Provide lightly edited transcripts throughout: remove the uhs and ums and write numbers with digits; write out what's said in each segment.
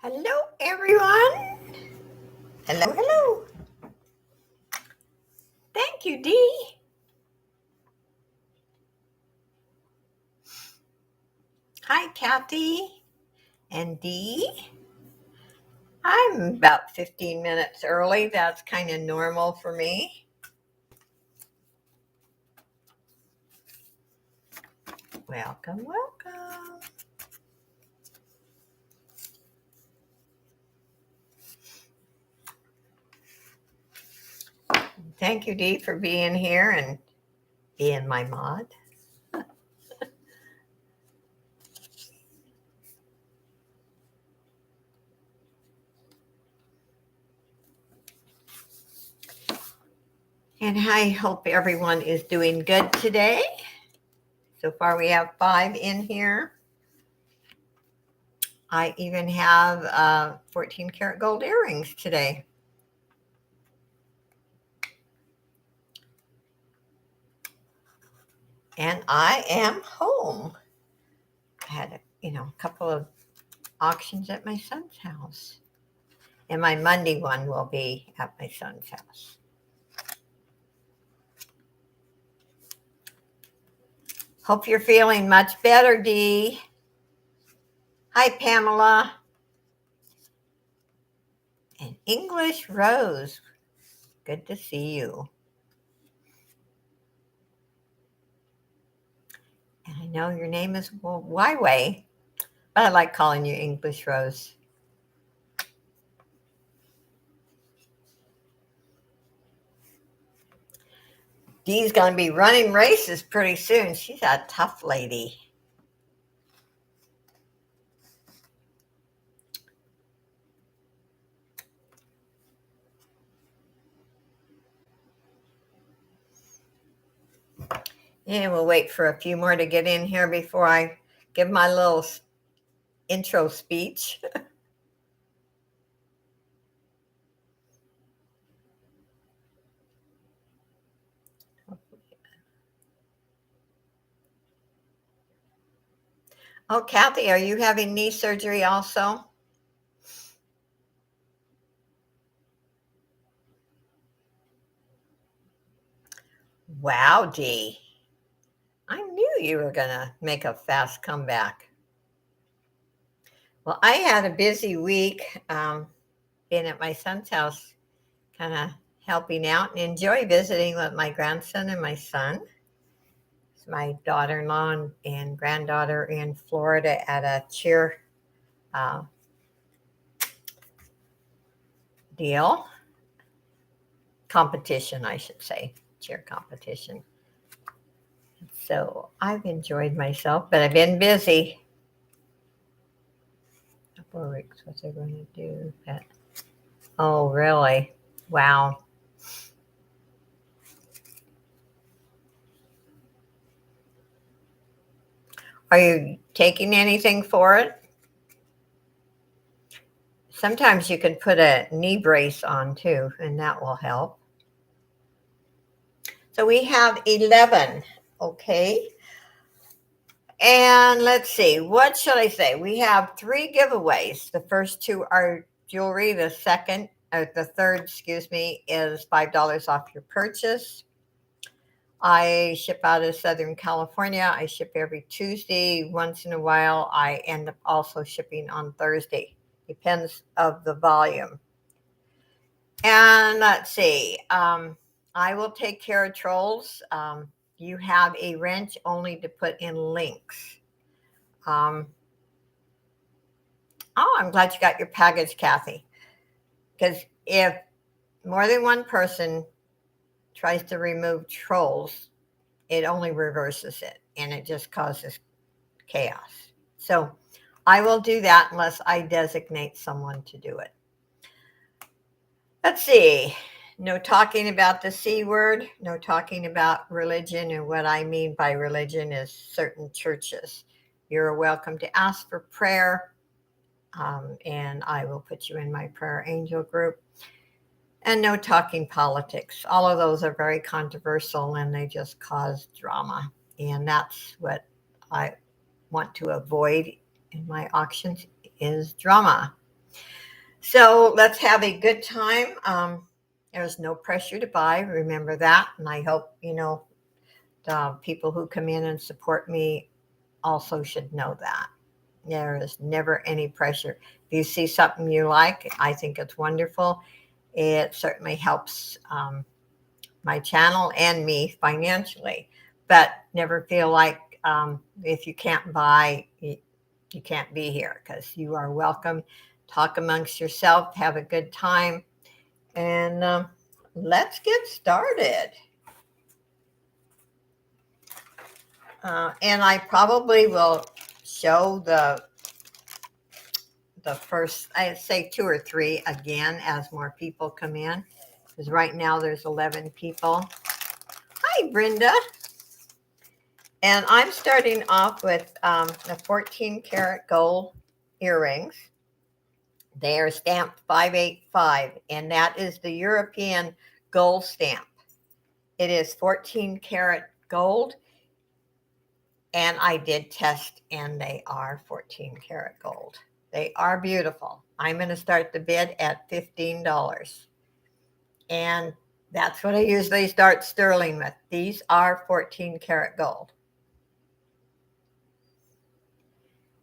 Hello, everyone. Hello, hello. Thank you, Dee. Hi, Kathy and Dee. I'm about 15 minutes early. That's kind of normal for me. Welcome, welcome. Thank you, Dee, for being here and being my mod. And I hope everyone is doing good today. So far, we have 5 in here. I even have 14 karat gold earrings today. And I am home. I had a couple of auctions at my son's house. And my Monday one will be at my son's house. Hope you're feeling much better, Dee. Hi, Pamela. And English Rose. Good to see you. And I know your name is Wyway, but I like calling you English Rose. Dee's going to be running races pretty soon. She's a tough lady. And we'll wait for a few more to get in here before I give my little intro speech. Oh, Kathy, are you having knee surgery also? Wow, Dee. I knew you were going to make a fast comeback. Well, I had a busy week being at my son's house, kind of helping out and enjoy visiting with my grandson and my son. It's my daughter-in-law and granddaughter in Florida at a cheer deal. Competition, I should say. Cheer competition. So I've enjoyed myself, but I've been busy. 4 weeks, what's I going to do? Oh, really? Wow. Are you taking anything for it? Sometimes you can put a knee brace on too, and that will help. So we have 11, okay? And let's see, what should I say? We have 3 giveaways. The first 2 are jewelry. The third, is $5 off your purchase. I ship out of Southern California. I ship every Tuesday. Once in a while, I end up also shipping on Thursday. Depends of the volume. And let's see. I will take care of trolls. You have a wrench only to put in links. Oh, I'm glad you got your package, Kathy. Because if more than one person tries to remove trolls, it only reverses it and it just causes chaos. So I will do that unless I designate someone to do it. Let's see. No talking about the C word, no talking about religion. And what I mean by religion is certain churches. You're welcome to ask for prayer, and I will put you in my prayer angel group. And no talking politics. All of those are very controversial and they just cause drama. And that's what I want to avoid in my auctions is drama. So let's have a good time. There's no pressure to buy. Remember that. And I hope, the people who come in and support me also should know that. There is never any pressure. If you see something you like, I think it's wonderful. It certainly helps my channel and me financially. But never feel like if you can't buy, you can't be here, because you are welcome. Talk amongst yourself, have a good time, and let's get started. And I probably will show the first, I'd say 2 or 3 again as more people come in, because right now there's 11 people. Hi, Brenda. And I'm starting off with the 14 karat gold earrings. They are stamped 585, and that is the European gold stamp. It is 14 karat gold, and I did test, and they are 14 karat gold. They are beautiful. I'm going to start the bid at $15. And that's what I usually start sterling with. These are 14 karat gold.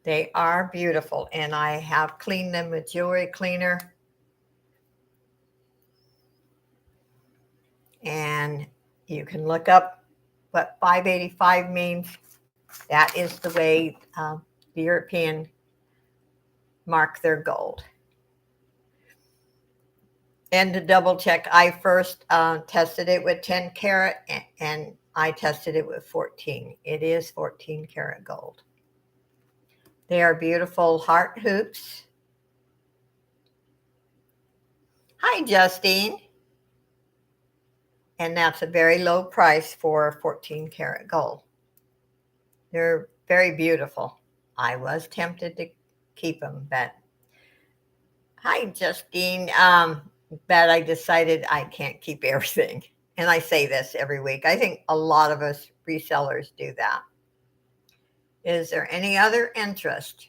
They are beautiful, and I have cleaned them with jewelry cleaner. And you can look up what 585 means. That is the way the European mark their gold. And to double check, I first tested it with 10 karat, and I tested it with 14. It is 14 karat gold. They are beautiful heart hoops. Hi, Justine. And that's a very low price for 14 karat gold. They're very beautiful. I was tempted to keep them, but hi, Justine. But I decided I can't keep everything. And I say this every week. I think a lot of us resellers do that. Is there any other interest?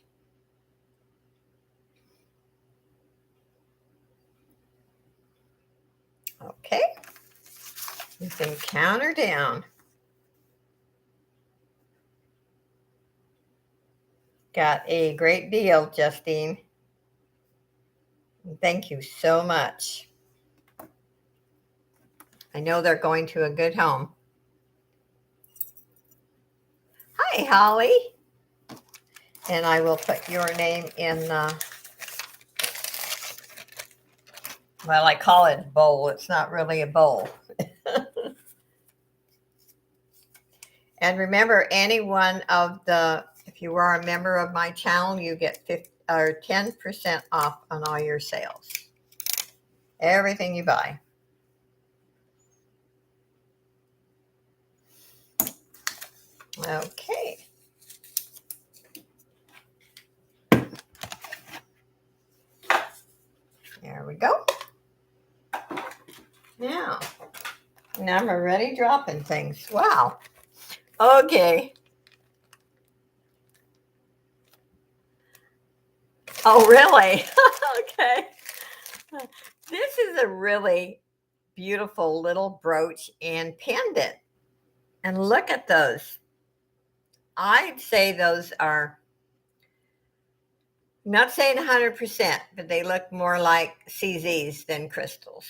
Okay. You can count her down. Got a great deal, Justine. Thank you so much. I know they're going to a good home. Hi, Holly. And I will put your name in, well, I call it a bowl. It's not really a bowl. And remember, any one of if you are a member of my channel, you get 10% off on all your sales. Everything you buy. Okay. There we go. Now I'm already dropping things. Wow. Okay. Oh, really? Okay. This is a really beautiful little brooch and pendant. And look at those. I'd say those are, not saying 100%, but they look more like CZs than crystals.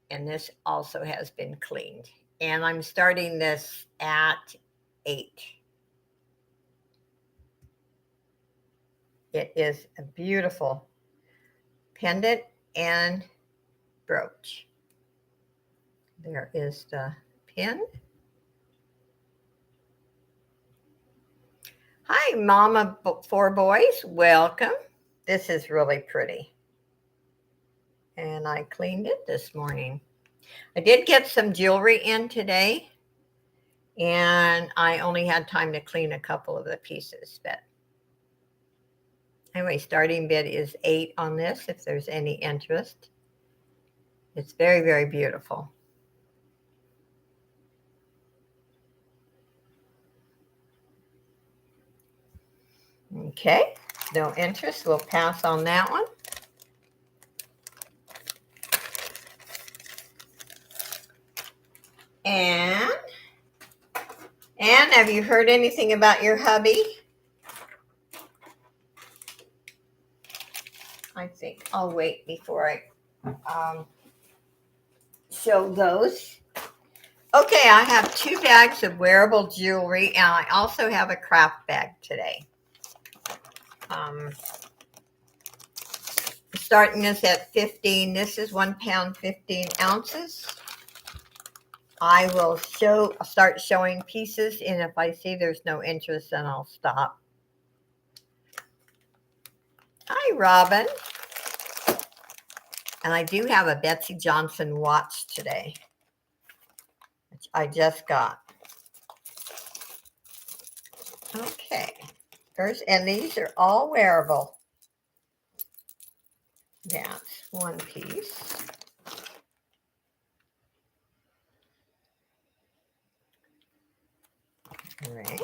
And this also has been cleaned. And I'm starting this at 8. It is a beautiful pendant and brooch. There is the pin. Hi, Mama 4 boys. Welcome. This is really pretty. And I cleaned it this morning. I did get some jewelry in today, and I only had time to clean a couple of the pieces. But anyway, starting bid is 8 on this, if there's any interest. It's very, very beautiful. Okay. No interest. We'll pass on that one. And have you heard anything about your hubby? I think I'll wait before I show those. Okay, I have 2 bags of wearable jewelry, and I also have a craft bag today. Starting this at 15. This is 1 pound 15 ounces. I will start showing pieces, and if I see there's no interest, then I'll stop. Hi, Robin. And I do have a Betsy Johnson watch today, which I just got. Okay. And these are all wearable. That's one piece. Rings.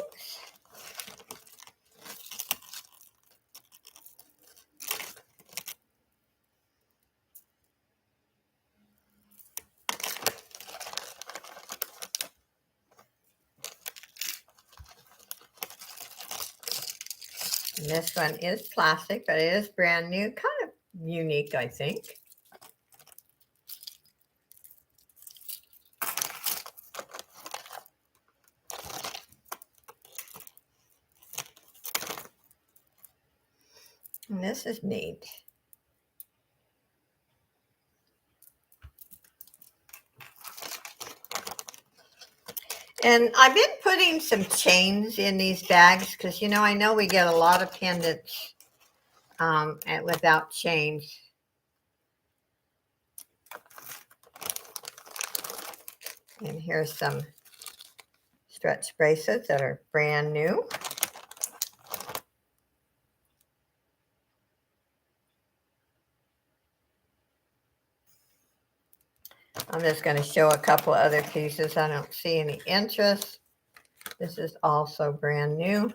And this one is plastic, but it is brand new, kind of unique, I think. And this is neat. And I've been putting some chains in these bags because, I know we get a lot of pendants without chains. And here's some stretch bracelets that are brand new. I'm just going to show a couple other pieces. I don't see any interest. This is also brand new.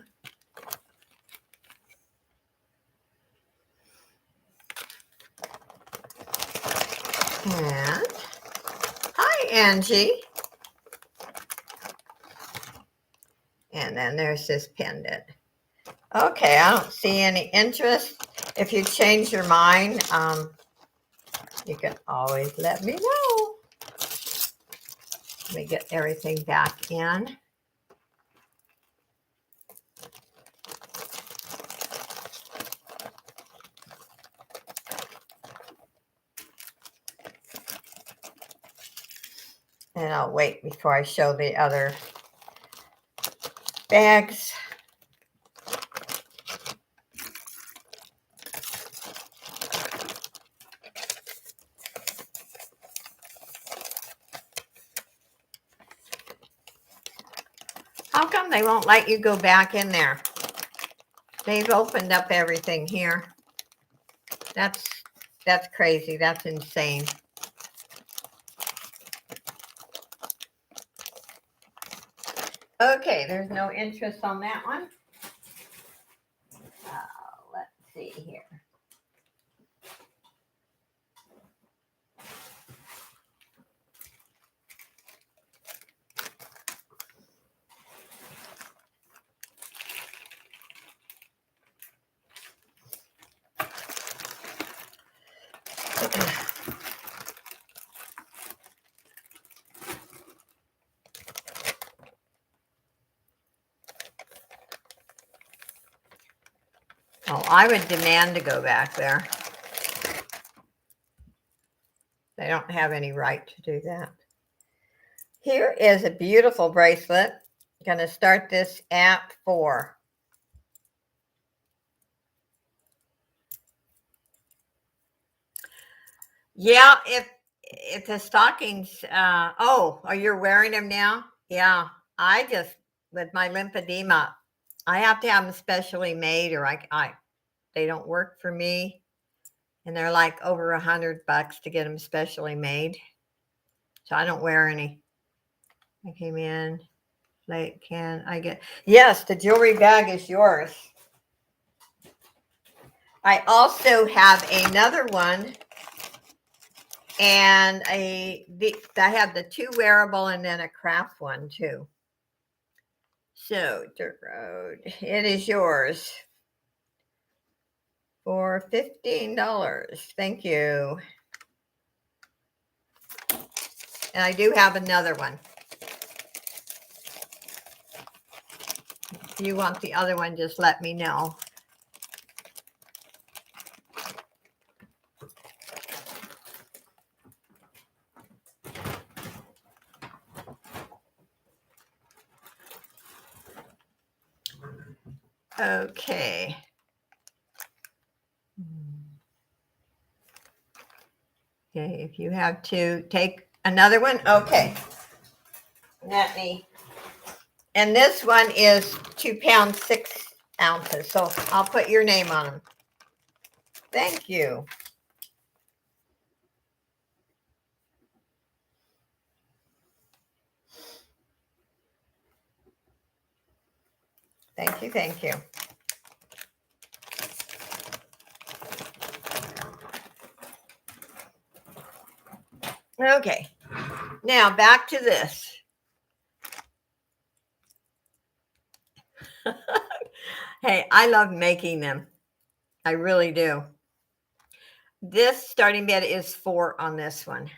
And hi, Angie. And then there's this pendant. Okay, I don't see any interest. If you change your mind, you can always let me know. Let me get everything back in. And I'll wait before I show the other bags. How come they won't let you go back in there? They've opened up everything here. That's crazy. That's insane. Okay, there's no interest on that one. Let's see here. Oh, I would demand to go back there. They don't have any right to do that. Here is a beautiful bracelet. I'm going to start this at 4. Yeah, if the stockings, you're wearing them now? Yeah, with my lymphedema, I have to have them specially made or they don't work for me. And they're like over $100 to get them specially made. So I don't wear any. I came in late. Can I get? Yes, the jewelry bag is yours. I also have another one, and I have the 2 wearable and then a craft one too. So, Dirt Road, it is yours for $15. Thank you. And I do have another one. If you want the other one, just let me know. Okay. Okay, if you have to take another one, okay. Let me. And this one is 2 pounds, 6 ounces. So I'll put your name on them. Thank you. Thank you. Thank you. Okay. Now back to this. Hey, I love making them. I really do. This starting bid is 4 on this one.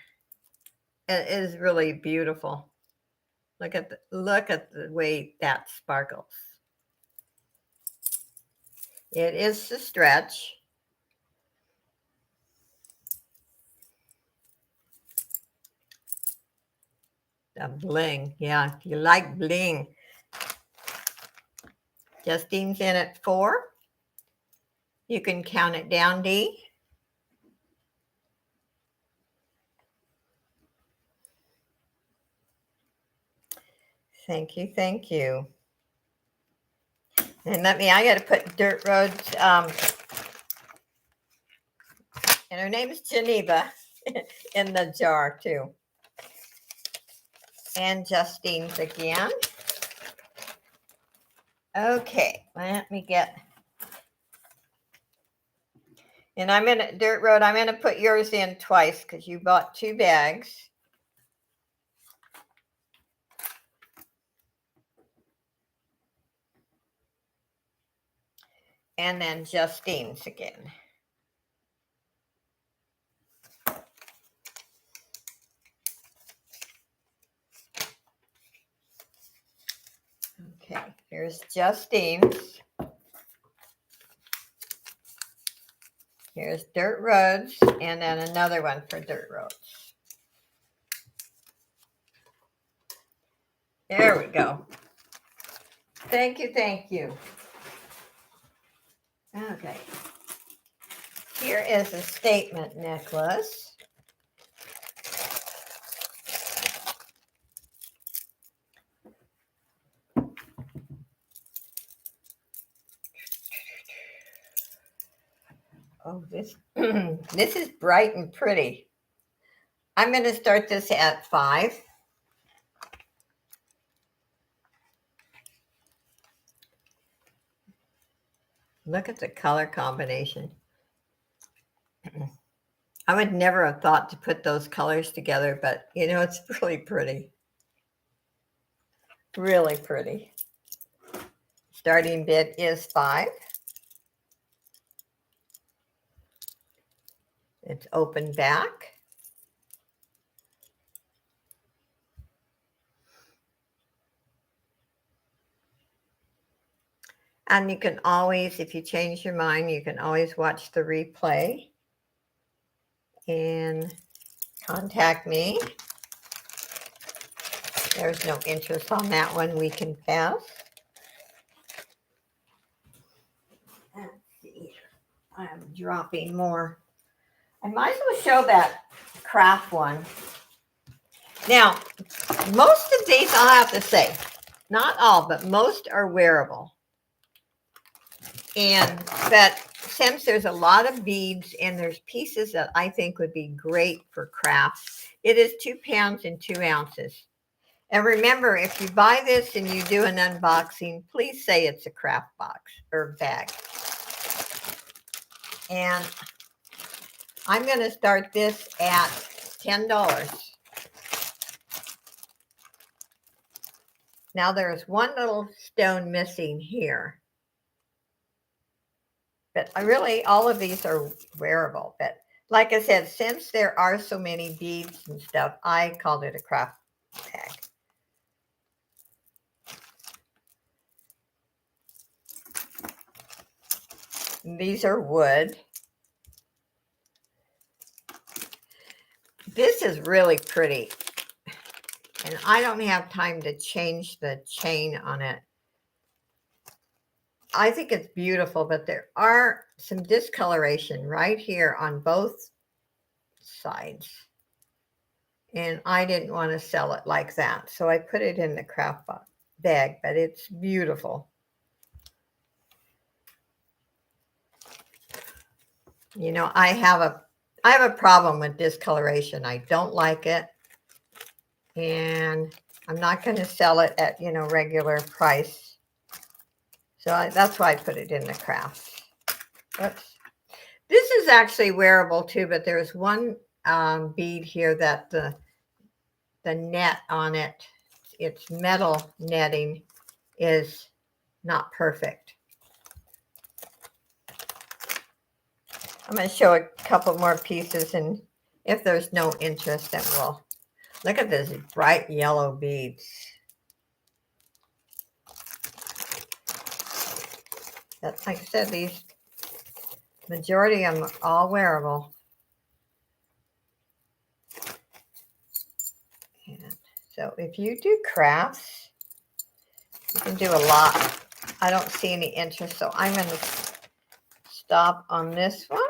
It is really beautiful. Look at the way that sparkles. It is the stretch. The bling. Yeah, if you like bling. Justine's in at 4. You can count it down, Dee. Thank you. Thank you. And I got to put Dirt Road's, and her name is Geneva, in the jar too. And Justine's again. Okay, let me get. And I'm in Dirt Road. I'm going to put yours in twice because you bought 2 bags. And then Justine's again. Okay, here's Justine's. Here's Dirt Roads, and then another one for Dirt Roads. There we go. Thank you. Thank you. Okay. Here is a statement necklace. Oh, this this is bright and pretty. I'm going to start this at 5. Look at the color combination. I would never have thought to put those colors together, but you know, it's really pretty. Really pretty. Starting bid is 5. It's open back. And you can always, if you change your mind, you can always watch the replay and contact me. There's no interest on that one. We can pass. Let's see. I'm dropping more. I might as well show that craft one. Now, most of these, I'll have to say, not all, but most are wearable. But since there's a lot of beads and there's pieces that I think would be great for crafts, it is 2 pounds and 2 ounces. And remember, if you buy this and you do an unboxing, please say it's a craft box or bag. And I'm going to start this at $10. Now there's one little stone missing here. But all of these are wearable. But like I said, since there are so many beads and stuff, I called it a craft bag. These are wood. This is really pretty. And I don't have time to change the chain on it. I think it's beautiful, but there are some discoloration right here on both sides. And I didn't want to sell it like that. So I put it in the craft bag, but it's beautiful. You know, I have a problem with discoloration. I don't like it. And I'm not going to sell it at, regular price. So that's why I put it in the crafts. Oops. This is actually wearable too, but there's one bead here that the net on it, its metal netting, is not perfect. I'm going to show a couple more pieces, and if there's no interest, then we'll look at these bright yellow beads. Like I said, these majority of them are all wearable. And so if you do crafts, you can do a lot. I don't see any interest, so I'm going to stop on this one.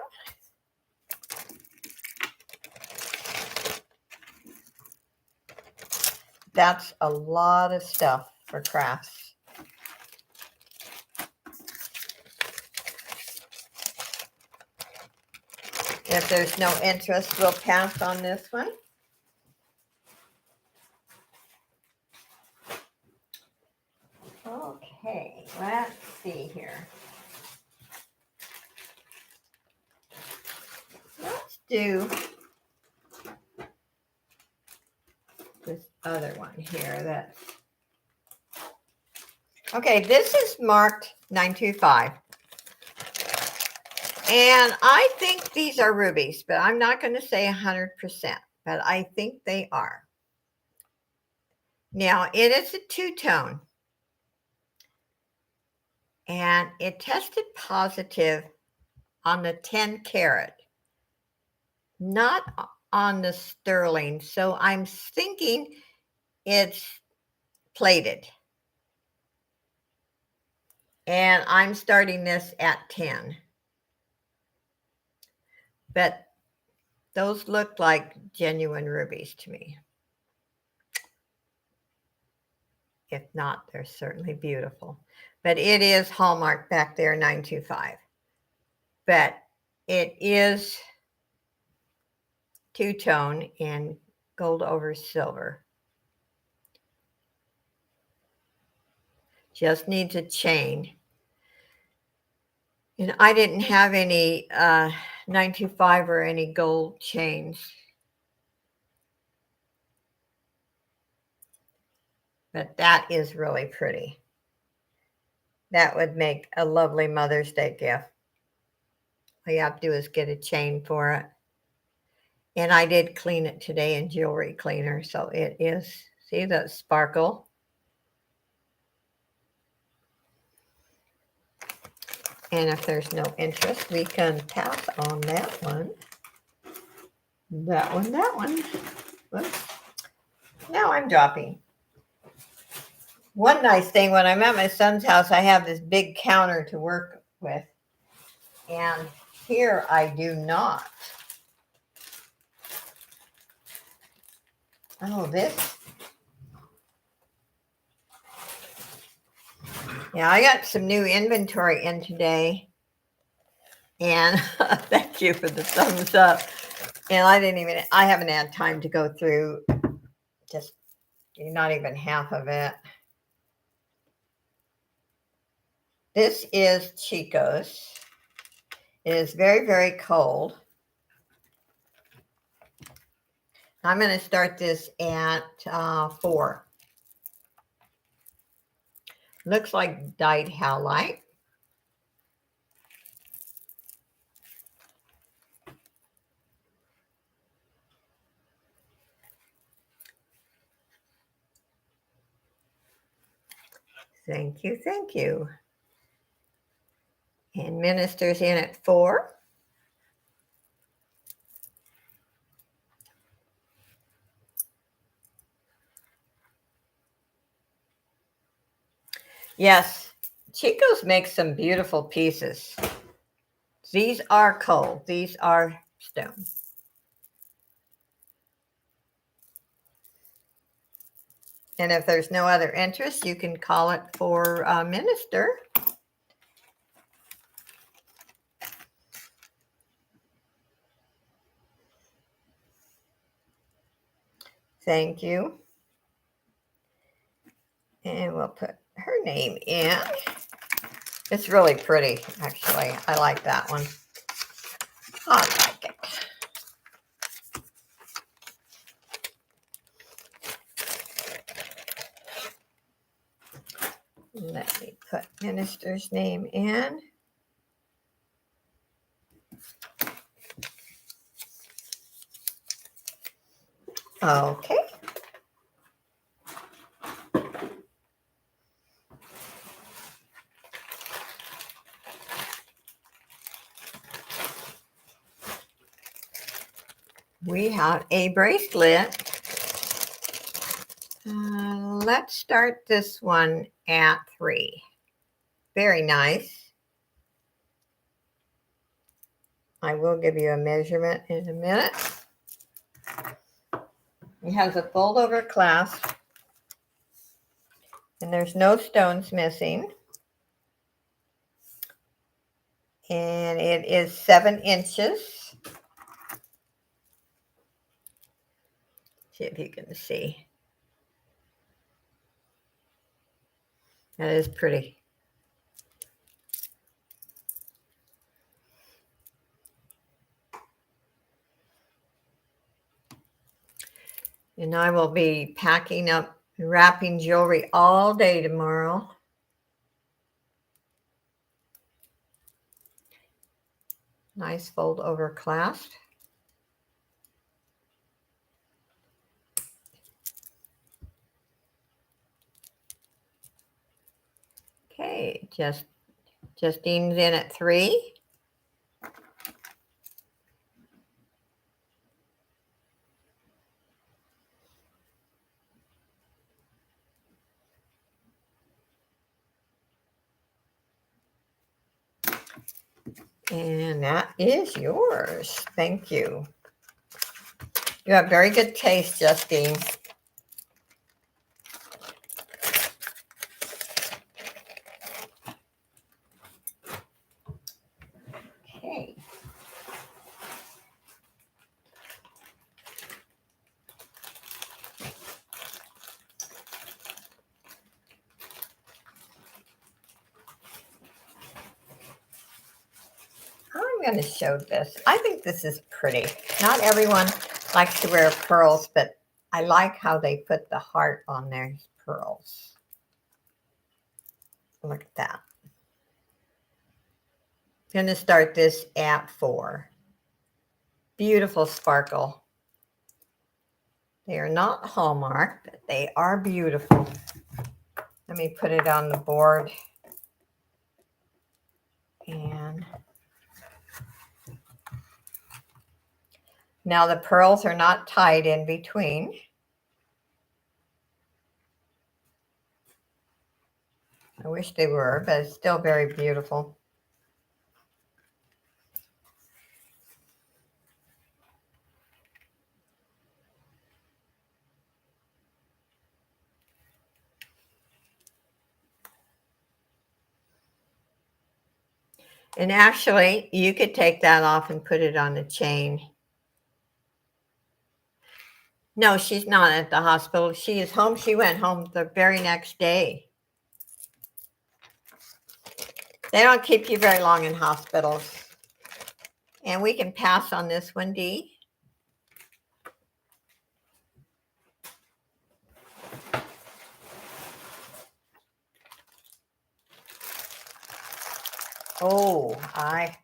That's a lot of stuff for crafts. If there's no interest, we'll pass on this one. Okay, let's see here. Let's do this other one here. Okay, this is marked 925. And I think these are rubies, but I'm not going to say 100%, but I think they are. Now, it is a two-tone. And it tested positive on the 10 carat, not on the sterling. So I'm thinking it's plated. And I'm starting this at 10. But those look like genuine rubies to me. If not, they're certainly beautiful. But it is hallmarked back there, 925. But it is two-tone in gold over silver. Just needs a chain. And I didn't have any 925 or any gold chains. But that is really pretty. That would make a lovely Mother's Day gift. All you have to do is get a chain for it. And I did clean it today in jewelry cleaner. So it is, see the sparkle? And if there's no interest, we can pass on that one. That one. Whoops. Now I'm dropping. One nice thing, when I'm at my son's house, I have this big counter to work with. And here I do not. Oh, this. Yeah, I got some new inventory in today. And thank you for the thumbs up. And I haven't had time to go through just not even half of it. This is Chico's. It is very, very cold. I'm going to start this at 4. Looks like dyed howlite. Thank you, thank you. And ministers in at 4. Yes, Chico's makes some beautiful pieces. These are cold. These are stone. And if there's no other interest, you can call it for minister. Thank you. And we'll put her name in. It's really pretty, actually. I like that one. I like it. Let me put minister's name in. Okay. We have a bracelet. Let's start this one at 3. Very nice. I will give you a measurement in a minute. It has a fold over clasp, and there's no stones missing. And it is 7 inches. See if you can see. That is pretty. And I will be packing up and wrapping jewelry all day tomorrow. Nice fold over clasp. Okay, Justine's in at 3. And that is yours. Thank you. You have very good taste, Justine. Okay. I'm going to show this. I think this is pretty. Not everyone likes to wear pearls, but I like how they put the heart on their pearls. Look at that. I'm going to start this at 4. Beautiful sparkle. They are not Hallmark, but they are beautiful. Let me put it on the board. And now the pearls are not tied in between. I wish they were, but it's still very beautiful. And actually, you could take that off and put it on a chain. No, she's not at the hospital. She is home. She went home the very next day. They don't keep you very long in hospitals. And we can pass on this one, Dee. Oh, I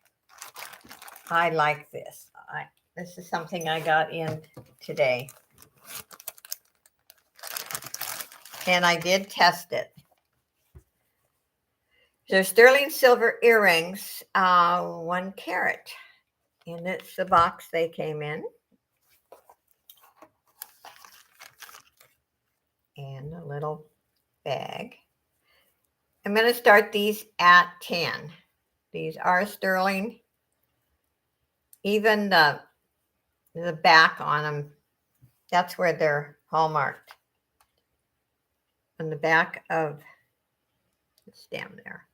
like this. This is something I got in today. And I did test it. They're sterling silver earrings, 1 carat. And it's the box they came in. And a little bag. I'm going to start these at 10. These are sterling. Even the back on them, that's where they're hallmarked. On the back of, it's down there.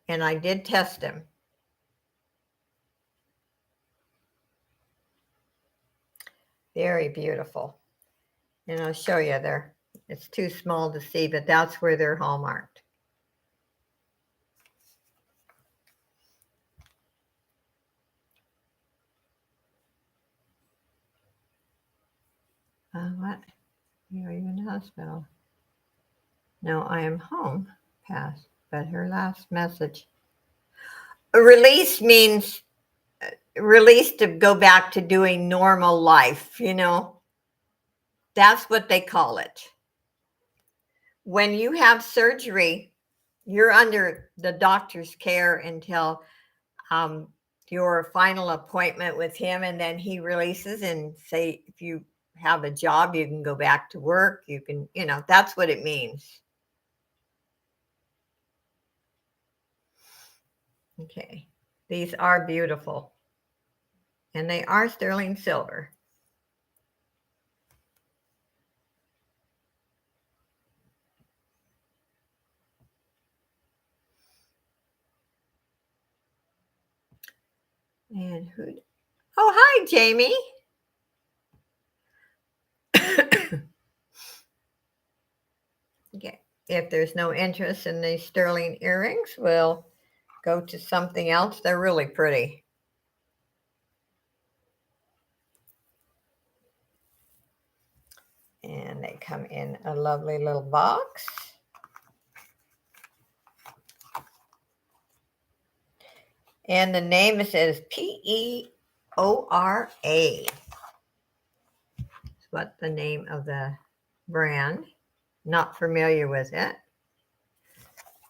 And I did test them. Very beautiful. And I'll show you there. It's too small to see, but that's where they're hallmarked. What? You are you in the hospital? No, I am home. Pass. But her last message. Release means release to go back to doing normal life, you know. That's what they call it. When you have surgery, you're under the doctor's care until your final appointment with him, and then he releases and say if you have a job, you can go back to work. You can, you know, that's what it means. Okay, these are beautiful, and they are sterling silver. And who? Oh, hi, Jamie. Okay, if there's no interest in these sterling earrings, we'll go to something else. They're really pretty. And they come in a lovely little box. And the name says Peora. That's what the name of the brand. Not familiar with it.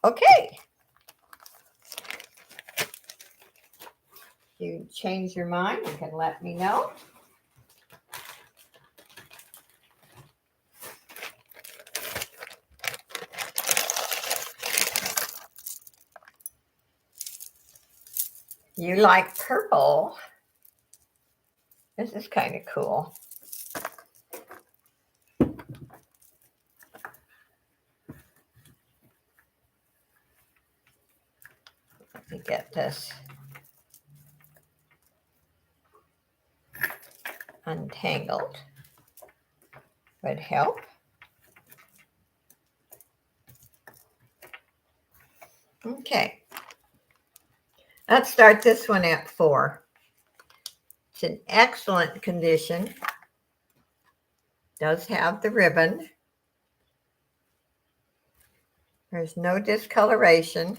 Okay. If you change your mind, you can let me know. You like purple. This is kind of cool. Let me get this untangled. Would help. Okay. Let's start this one at 4. It's in excellent condition. Does have the ribbon. There's no discoloration.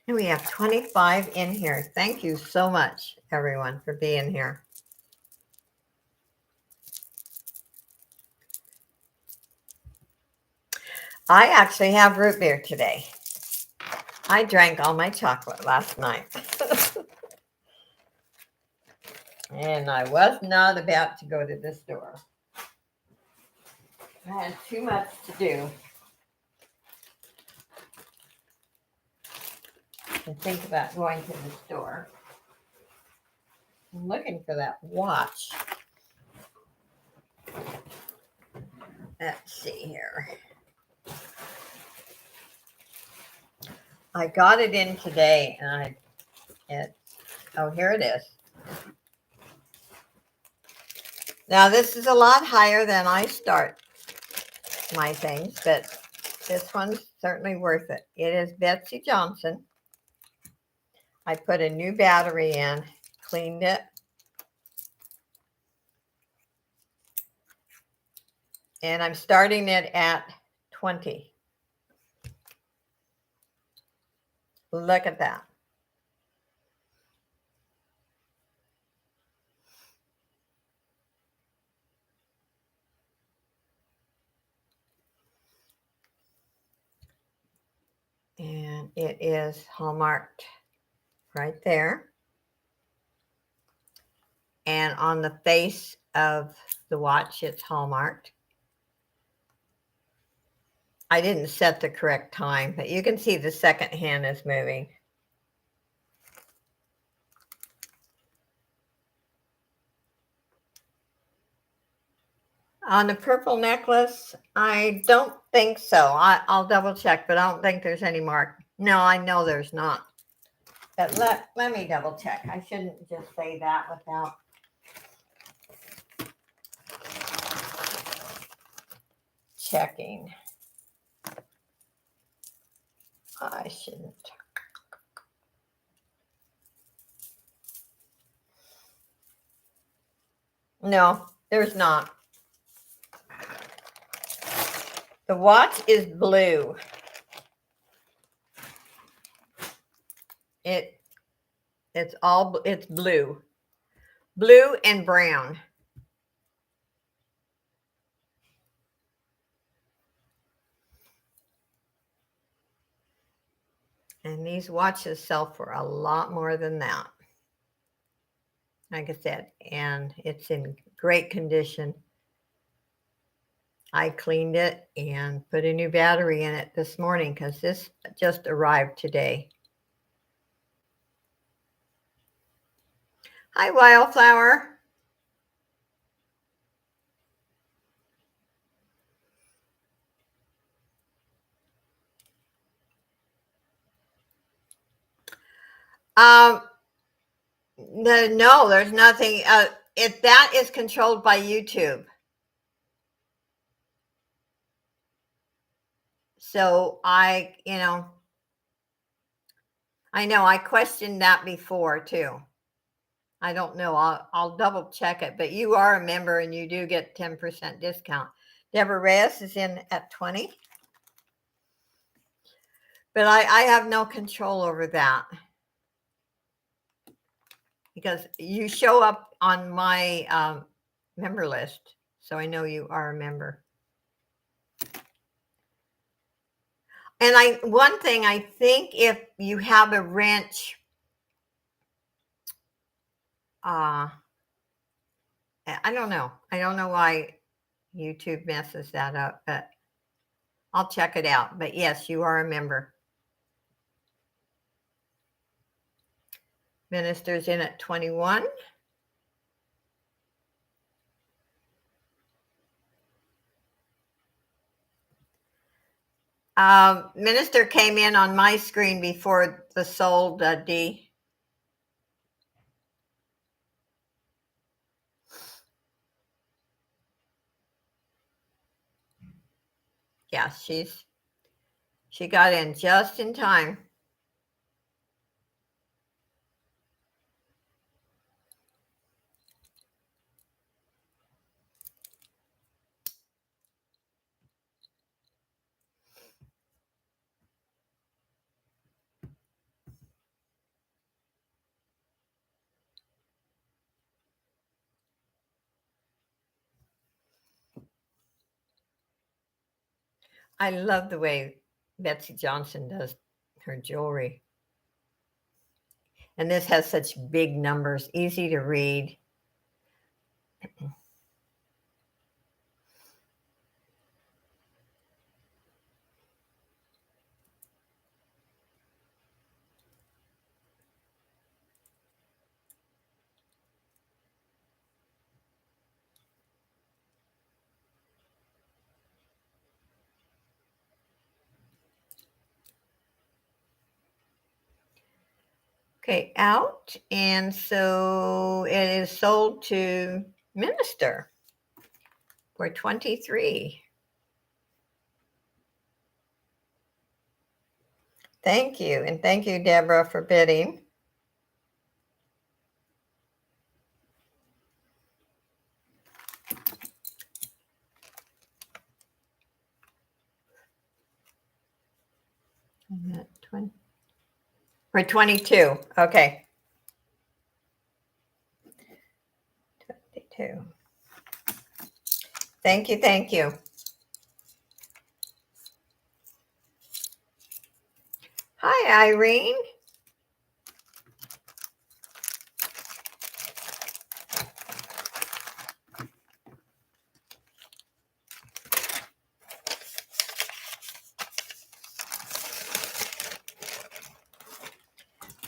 And we have 25 in here. Thank you so much, everyone, for being here. I actually have root beer today. I drank all my chocolate last night. And I was not about to go to the store. I had too much to do. And think about going to the store. I'm looking for that watch. Let's see here. I got it in today, and here it is. Now this is a lot higher than I start my things, but this one's certainly worth it. It is Betsy Johnson. I put a new battery in, cleaned it, and I'm starting it at 20. Look at that. And it is hallmarked right there. And on the face of the watch, it's hallmarked. I didn't set the correct time, but you can see the second hand is moving. On the purple necklace, I don't think so. I'll double check, but I don't think there's any mark. No, I know there's not. But let me double check. I shouldn't just say that without checking. I shouldn't. No, there's not. The watch is blue. It's blue. Blue and brown. And these watches sell for a lot more than that. Like I said, and it's in great condition. I cleaned it and put a new battery in it this morning because this just arrived today. Hi, Wildflower. No, there's nothing. If that is controlled by YouTube. So I know I questioned that before too. I don't know. I'll double check it, but you are a member and you do get 10% discount. Deborah Reyes is in at 20. But I have no control over that because you show up on my member list. So I know you are a member. And one thing, I think if you have a wrench, I don't know. I don't know why YouTube messes that up, but I'll check it out. But yes, you are a member. Minister's in at 21. Minister came in on my screen before the sold D. Yeah, she got in just in time. I love the way Betsy Johnson does her jewelry. And this has such big numbers, easy to read. Okay, out. And so it is sold to Minister for 23. Thank you. And thank you, Deborah, for bidding. For 22. Okay. 22. Thank you. Thank you. Hi, Irene.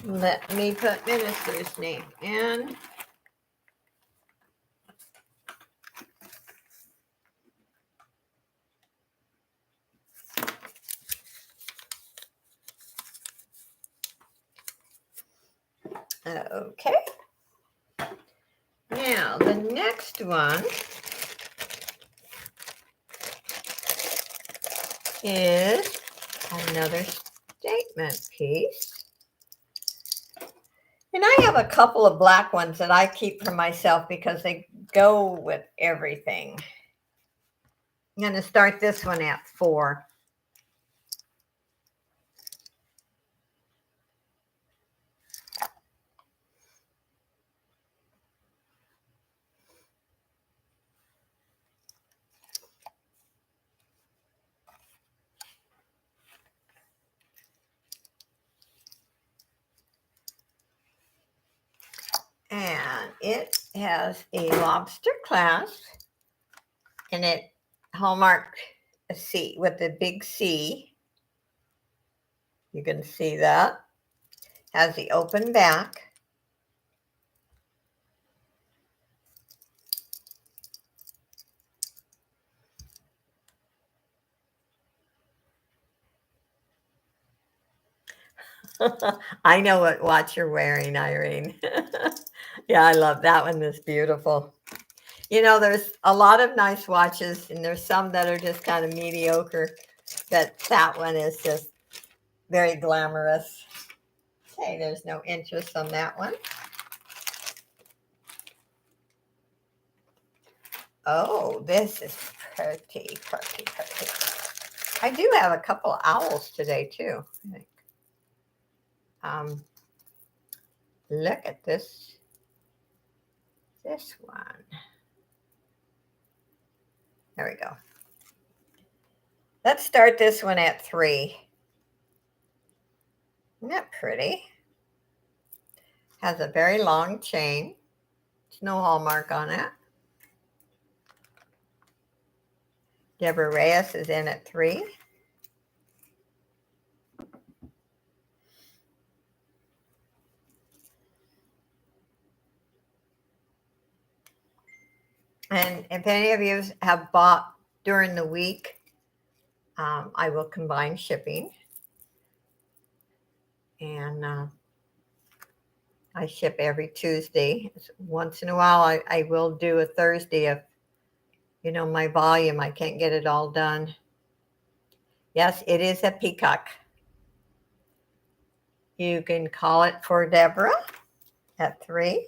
Let me put Minister's name in. Okay. Now, the next one is another statement piece. And I have a couple of black ones that I keep for myself because they go with everything. I'm going to start this one at 4. And it has a lobster clasp, and it hallmarked a C with the big C. You can see that. Has the open back. I know what watch you're wearing, Irene. Yeah, I love that one. That's beautiful. You know, there's a lot of nice watches, and there's some that are just kind of mediocre, but that one is just very glamorous. Okay, there's no interest on that one. Oh, this is pretty, pretty, pretty. I do have a couple of owls today, too, I think. Look at this one. There we go. Let's start this one at 3. Isn't that pretty? Has a very long chain. There's no hallmark on it. Deborah Reyes is in at 3. And if any of you have bought during the week, I will combine shipping. And I ship every Tuesday. Once in a while, I will do a Thursday if, my volume, I can't get it all done. Yes, it is a peacock. You can call it for Deborah at 3.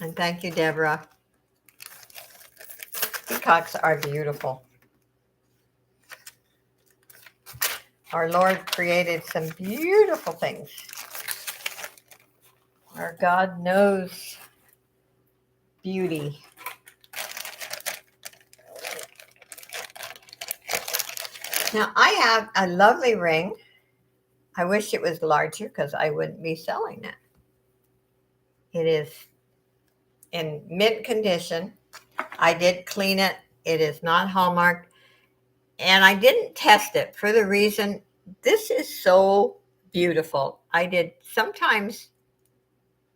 And thank you, Deborah. Peacocks are beautiful. Our Lord created some beautiful things. Our God knows beauty. Now, I have a lovely ring. I wish it was larger because I wouldn't be selling it. It is in mint condition. I did clean it. It is not hallmarked. And I didn't test it for the reason this is so beautiful. I did sometimes,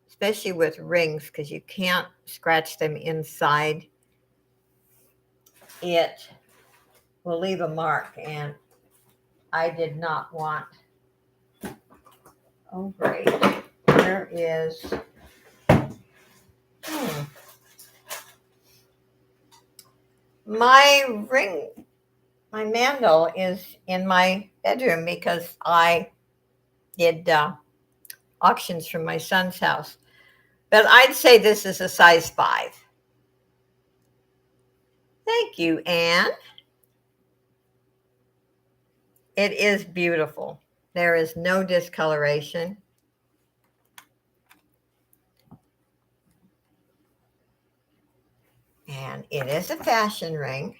especially with rings, because you can't scratch them inside, it will leave a mark. And I did not want. Oh, great. There is. My ring, my mandel is in my bedroom because I did auctions from my son's house. But I'd say this is a size 5. Thank you, Anne. It is beautiful. There is no discoloration. And it is a fashion ring.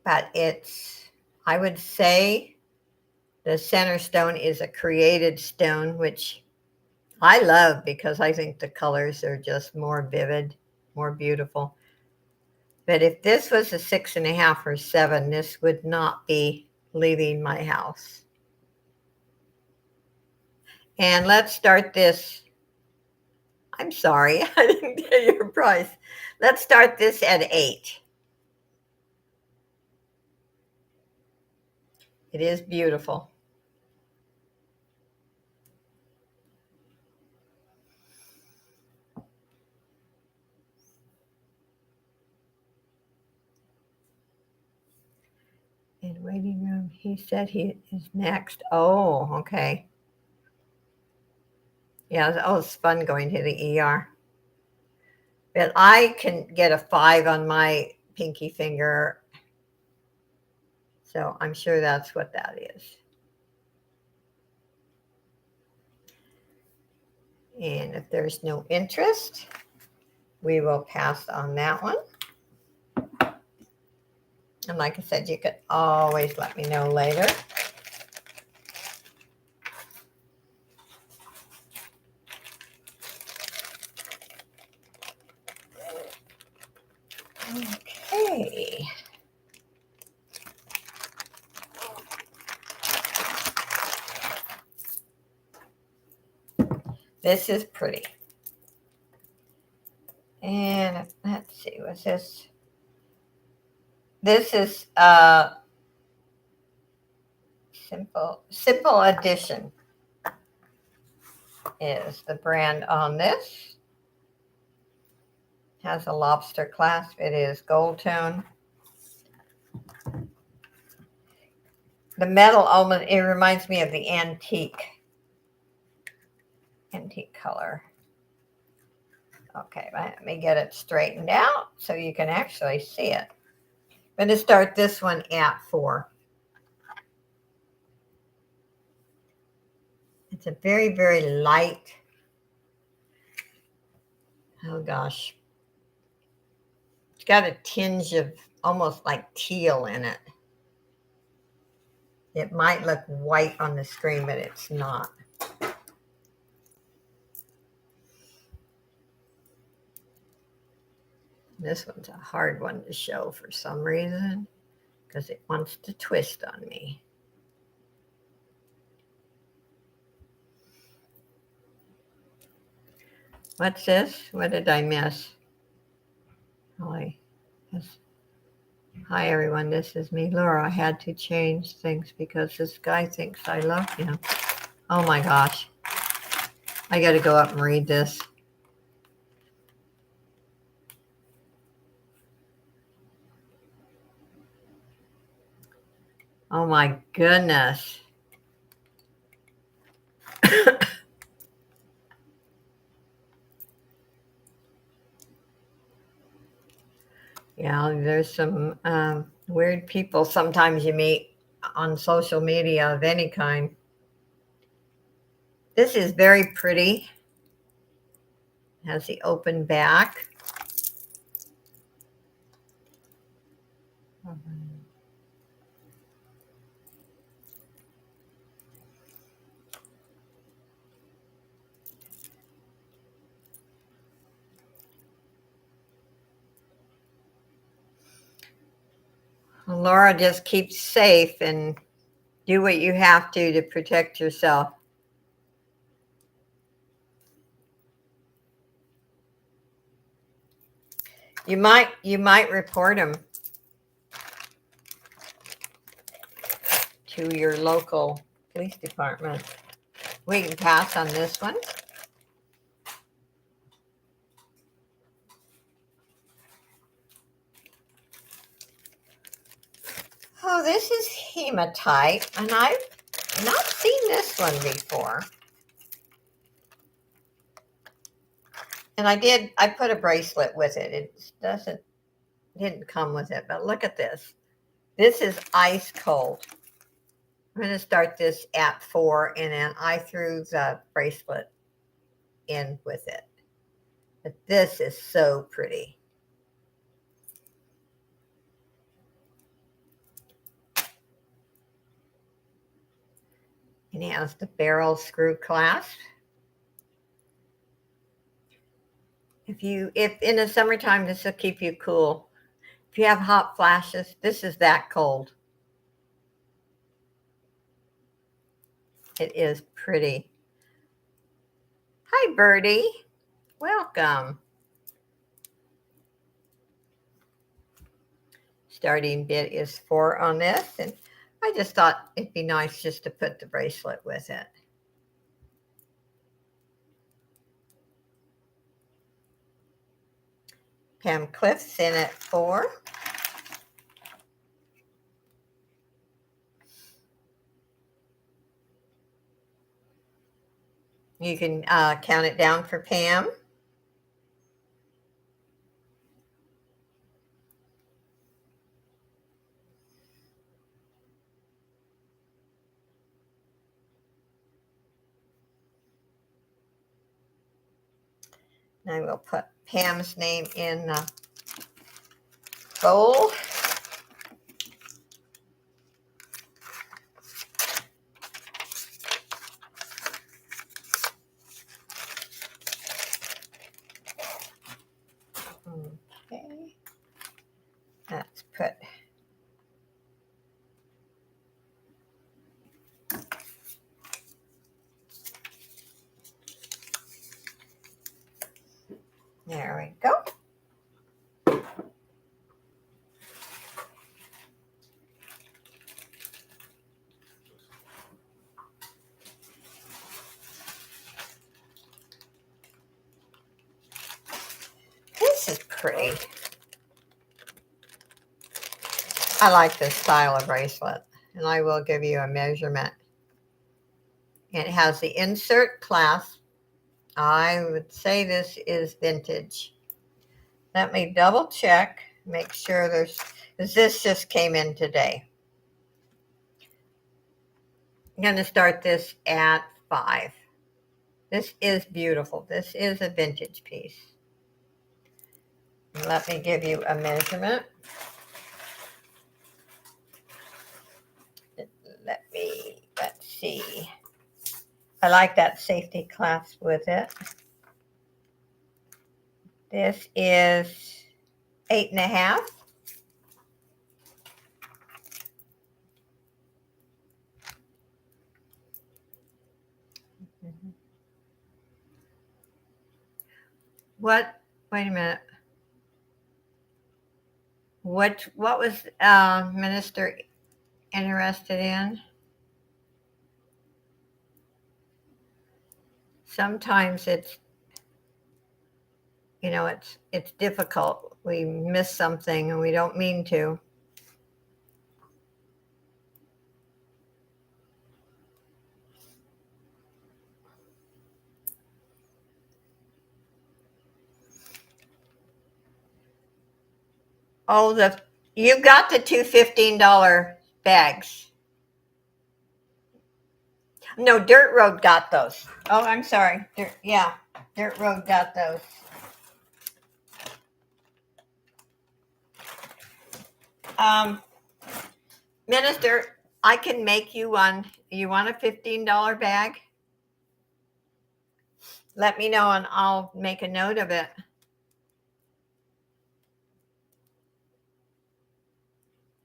But I would say the center stone is a created stone, which I love because I think the colors are just more vivid, more beautiful. But if this was a 6.5 or 7, this would not be leaving my house. And let's start this. I'm sorry, I didn't get your price. Let's start this at 8. It is beautiful. In waiting room, he said he is next. Oh, okay. Yeah, oh, it's fun going to the ER. But I can get a 5 on my pinky finger. So I'm sure that's what that is. And if there's no interest, we will pass on that one. And like I said, you could always let me know later. Okay. This is pretty. And let's see, what's this? This is Simple Edition is the brand on this. Has a lobster clasp. It is gold tone. The metal almost, it reminds me of the antique color. Okay, let me get it straightened out so you can actually see it. I'm going to start this one at 4. It's a very, very light. Oh gosh. It's got a tinge of almost like teal in it. It might look white on the screen, but it's not. This one's a hard one to show for some reason because it wants to twist on me. What's this? What did I miss? Hi, everyone. This is me, Laura. I had to change things because this guy thinks I love him. Oh my gosh. I got to go up and read this. Oh my goodness. Yeah, there's some weird people sometimes you meet on social media of any kind. This is very pretty. It has the open back. Laura, just keep safe and do what you have to protect yourself. You might report him. to your local police department. We can pass on this one. Oh, this is hematite, and I've not seen this one before. And I put a bracelet with it. It didn't come with it, but look at this. This is ice cold. I'm going to start this at 4, and then I threw the bracelet in with it. But this is so pretty. And it has the screw clasp. If in the summertime, this will keep you cool. If you have hot flashes, this is that cold. It is pretty. Hi, Birdie. Welcome. Starting bid is 4 on this, and I just thought it'd be nice just to put the bracelet with it. Pam Cliff's in at 4. You can count it down for Pam. And I will put Pam's name in the bowl. Okay. Let's put there we go. This is pretty. I like this style of bracelet, and I will give you a measurement. It has the insert clasp. I would say this is vintage. Let me double check, make sure because this just came in today. I'm going to start this at 5. This is beautiful. This is a vintage piece. Let me give you a measurement. Let's see. I like that safety clasp with it. This is 8.5. What? Wait a minute. What was Minister interested in? Sometimes it's difficult. We miss something and we don't mean to. Oh, you got the two $15 bags. No, Dirt Road got those. Oh, I'm sorry. Dirt Road got those. Minister, I can make you one. You want a $15 bag? Let me know and I'll make a note of it.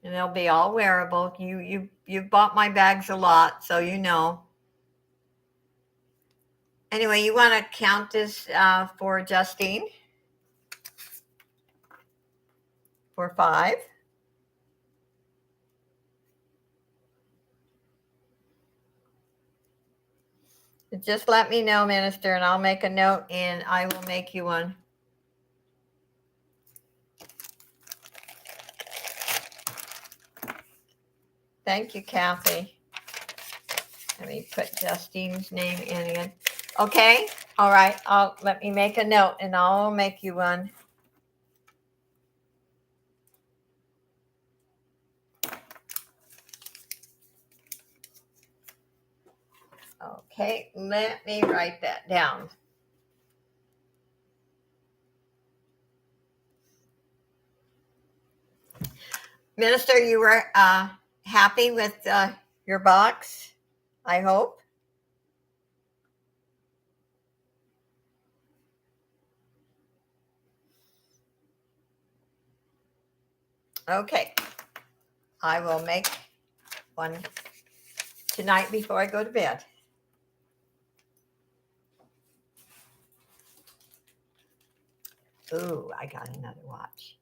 And they'll be all wearable. You've bought my bags a lot, so you know. Anyway, you want to count this for Justine? For 5. Just let me know, Minister, and I'll make a note and I will make you one. Thank you, Kathy. Let me put Justine's name in again. Okay. All right. Let me make a note and I'll make you one. Okay. Let me write that down. Minister, you were happy with your box, I hope. Okay. I will make one tonight before I go to bed. Ooh, I got another watch.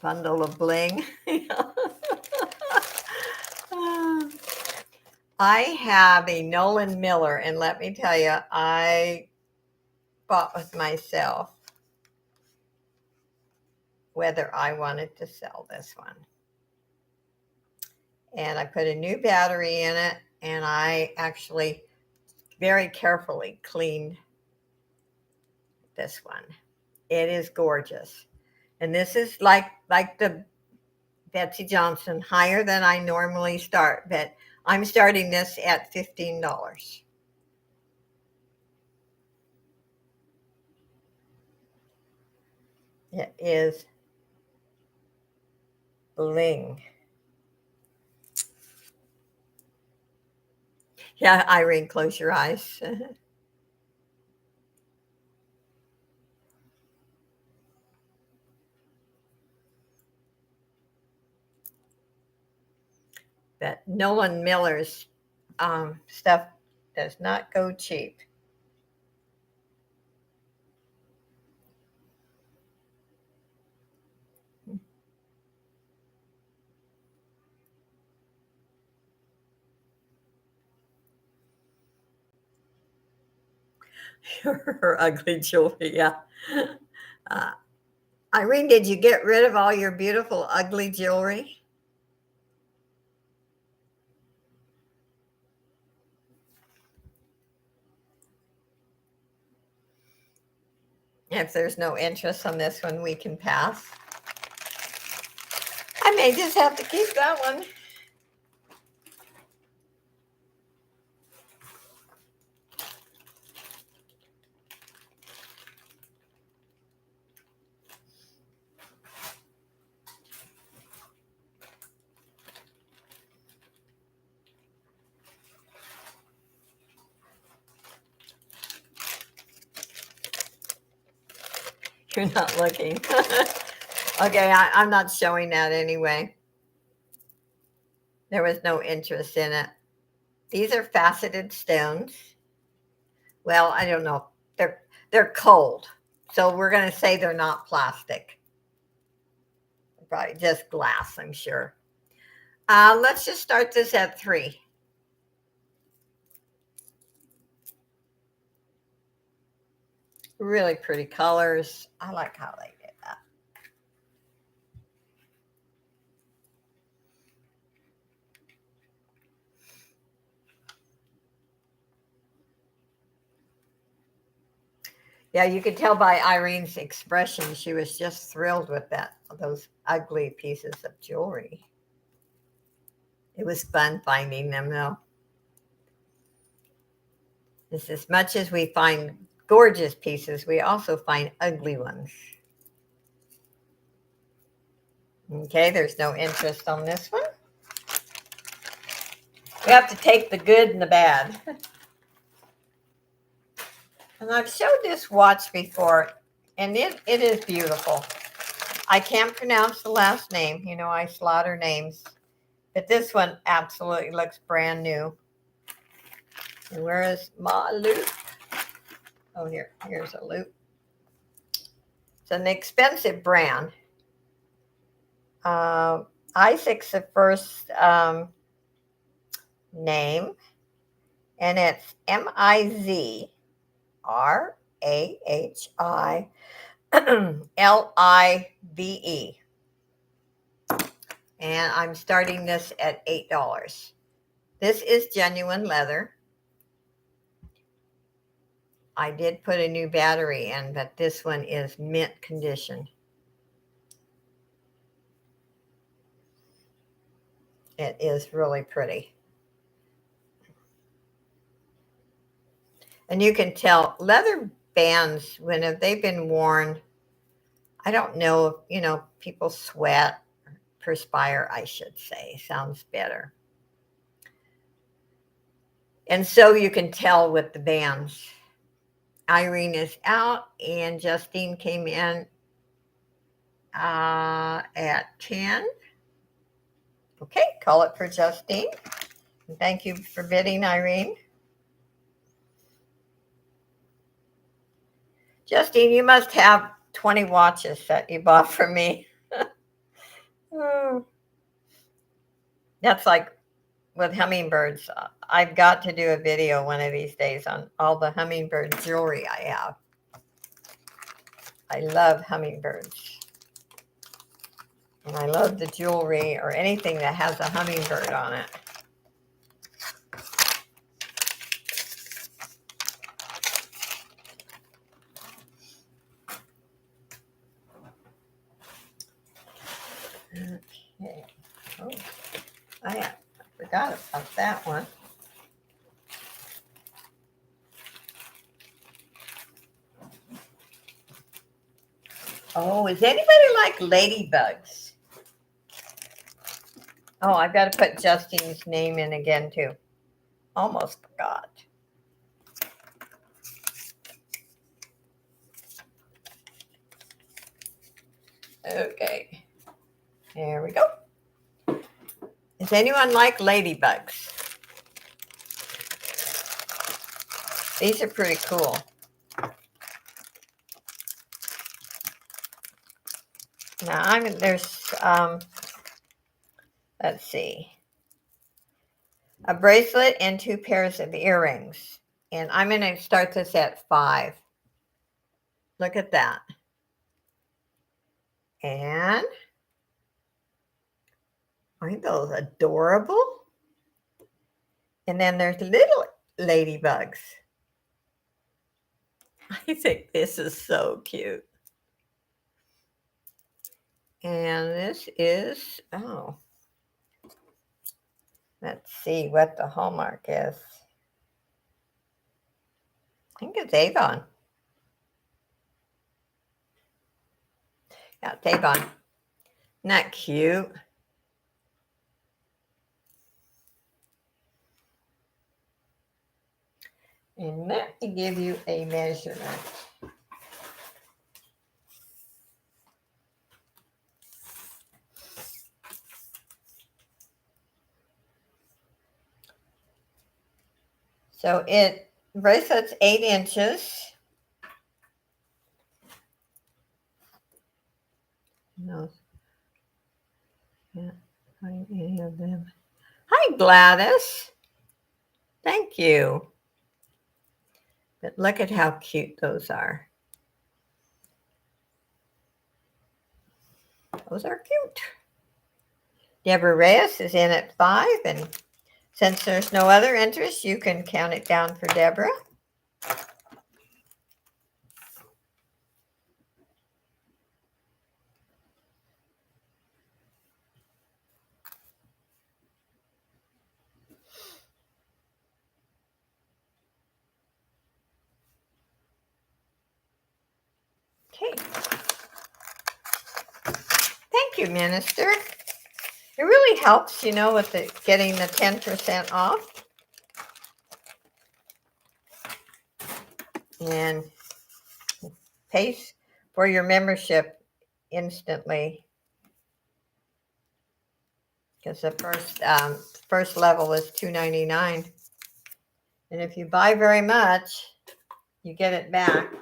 Bundle of bling. I have a Nolan Miller, and let me tell you, I fought with myself whether I wanted to sell this one. And I put a new battery in it, and I actually very carefully cleaned this one. It is gorgeous. And this is like the Betsy Johnson, higher than I normally start, but I'm starting this at $15. It is bling. Yeah, Irene, close your eyes. But Nolan Miller's stuff does not go cheap. Her ugly jewelry, yeah. Irene, did you get rid of all your beautiful ugly jewelry? If there's no interest on this one, we can pass. I may just have to keep that one. You're not looking. Okay, I'm not showing that anyway. There was no interest in it. These are faceted stones. Well, I don't know. They're cold. So we're going to say they're not plastic. Probably just glass, I'm sure. Let's just start this at 3. Really pretty colors. I like how they did that. Yeah, you could tell by Irene's expression, she was just thrilled with those ugly pieces of jewelry. It was fun finding them, though. Just as much as we find gorgeous pieces, we also find ugly ones. Okay, there's no interest on this one. We have to take the good and the bad. And I've showed this watch before, and it is beautiful. I can't pronounce the last name. You know, I slaughter names. But this one absolutely looks brand new. And where is my loop? Oh, here's a loop. It's an expensive brand. Isaac's the first name, and it's Mizrahive. And I'm starting this at $8. This is genuine leather. I did put a new battery in, but this one is mint condition. It is really pretty. And you can tell leather bands, when have they been worn, I don't know if, people sweat, perspire, I should say, sounds better. And so you can tell with the bands. Irene is out, and Justine came in at 10. Okay, call it for Justine. And thank you for bidding, Irene. Justine, you must have 20 watches that you bought from me. That's like with hummingbirds. I've got to do a video one of these days on all the hummingbird jewelry I have. I love hummingbirds. And I love the jewelry or anything that has a hummingbird on it. Okay. Oh, I forgot about that one. Oh, is anybody like ladybugs? Oh, I've got to put Justine's name in again, too. Almost forgot. Okay. There we go. Does anyone like ladybugs? These are pretty cool. Now there's let's see, a bracelet and 2 pairs of earrings, and I'm going to start this at 5. Look at that. And aren't those adorable? And then there's little ladybugs. I think this is so cute. And this is, let's see what the hallmark is. I think it's Avon. Yeah, it's Avon. Isn't that cute? And let me give you a measurement. So bracelet's 8 inches. No, can't find any of them. Hi, Gladys. Thank you. But look at how cute those are. Those are cute. Deborah Reyes is in at 5, and since there's no other interest, you can count it down for Deborah. Okay. Thank you, Minister. It really helps, with getting the 10% off. And pays for your membership instantly. Because the first level is $2.99. And if you buy very much, you get it back.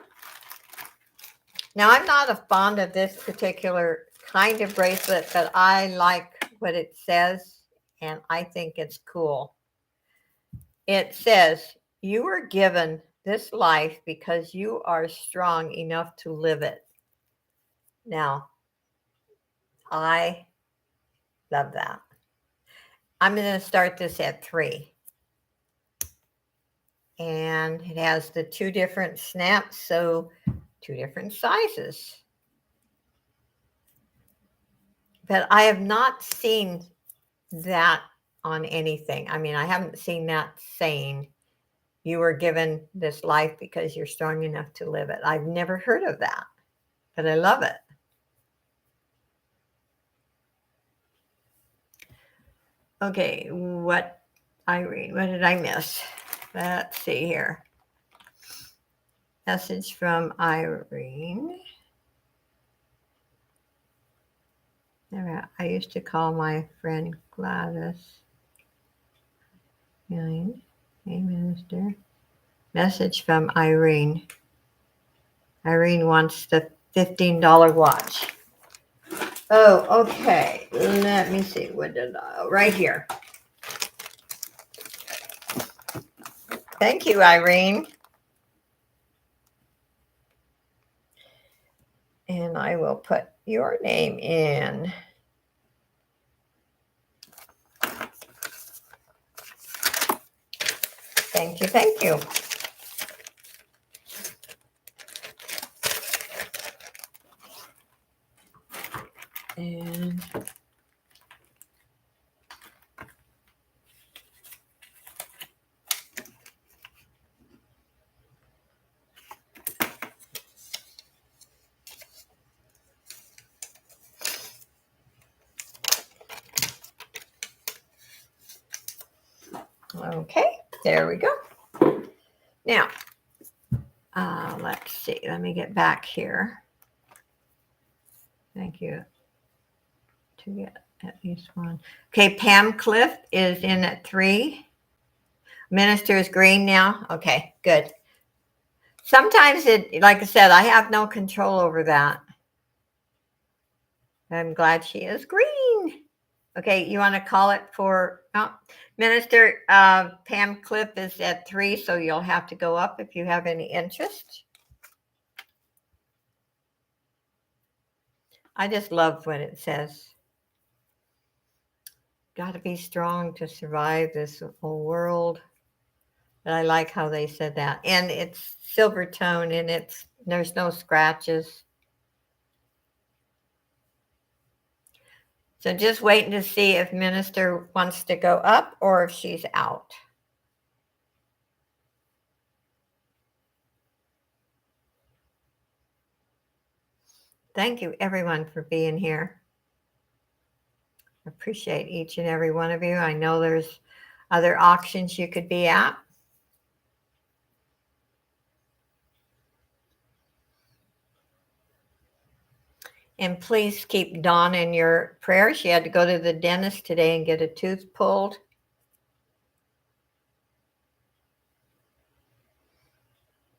Now, I'm not a fond of this particular kind of bracelet, but I like what it says, and I think it's cool. It says, "You were given this life because you are strong enough to live it." Now, I love that. I'm going to start this at 3. And it has the 2 different snaps, so 2 different sizes. But I have not seen that on anything. I mean, I haven't seen that saying you were given this life because you're strong enough to live it. I've never heard of that, but I love it. Okay, Irene, what did I miss? Let's see here. Message from Irene. I used to call my friend Gladys. Hey, Minister. Message from Irene. Irene wants the $15 watch. Oh, okay. Let me see. What did I? Right here. Thank you, Irene. And I will put your name in. Thank you, thank you. And okay, there we go. Now, let's see. Let me get back here. Thank you. To get at least one. Okay, Pam Cliff is in at 3. Minister is green now. Okay, good. Sometimes like I said, I have no control over that. I'm glad she is green. Okay, you want to call it for Minister Pam Cliff is at 3, so you'll have to go up if you have any interest. I just love what it says. Got to be strong to survive this whole world. But I like how they said that. And it's silver tone and there's no scratches. So just waiting to see if Minister wants to go up or if she's out. Thank you, everyone, for being here. I appreciate each and every one of you. I know there's other auctions you could be at. And please keep Dawn in your prayers. She had to go to the dentist today and get a tooth pulled.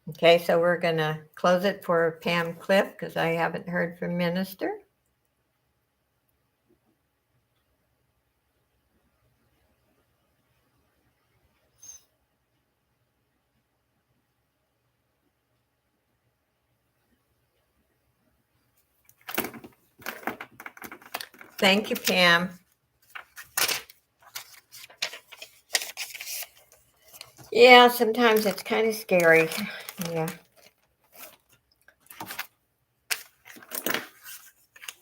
Okay, so we're going to close it for Pam Cliff because I haven't heard from Minister. Thank you, Pam. Yeah, sometimes it's kind of scary. Yeah.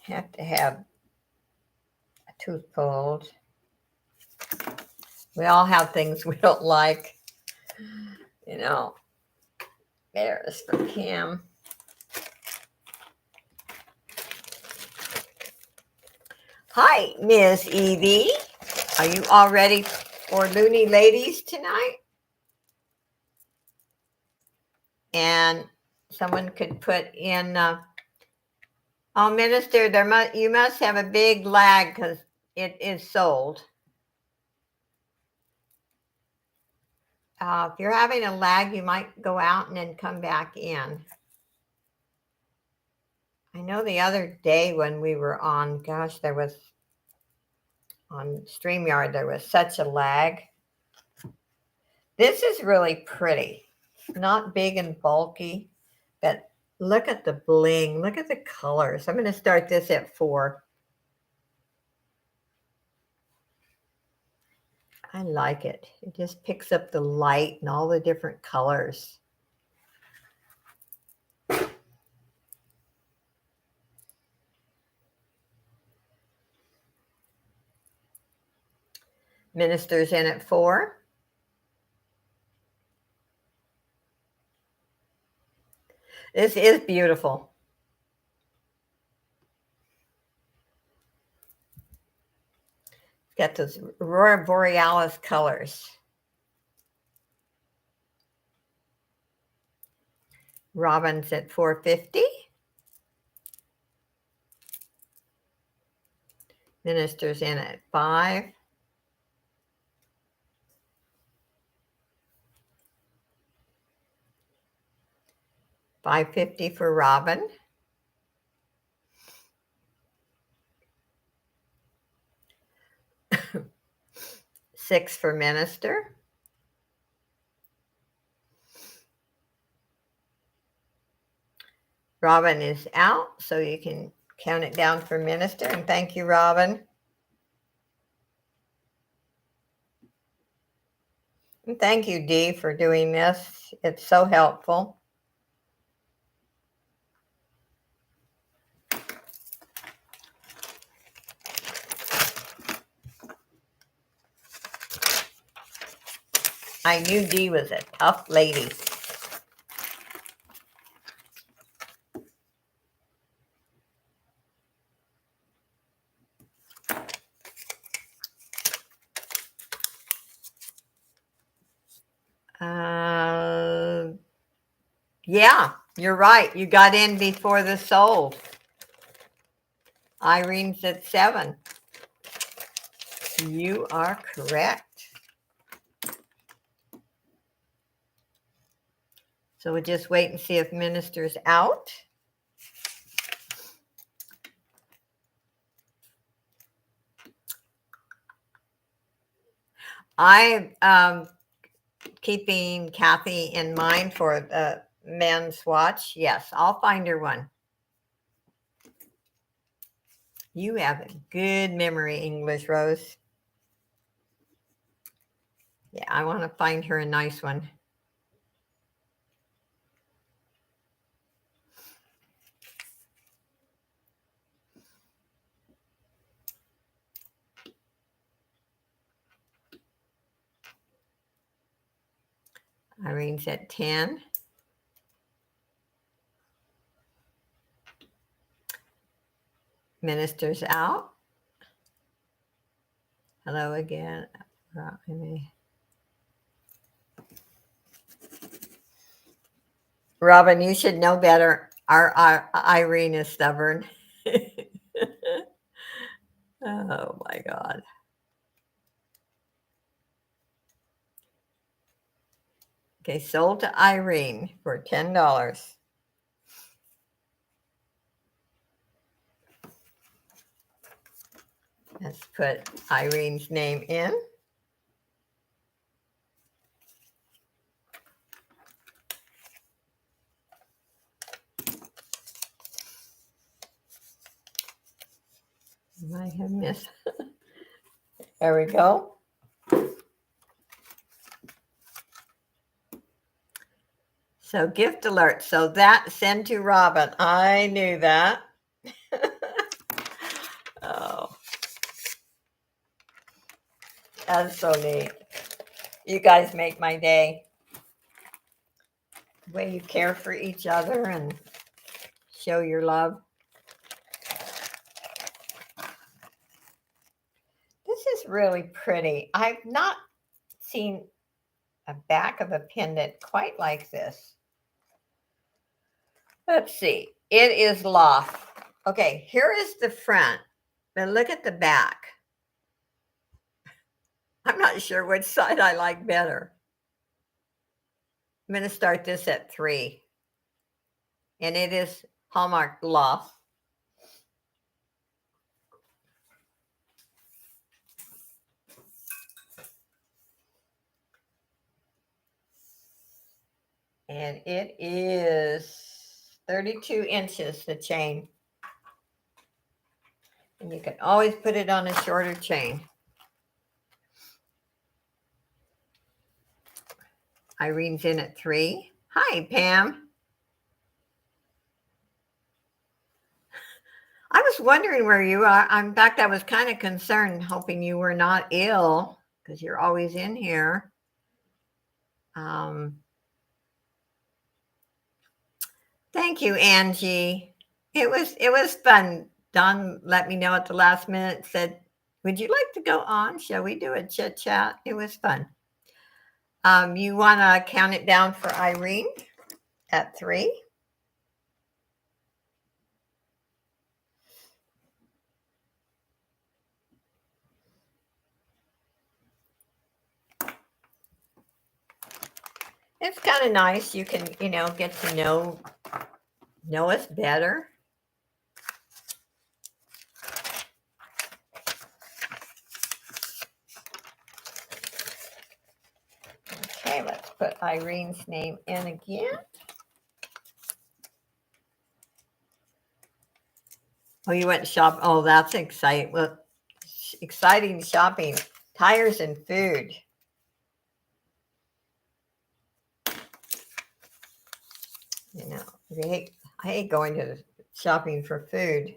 Have to have a tooth pulled. We all have things we don't like. You know, there's for Pam. Hi, Miss Evie. Are you all ready for Looney Ladies tonight? And someone could put in, Minister, you must have a big lag because it is sold. If you're having a lag, you might go out and then come back in. I know the other day when we were on, gosh, there was on StreamYard, there was such a lag. This is really pretty. Not big and bulky, but look at the bling. Look at the colors. I'm going to start this at 4. I like it. It just picks up the light and all the different colors. Ministers in at 4. This is beautiful. Got those Aurora Borealis colors. Robin's at 450. Ministers in at 5. $5.50 for Robin. $6 for Minister. Robin is out, so you can count it down for Minister. And thank you, Robin. And thank you, Dee, for doing this. It's so helpful. I knew Dee was a tough lady. Yeah, you're right. You got in before the sold. Irene's at 7. You are correct. So we'll just wait and see if Minister's out. I'm keeping Kathy in mind for the men's watch. Yes, I'll find her one. You have a good memory, English Rose. Yeah, I want to find her a nice one. Irene's at 10. Minister's out. Hello again. Robin, you should know better. Our Irene is stubborn. Oh my God. Okay, sold to Irene for $10. Let's put Irene's name in. I have missed. There we go. So gift alert. So that send to Robin. I knew that. Oh, that's so neat. You guys make my day. The way you care for each other and show your love. This is really pretty. I've not seen a back of a pendant quite like this. Let's see. It is loft. Okay, here is the front, but look at the back. I'm not sure which side I like better. I'm going to start this at 3. And it is Hallmark loft. And it is 32 inches, the chain. And you can always put it on a shorter chain. Irene's in at 3. Hi, Pam. I was wondering where you are. In fact, I was kind of concerned, hoping you were not ill because you're always in here. Thank you, Angie. It was fun. Don let me know at the last minute, said, "Would you like to go on? Shall we do a chit chat?" It was fun. You want to count it down for Irene at 3? It's kind of nice. You can, get to know us better. Okay, let's put Irene's name in again. Oh, you went shop. Oh, that's exciting. Well, exciting shopping. Tires and food. I hate going to shopping for food.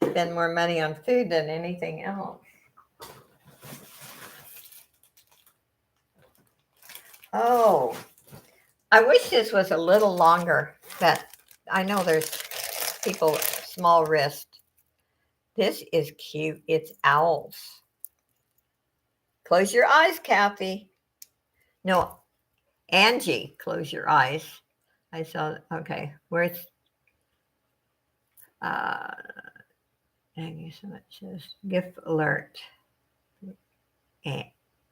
Spend more money on food than anything else. Oh, I wish this was a little longer. But I know there's people small wrist. This is cute. It's owls. Close your eyes, Kathy. No, Angie, close your eyes. I saw. Okay, where's thank you so much. Gift alert.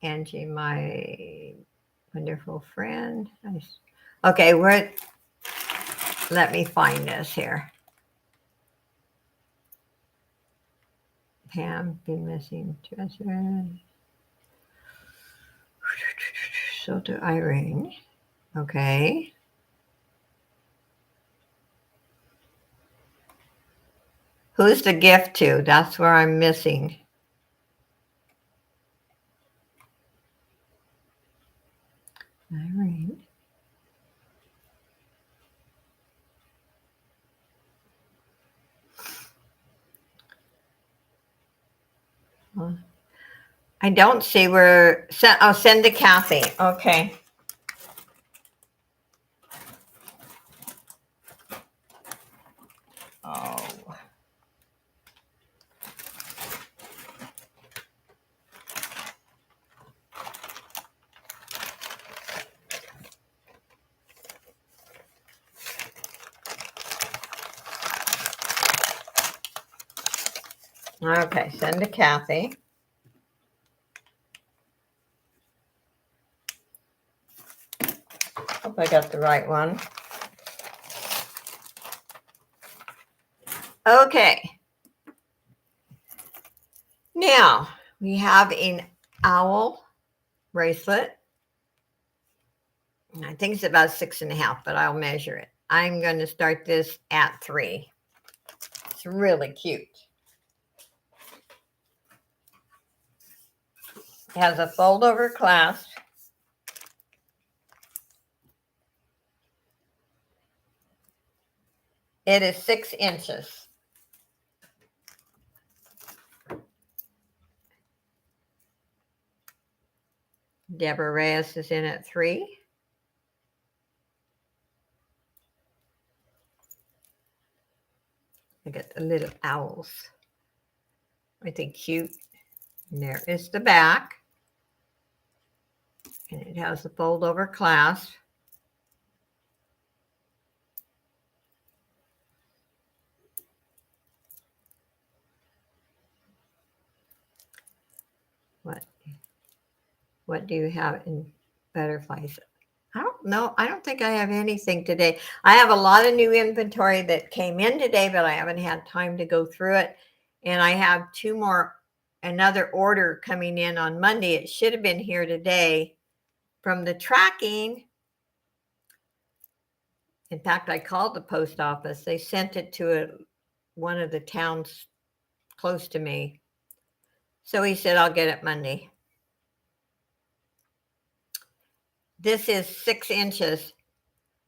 Angie, my wonderful friend. Nice. Okay, let me find this here. Pam, been missing treasure. So to Irene. Okay. Who's the gift to? That's where I'm missing. Irene. Well, I don't see where. I'll send to Kathy. Okay. Oh. Okay, send to Kathy. Hope I got the right one. Okay. Now we have an owl bracelet. I think it's about 6.5, but I'll measure it. I'm going to start this at 3. It's really cute. It has a fold over clasp. It is 6 inches. Deborah Reyes is in at 3. I got the little owls. I think cute. And there is the back. And it has a fold over clasp. What do you have in butterflies? I don't know. I don't think I have anything today. I have a lot of new inventory that came in today, but I haven't had time to go through it. And I have another order coming in on Monday. It should have been here today from the tracking. In fact, I called the post office. They sent it to one of the towns close to me. So he said, I'll get it Monday. This is 6 inches.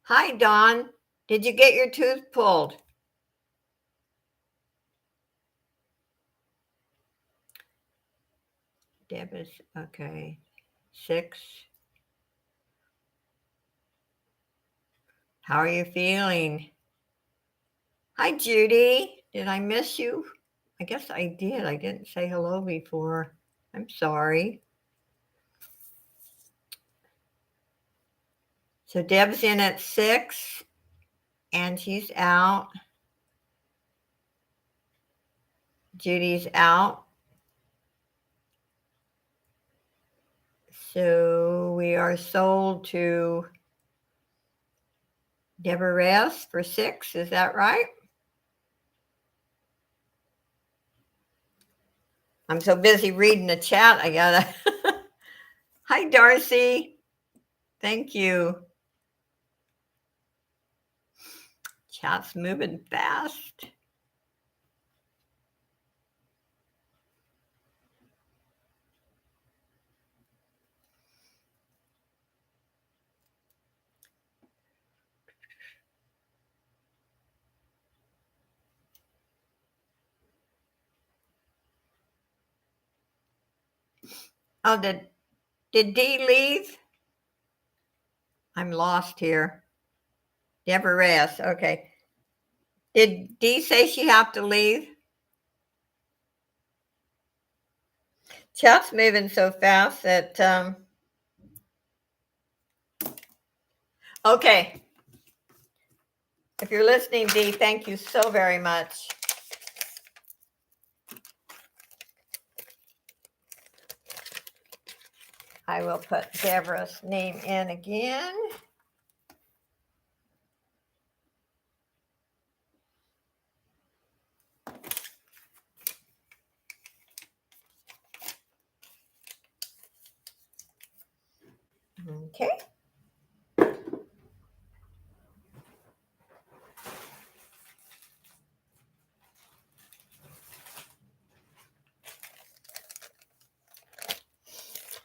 Hi, Dawn. Did you get your tooth pulled? Deb is, okay. 6. How are you feeling? Hi, Judy. Did I miss you? I guess I did. I didn't say hello before. I'm sorry. So Deb's in at 6 and she's out. Judy's out. So we are sold to Deborah Reyes for 6. Is that right? I'm so busy reading the chat. I gotta. Hi, Darcy. Thank you. Chat's moving fast. Oh, did Dee leave? I'm lost here. Deborah Reyes. Okay. Did Dee say she have to leave? Chat's moving so fast that okay. If you're listening, Dee, thank you so very much. I will put Deborah's name in again. Okay.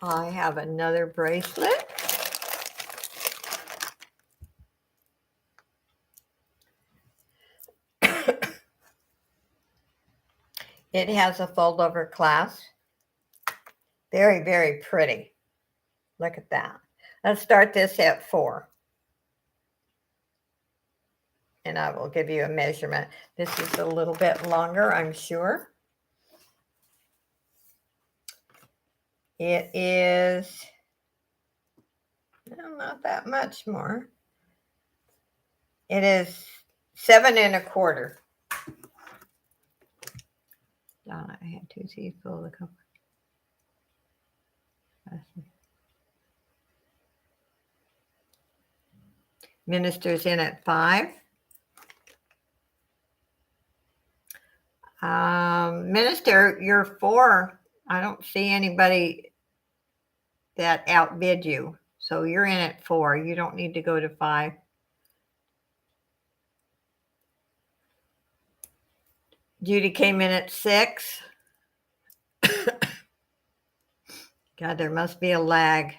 I have another bracelet. It has a fold-over clasp. Very, very pretty. Look at that. Let's start this at 4. And I will give you a measurement. This is a little bit longer, I'm sure. It is, well, not that much more. It is 7 1/4. Donna, I had 2 teeth full of the cover. Minister's in at 5. Minister, you're 4. I don't see anybody that outbid you. So you're in at 4. You don't need to go to 5. Judy came in at 6. God, there must be a lag.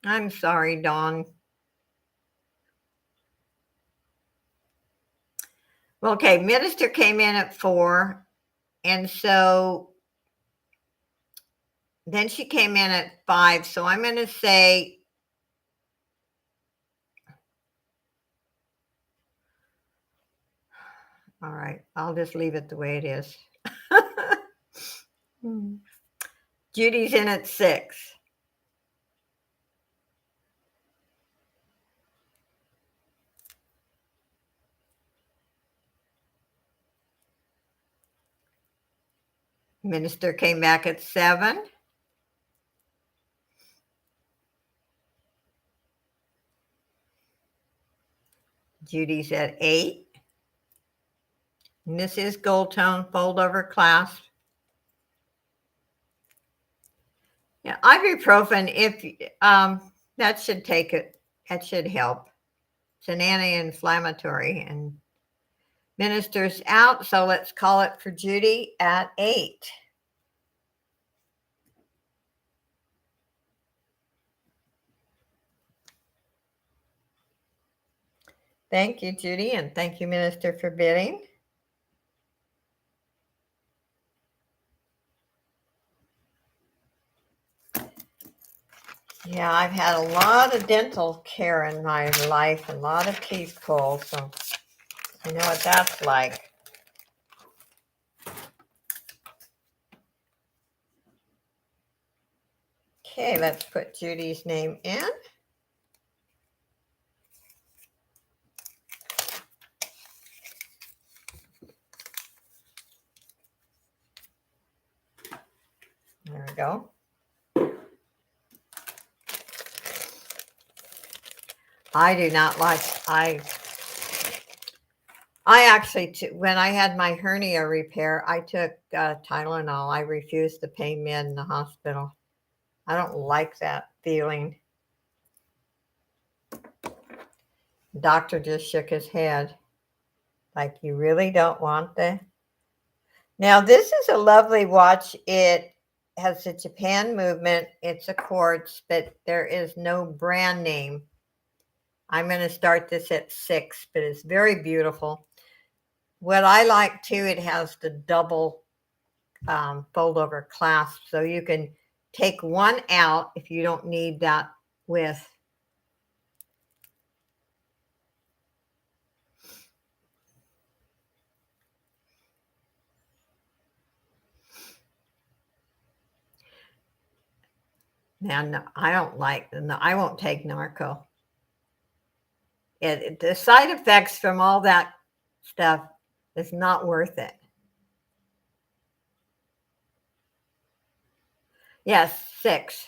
I'm sorry, Dawn. Okay, Minister came in at 4. And so then she came in at 5. So I'm going to say, all right, I'll just leave it the way it is. Judy's in at 6. Minister came back at 7. Judy's at 8. And this is gold tone fold over clasp. Yeah, ibuprofen, if that should take it, that should help. It's an anti-inflammatory and ministers out. So let's call it for Judy at 8. Thank you, Judy, and thank you, Minister, for bidding. Yeah, I've had a lot of dental care in my life, and a lot of teeth pulled, so I know what that's like. Okay, let's put Judy's name in. There we go. I do not like, I actually, when I had my hernia repair, I took Tylenol. I refused the pain med in the hospital. I don't like that feeling. The doctor just shook his head. Like, you really don't want that? Now, this is a lovely watch. It has the Japan movement. It's a quartz, but there is no brand name. I'm going to start this at 6, but it's very beautiful. What I like too, it has the double fold over clasp, so you can take one out if you don't need that width. Now, no, I don't like, no, I won't take narco. The side effects from all that stuff is not worth it. Yes, 6.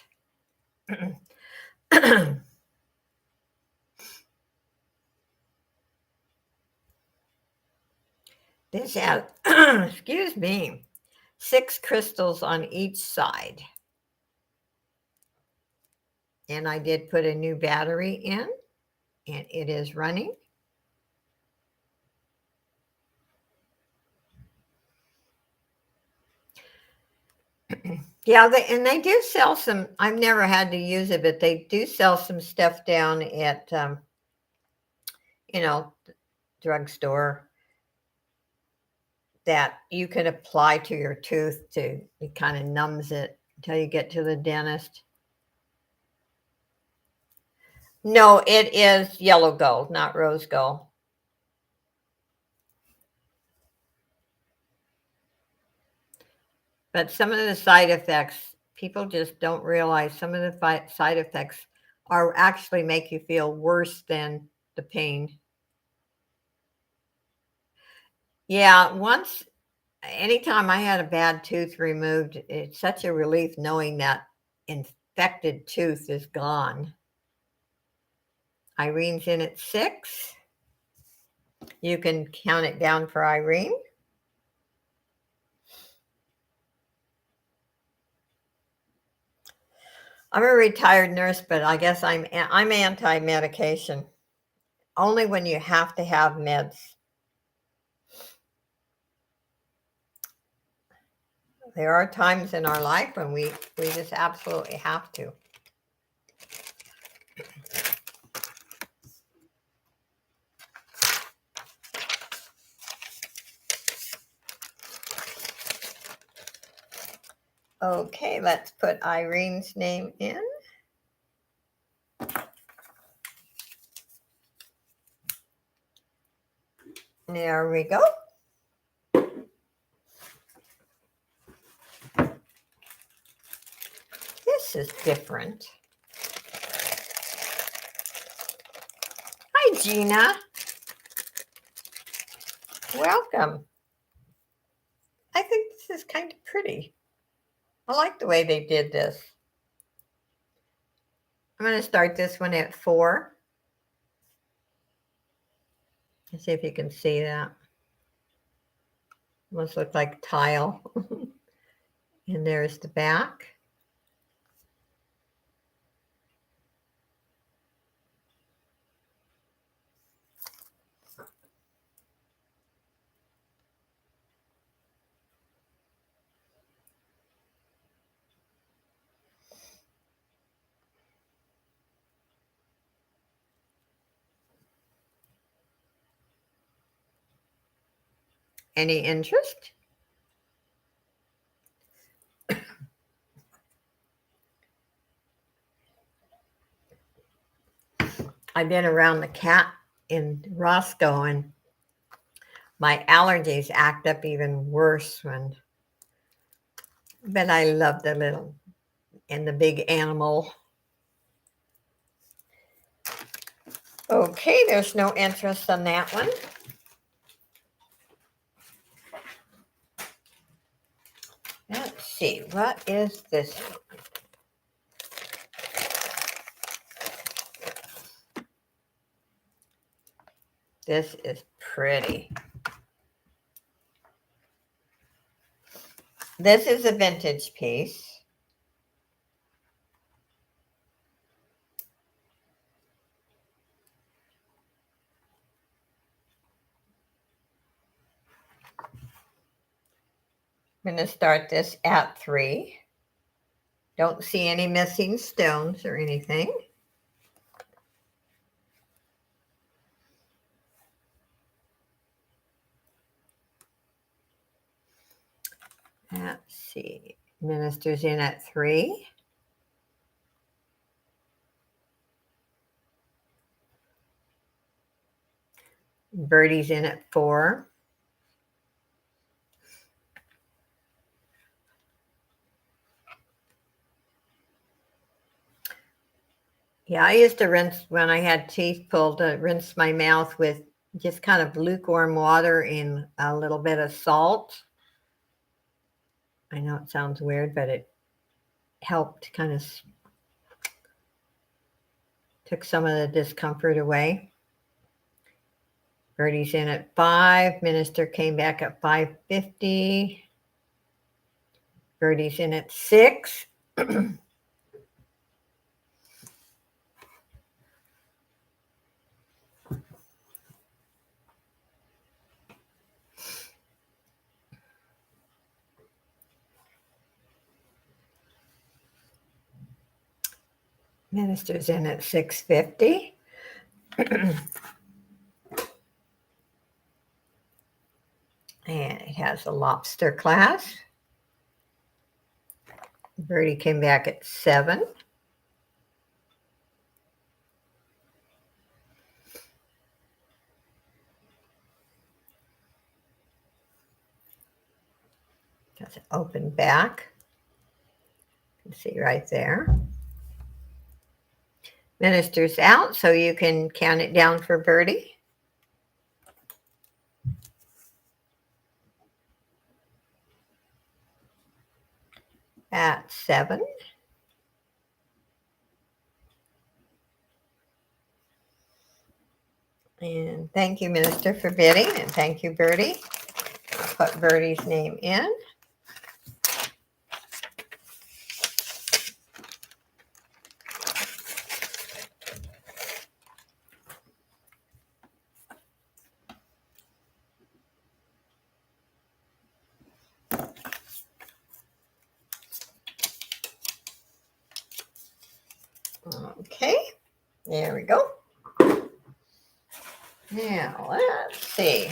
This has, excuse me, 6 crystals on each side. And I did put a new battery in, and it is running. Yeah, they do sell some. I've never had to use it, but they do sell some stuff down at, you know, drugstore that you can apply to your tooth to, it kind of numbs it until you get to the dentist. No, it is yellow gold, not rose gold. But some of the side effects, people just don't realize some of the side effects are actually make you feel worse than the pain. Yeah, anytime I had a bad tooth removed, it's such a relief knowing that infected tooth is gone. Irene's in at 6. You can count it down for Irene. I'm a retired nurse, but I guess I'm anti-medication. Only when you have to have meds. There are times in our life when we just absolutely have to. Okay, let's put Irene's name in. There we go. This is different. Hi, Gina. Welcome. I think this is kind of pretty. I like the way they did this. I'm going to start this one at 4. Let's see if you can see that. Almost look like tile. And there's the back. Any interest? I've been around the cat in Roscoe, and my allergies act up even worse when, but I love the little and the big animal. Okay, there's no interest on that one. Let's see, what is this one? This is pretty. This is a vintage piece. I'm going to start this at 3. Don't see any missing stones or anything. Let's see. Minister's in at 3. Birdie's in at 4. Yeah, I used to rinse when I had teeth pulled, rinse my mouth with just kind of lukewarm water and a little bit of salt. I know it sounds weird, but it helped kind of took some of the discomfort away. Birdie's in at 5. Minister came back at 5:50. Birdie's in at 6. Minister's in at 6:50. And it has a lobster class. Birdie came back at 7. That's an open back. You can see right there. Minister's out, so you can count it down for birdie. At 7. And thank you, Minister, for bidding, and thank you, Birdie. I'll put Birdie's name in. Okay, there we go. Now, let's see.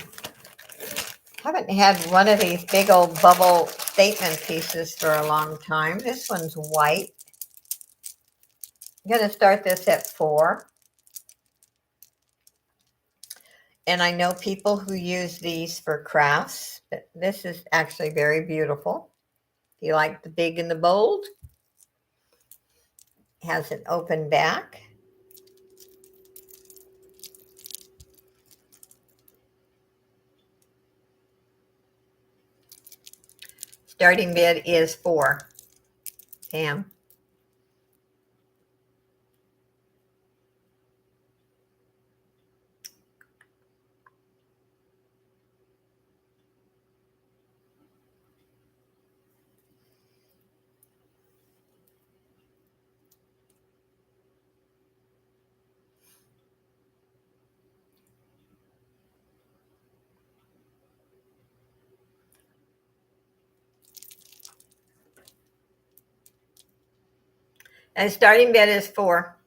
Haven't had one of these big old bubble statement pieces for a long time. This one's white. I'm going to start this at 4. And I know people who use these for crafts, but this is actually very beautiful. If you like the big and the bold, it has an open back. Starting bid is 4. Pam. And starting bid is 4.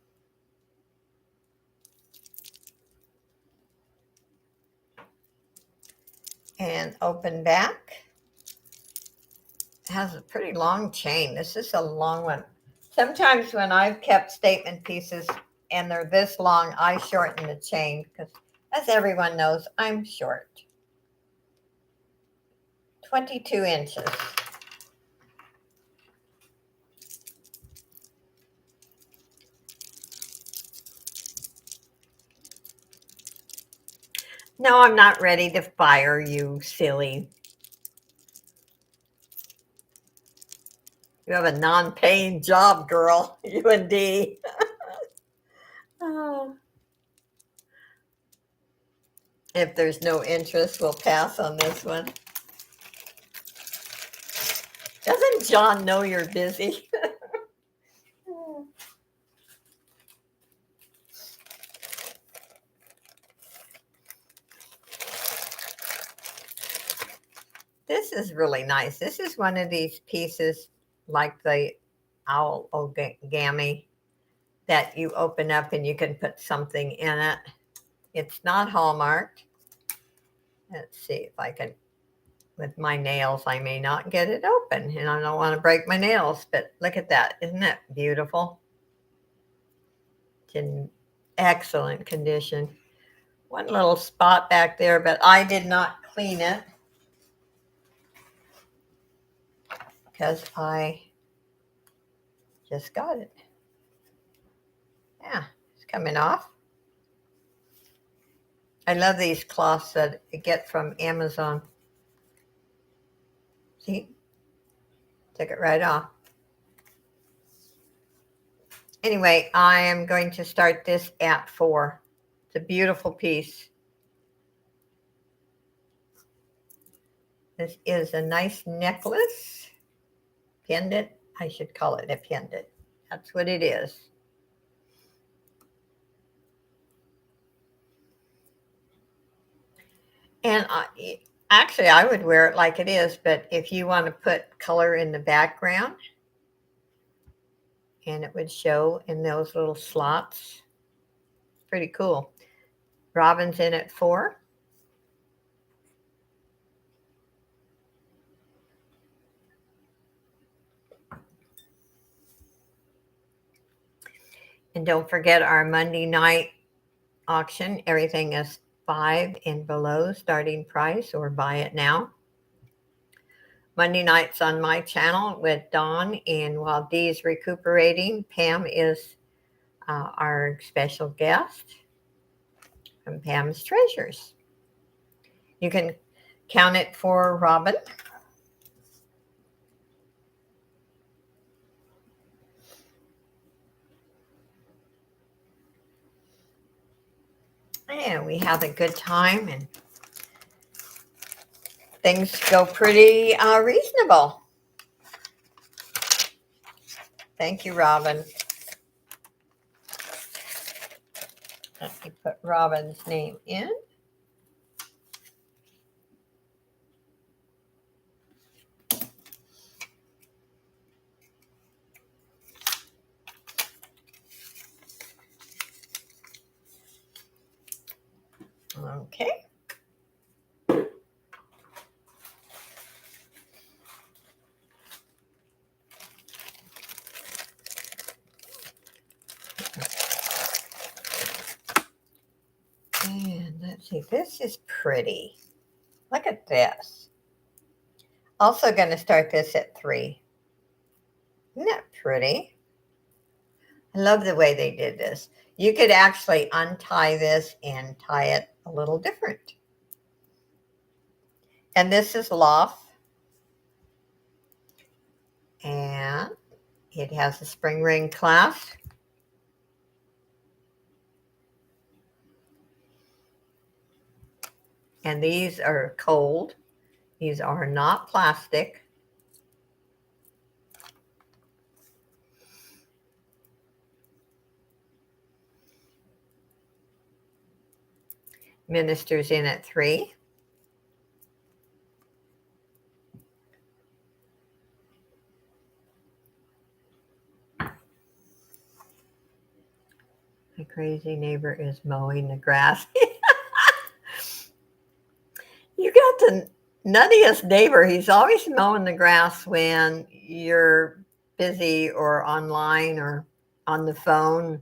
and open back. It has a pretty long chain. This is a long one. Sometimes when I've kept statement pieces and they're this long, I shorten the chain because, as everyone knows, I'm short. 22 inches. No, I'm not ready to fire you, silly. You have a non-paying job, girl. You and D. Oh. If there's no interest, we'll pass on this one. Doesn't John know you're busy? This is really nice. This is one of these pieces like the owl origami that you open up and you can put something in it. It's not Hallmarked. Let's see if I can, with my nails, I may not get it open and I don't want to break my nails, but look at that. Isn't that beautiful? It's in excellent condition. One little spot back there, but I did not clean it because I just got it. Yeah, it's coming off. I love these cloths that I get from Amazon. See? Took it right off. Anyway, I am going to start this at 4. It's a beautiful piece. This is a nice necklace. Pendant. I should call it a pendant. That's what it is. And actually, I would wear it like it is, but if you want to put color in the background, and it would show in those little slots, pretty cool. Robin's in at 4. And don't forget our Monday night auction. Everything is 5 and below starting price, or buy it now. Monday nights on my channel with Dawn, and while Dee's recuperating, Pam is our special guest from Pam's Treasures. You can count it for Robin. And we have a good time, and things go pretty reasonable. Thank you, Robin. Let me put Robin's name in. Okay. And let's see, this is pretty. Look at this. Also going to start this at 3. Isn't that pretty? I love the way they did this. You could actually untie this and tie it a little different. And this is Loft. And it has a spring ring clasp. And these are cold. These are not plastic. Minister's in at 3. My crazy neighbor is mowing the grass. You got the nuttiest neighbor. He's always mowing the grass when you're busy or online or on the phone.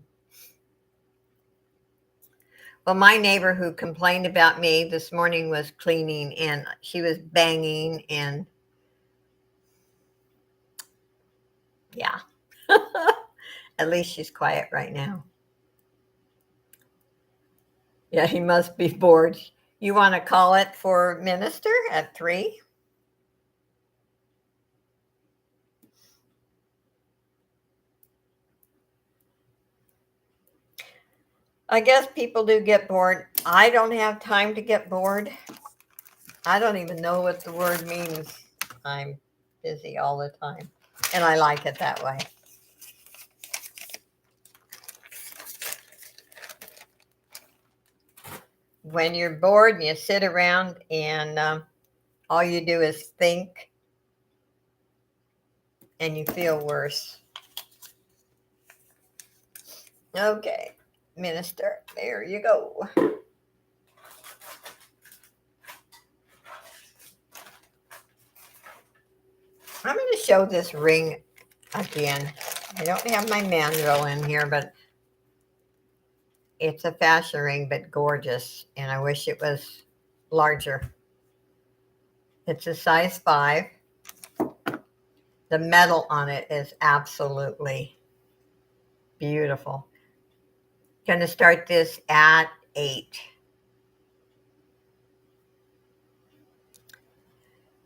Well, my neighbor who complained about me this morning was cleaning and she was banging and yeah. At least she's quiet right now. Yeah, he must be bored. You want to call it for minister at 3? I guess people do get bored. I don't have time to get bored. I don't even know what the word means. I'm busy all the time. And I like it that way. When you're bored and you sit around and all you do is think and you feel worse. Okay, minister, there you go. I'm going to show this ring again. I don't have my manual in here, but it's a fashion ring, but gorgeous. And I wish it was larger. It's a size 5. The metal on it is absolutely beautiful. Going to start this at 8.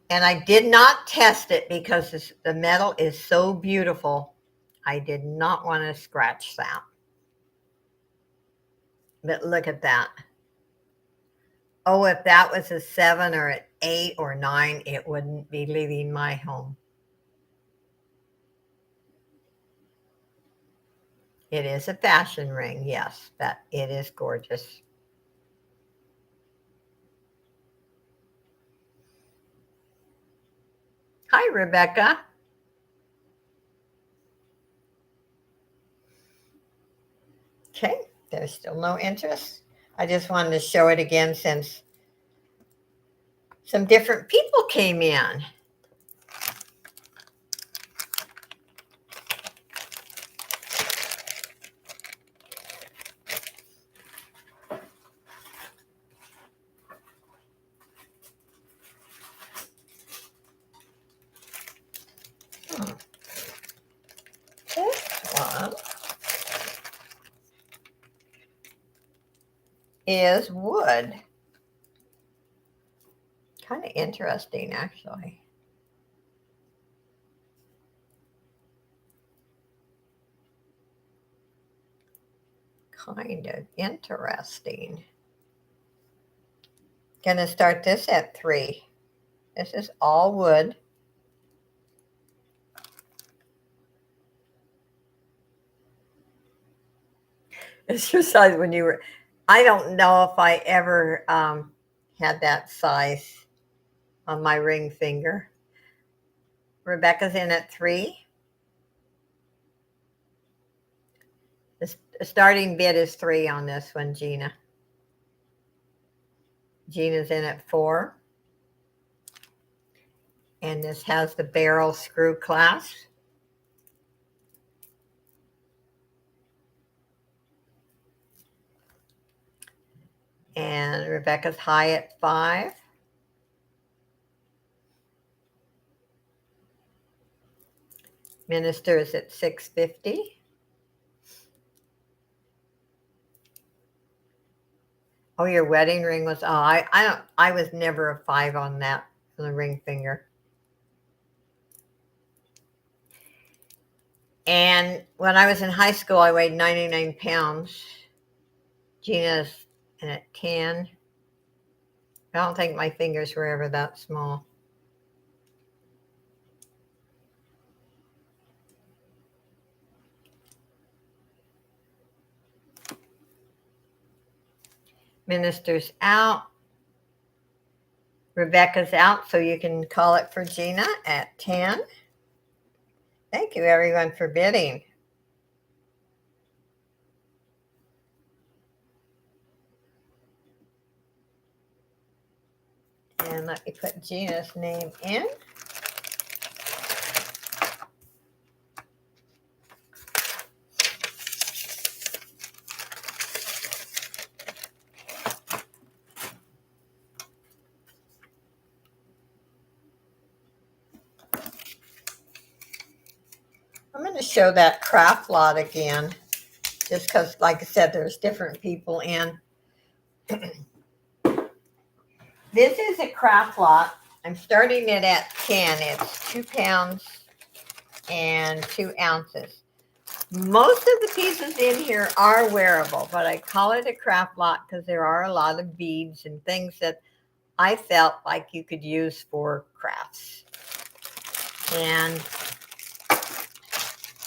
And I did not test it because the metal is so beautiful. I did not want to scratch that. But look at that. Oh, if that was a 7 or an 8 or 9, it wouldn't be leaving my home. It is a fashion ring, yes, but it is gorgeous. Hi, Rebecca. Okay, there's still no interest. I just wanted to show it again since some different people came in. This one is wood. Kind of interesting, actually. Kind of interesting. Gonna start this at 3. This is all wood. It's your size when you were. I don't know if I ever had that size on my ring finger. Rebecca's in at 3. The starting bid is 3 on this one, Gina. Gina's in at 4. And this has the barrel screw clasp. And Rebecca's high at 5. Minister is at 650. Oh, your wedding ring was. Oh, I was never a 5 on that on the ring finger. And when I was in high school, I weighed 99 pounds. Gina's in at 10. I don't think my fingers were ever that small. Minister's out. Rebecca's out, so you can call it for Gina at 10. Thank you, everyone, for bidding. And let me put Gina's name in. I'm going to show that craft lot again, just because, like I said, there's different people in. This is a craft lot. I'm starting it at 10. It's 2 pounds and 2 ounces. Most of the pieces in here are wearable, but I call it a craft lot because there are a lot of beads and things that I felt like you could use for crafts. And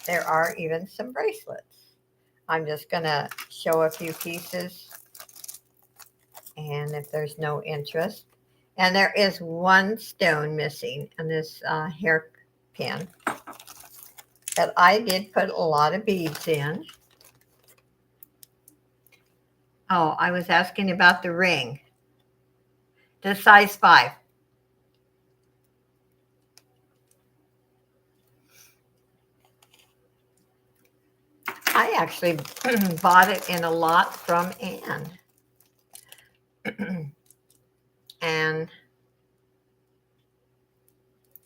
there are even some bracelets. I'm just going to show a few pieces, and if there's no interest. And there is one stone missing in this hairpin that I did put a lot of beads in. Oh, I was asking about the ring. The size 5. I actually bought it in a lot from Anne. And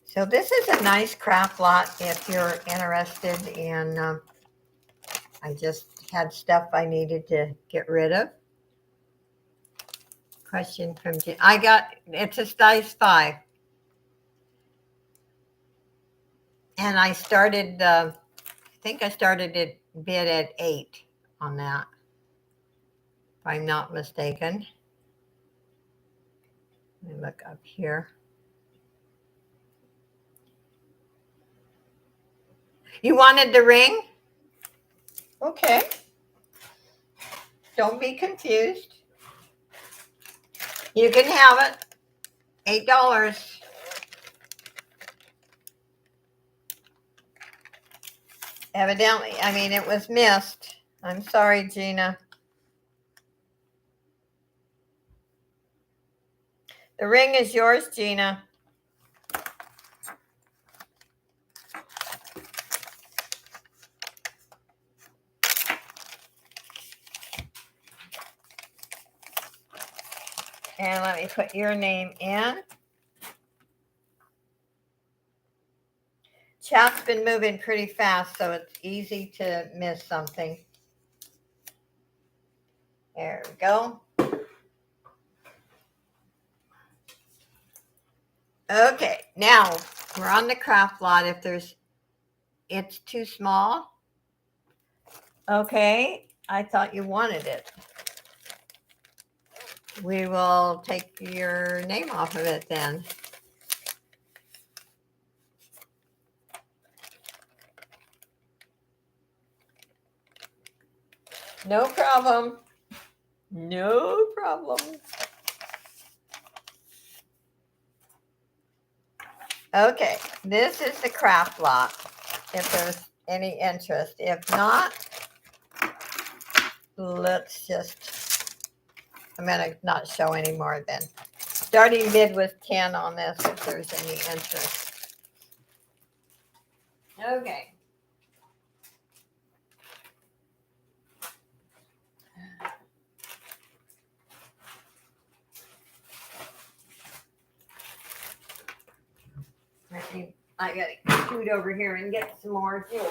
so this is a nice craft lot if you're interested in, I just had stuff I needed to get rid of. Question from Jim. It's a size 5. And I started, I think I started it bid at 8 on that, if I'm not mistaken. Let me look up here. You wanted the ring? Okay. Don't be confused. You can have it. $8. Evidently, I mean, it was missed. I'm sorry, Gina. The ring is yours, Gina. And let me put your name in. Chat's been moving pretty fast, so it's easy to miss something. There we go. Okay, now we're on the craft lot. If it's too small. Okay, I thought you wanted it. We will take your name off of it then. No problem. No problem. Okay, this is the craft lot, if there's any interest. If not, I'm going to not show any more then. Starting bid was 10 on this, if there's any interest. Okay. I got to scoot over here and get some more jewelry.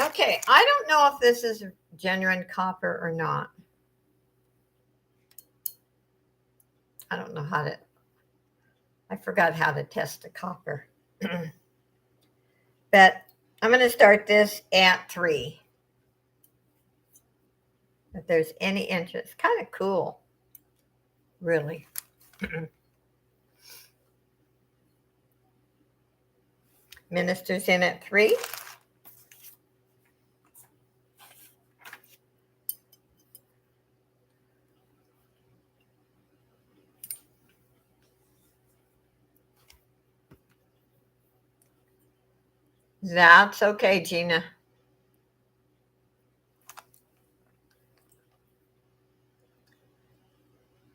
Okay, I don't know if this is genuine copper or not. I don't know I forgot how to test the copper. But I'm going to start this at 3. If there's any interest. Kind of cool, really. Minister's in at 3. That's okay, Gina.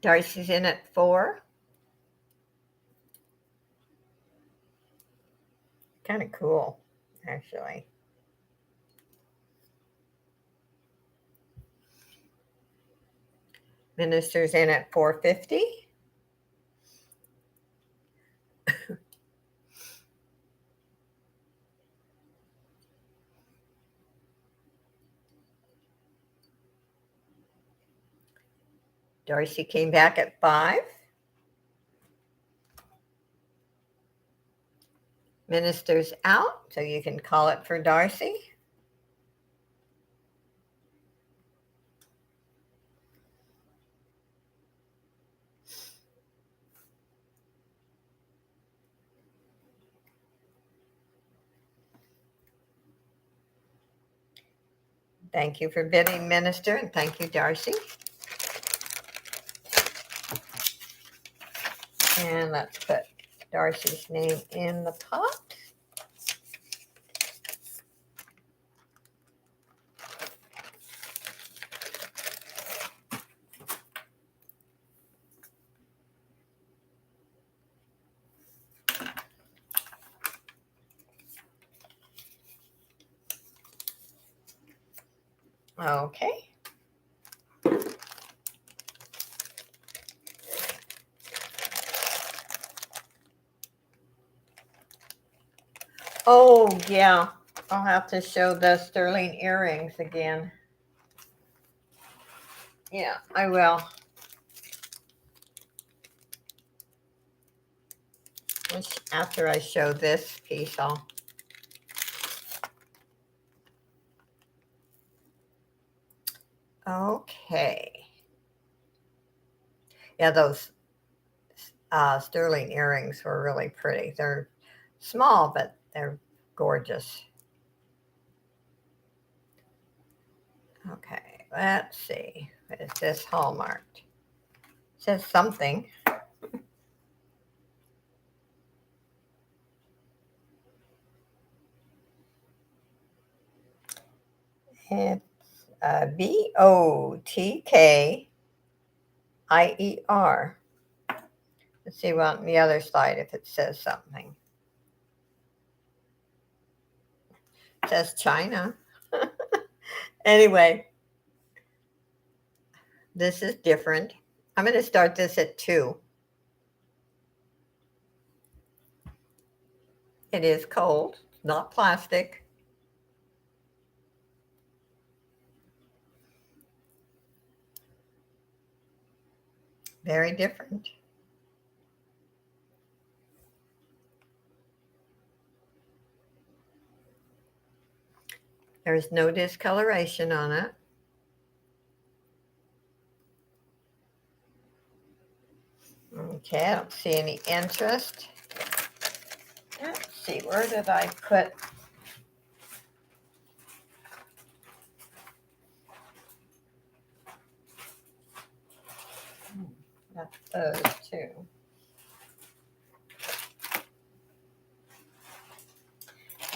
Darcy's in at 4. Kind of cool, actually. Minister's in at 450. Darcy came back at 5. Minister's out, so you can call it for Darcy. Thank you for bidding, Minister, and thank you, Darcy. And let's put Darcy's name in the pot. Okay. Oh, yeah. I'll have to show the sterling earrings again. Yeah, I will. After I show this piece, I'll. Okay. Yeah, those sterling earrings were really pretty. They're small, but they're gorgeous. Okay, let's see. What is this hallmarked? It says something. It's Botkier. Let's see what on the other side if it says something. It says China. Anyway, this is different. I'm going to start this at 2. It is cold, not plastic. Very different. There's no discoloration on it. Okay, I don't see any interest. Let's see, where did I put? That's those 2.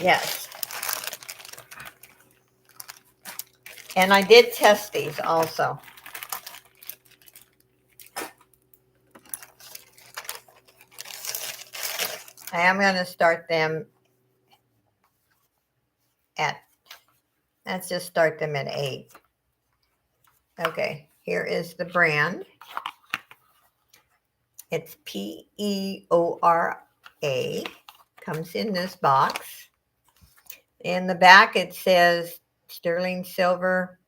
Yes. And I did test these also. I am going to start them at, let's just start them at 8. Okay, here is the brand. It's Peora. Comes in this box. In the back, it says sterling silver,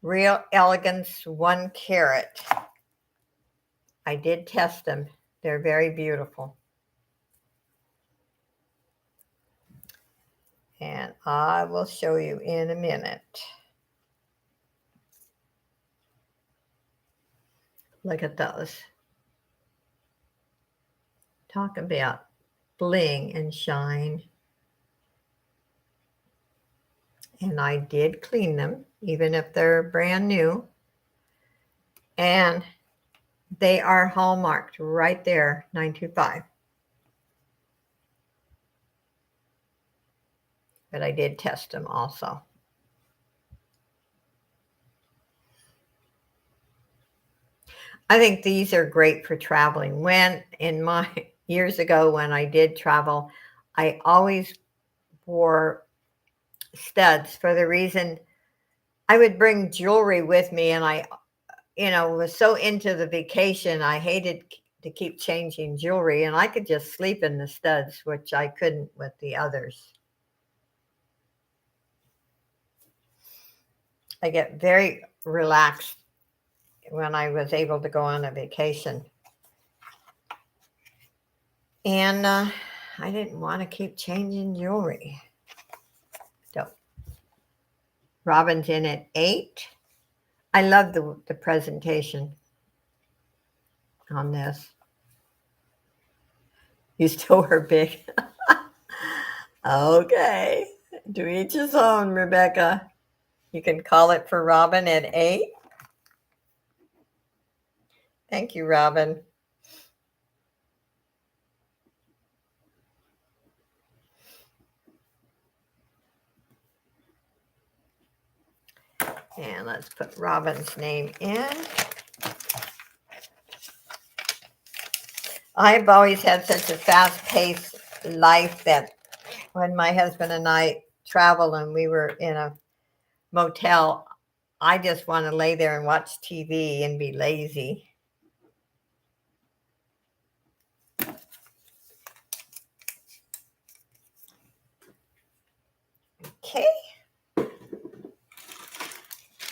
real elegance, 1 carat. I did test them. They're very beautiful. And I will show you in a minute. Look at those. Talk about bling and shine. And I did clean them, even if they're brand new. And they are hallmarked right there, 925. but I did test them also. I think these are great for traveling. When in my years ago when I did travel, I always wore studs for the reason I would bring jewelry with me, and I, was so into the vacation, I hated to keep changing jewelry, and I could just sleep in the studs, which I couldn't with the others. I get very relaxed when I was able to go on a vacation. And I didn't want to keep changing jewelry. So Robin's in at 8. I love the presentation on this. You still were big. Okay. To each his own, Rebecca. You can call it for Robin at 8. Thank you, Robin. And let's put Robin's name in. I've always had such a fast-paced life that when my husband and I traveled and we were in a motel, I just want to lay there and watch TV and be lazy. Okay.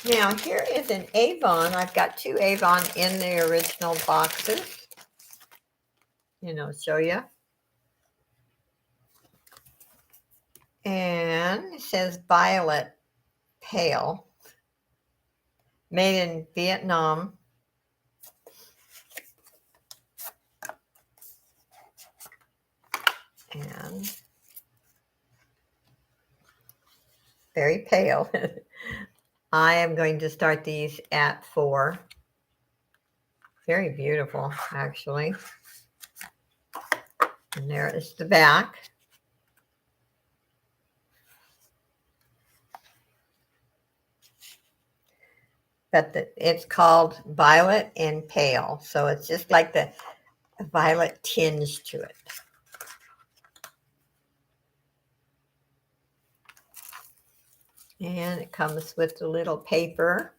Now here is an Avon. I've got 2 Avon in the original boxes. Show you. And it says Violet Pale. Made in Vietnam. And very pale. I am going to start these at 4. Very beautiful, actually. And there is the back. But it's called Violet and Pale. So it's just like the violet tinge to it. And it comes with the little paper.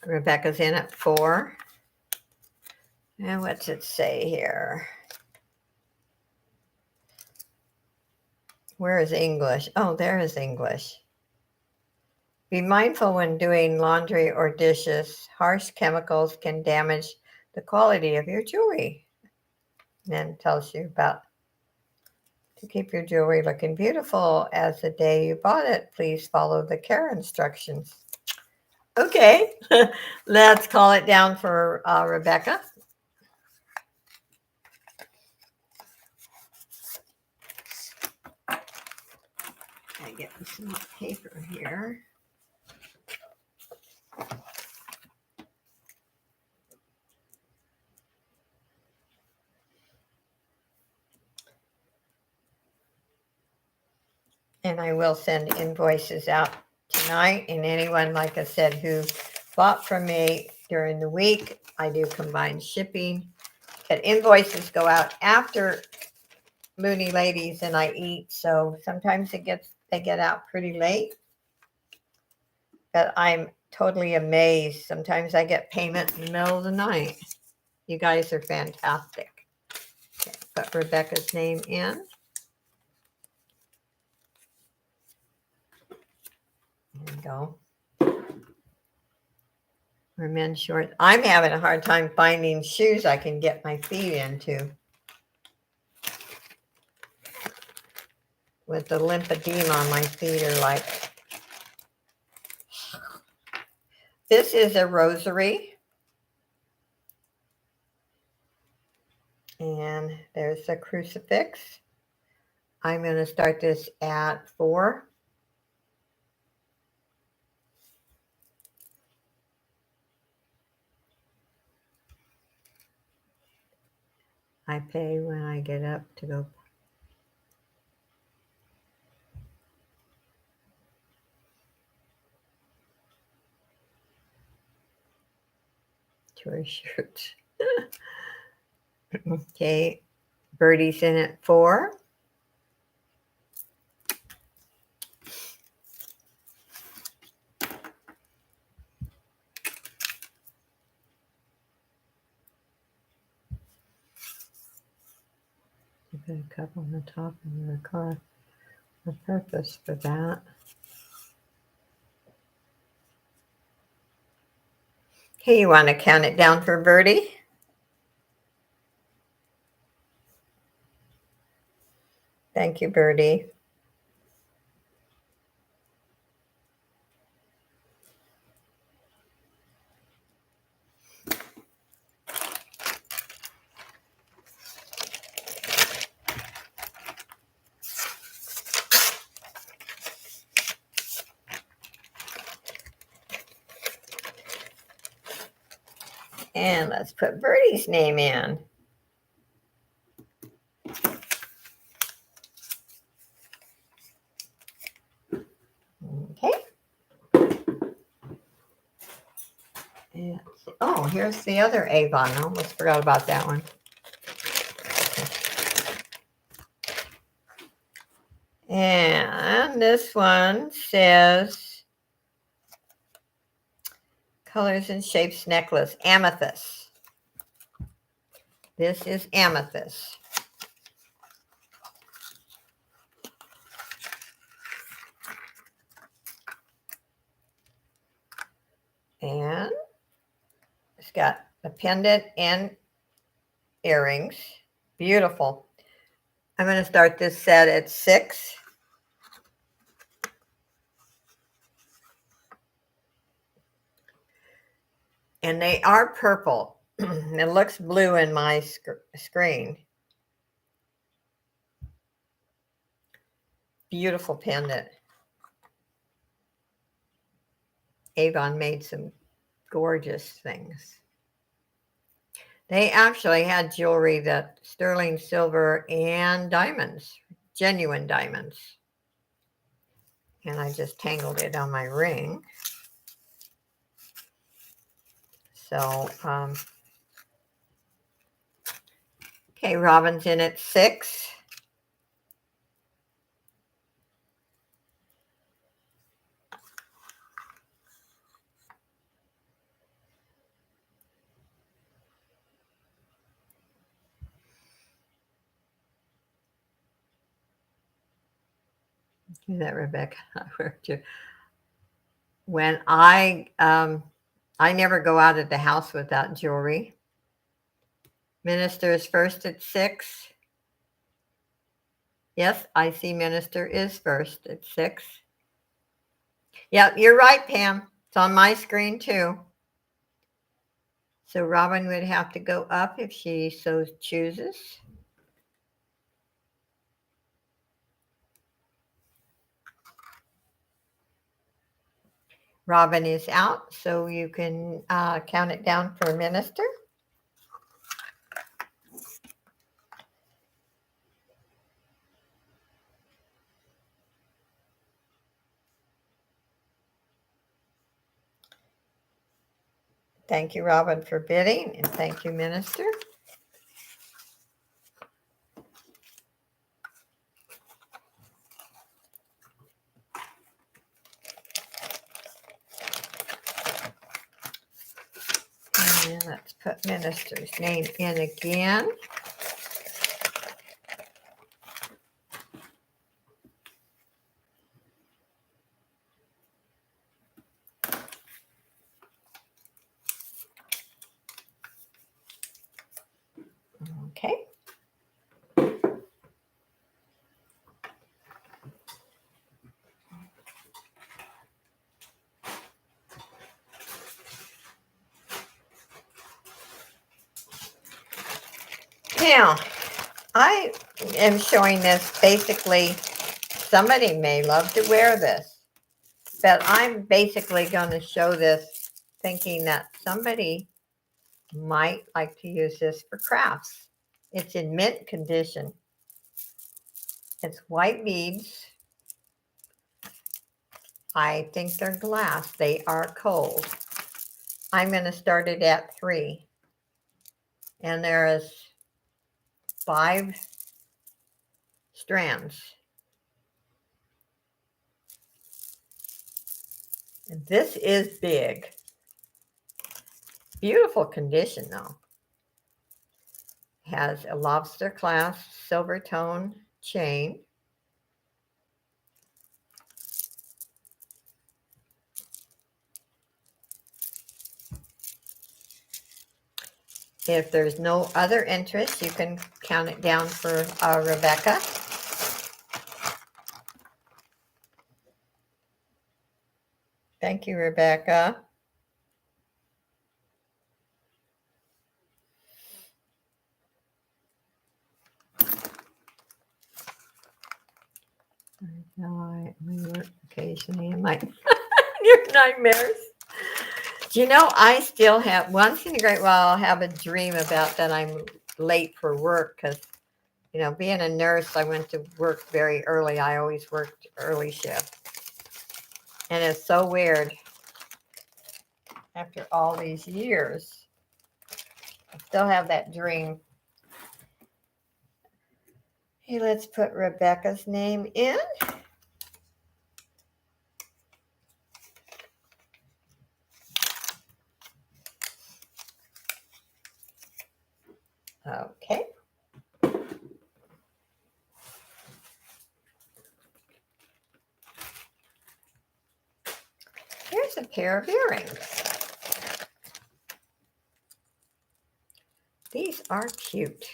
Rebecca's in at 4. And what's it say here? Where is English? Oh, there is English. Be mindful when doing laundry or dishes. Harsh chemicals can damage the quality of your jewelry. And then it tells you about to keep your jewelry looking beautiful as the day you bought it. Please follow the care instructions. Okay, let's call it down for Rebecca. I get some paper here. And I will send invoices out tonight. And anyone, like I said, who bought from me during the week, I do combined shipping. But invoices go out after Mooney Ladies and I eat, so sometimes they get out pretty late. But I'm totally amazed. Sometimes I get payment in the middle of the night. You guys are fantastic. Okay, put Rebecca's name in. There we go. For men's shorts. I'm having a hard time finding shoes I can get my feet into. With the lymphedema on my feet are like. This is a rosary. And there's a crucifix. I'm going to start this at 4. I pay when I get up to go. To her shirt. Okay, Birdie's in at 4. You put a cup on the top of your car. The purpose for that. Okay, you want to count it down for Birdie? Thank you, Birdie. And let's put Birdie's name in. Okay. And, oh, here's the other Avon. I almost forgot about that one. And this one says colors and shapes necklace, amethyst. This is amethyst. And it's got a pendant and earrings. Beautiful. I'm going to start this set at 6. And they are purple. It looks blue in my screen. Beautiful pendant. Avon made some gorgeous things. They actually had jewelry that sterling silver and diamonds, genuine diamonds. And I just tangled it on my ring. So, okay, Robin's in at 6. Do that, Rebecca. When I never go out of the house without jewelry. Minister is first at 6. Yes, I see Minister is first at 6. Yep, you're right, Pam. It's on my screen too. So Robin would have to go up if she so chooses. Robin is out, so you can count it down for Minister. Thank you, Robin, for bidding, and thank you, Minister. And let's put Minister's name in again. Okay. Now, I am showing this basically, somebody may love to wear this, but I'm basically going to show this thinking that somebody might like to use this for crafts. It's in mint condition. It's white beads. I think they're glass. They are cold. I'm going to start it at 3. And there is 5 strands. And this is big. Beautiful condition though. Has a lobster clasp silver tone chain. If there's no other interest, you can count it down for Rebecca. Thank you, Rebecca. I work occasionally in my your nightmares. Do you know, I still have, once in a great while, I'll have a dream about that I'm late for work because, you know, being a nurse, I went to work very early. I always worked early shift. And it's so weird. After all these years, I still have that dream. Hey, let's put Rebecca's name in. Okay. Here's a pair of earrings. These are cute.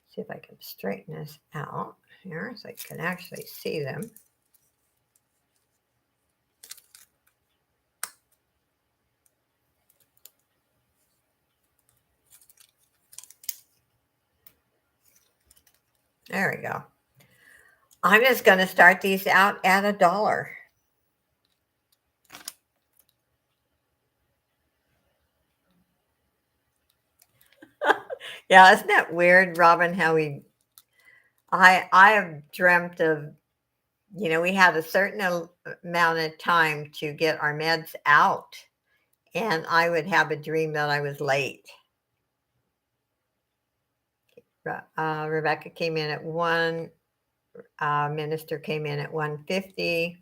See if I can straighten this out here so I can actually see them. There we go. I'm just going to start these out at $1. Yeah, isn't that weird, Robin, how I have dreamt of, you know, we had a certain amount of time to get our meds out, and I would have a dream that I was late. Rebecca came in at 1. Minister came in at 1:50.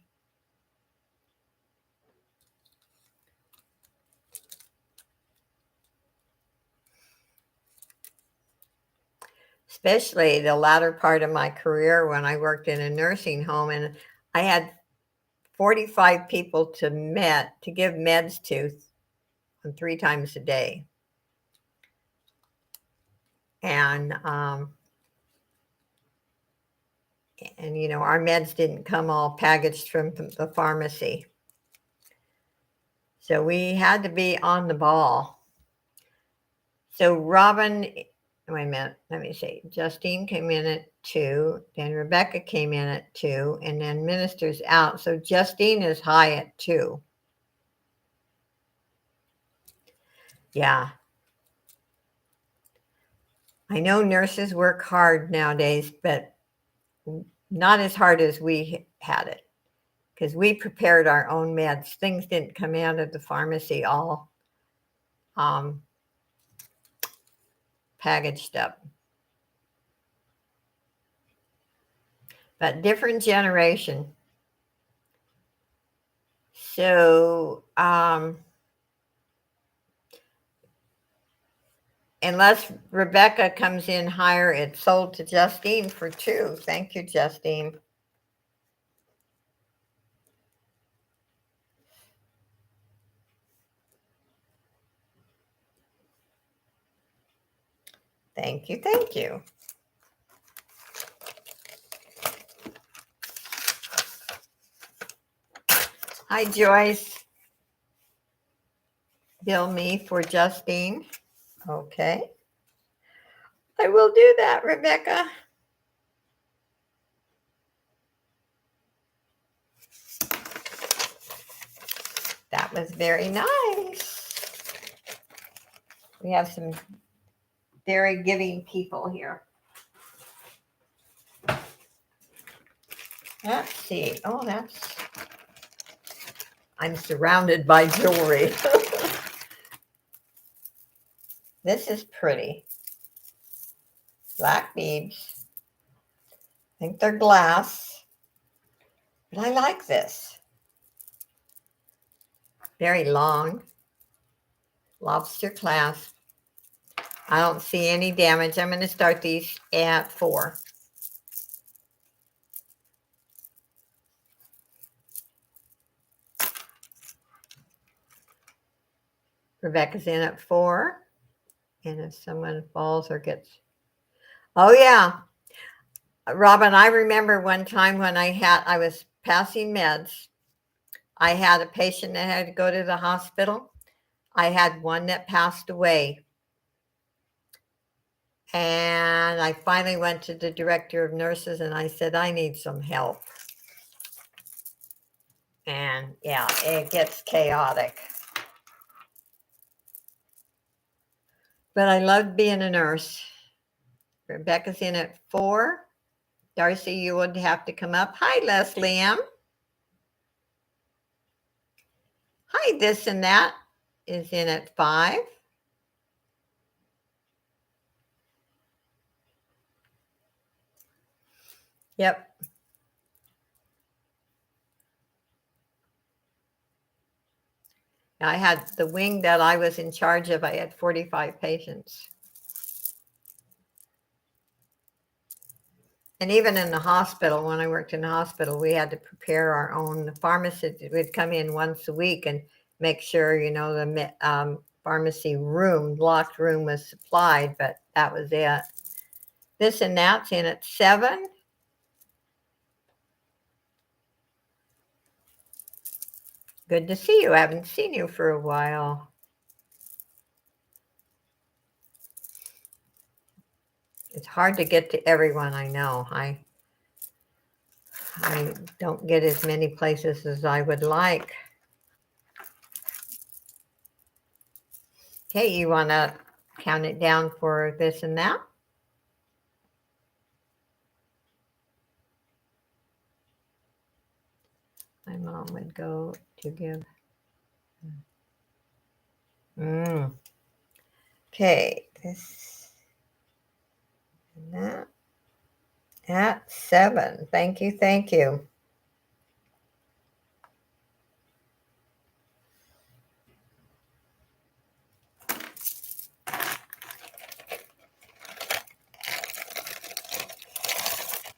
Especially the latter part of my career when I worked in a nursing home, and I had 45 people to give meds to 3 times a day. And you know, our meds didn't come all packaged from the pharmacy. So we had to be on the ball. So Robin, wait a minute, let me see. Justine came in at 2, then Rebecca came in at 2, and then Minister's out. So Justine is high at 2. Yeah. I know nurses work hard nowadays, but not as hard as we had it, because we prepared our own meds. Things didn't come out of the pharmacy all packaged up. But different generation. So unless Rebecca comes in higher, it's sold to Justine for 2. Thank you, Justine. Thank you, thank you. Hi, Joyce. Bill me for Justine. Okay. I will do that, Rebecca. That was very nice. We have some very giving people here. Let's see. Oh, I'm surrounded by jewelry. This is pretty. Black beads. I think they're glass. But I like this. Very long. Lobster clasp. I don't see any damage. I'm going to start these at 4. Rebecca's in at 4. And if someone falls or gets... Oh, yeah. Robin, I remember one time when I was passing meds. I had a patient that had to go to the hospital. I had one that passed away. And I finally went to the director of nurses and I said, I need some help. And yeah, it gets chaotic. But I loved being a nurse. Rebecca's in at 4. Darcy, you would have to come up. Hi, Leslie M. Hi, this and that is in at 5. Yep. I had the wing that I was in charge of. I had 45 patients. And even in the hospital, when I worked in the hospital, we had to prepare our own. The pharmacist would come in once a week and make sure, the pharmacy room, locked room was supplied, but that was it. This and that's in at 7. Good to see you. I haven't seen you for a while. It's hard to get to everyone, I know. I don't get as many places as I would like. Okay, you want to count it down for this and that? My mom would go to give. Okay, this and that at 7. Thank you, thank you.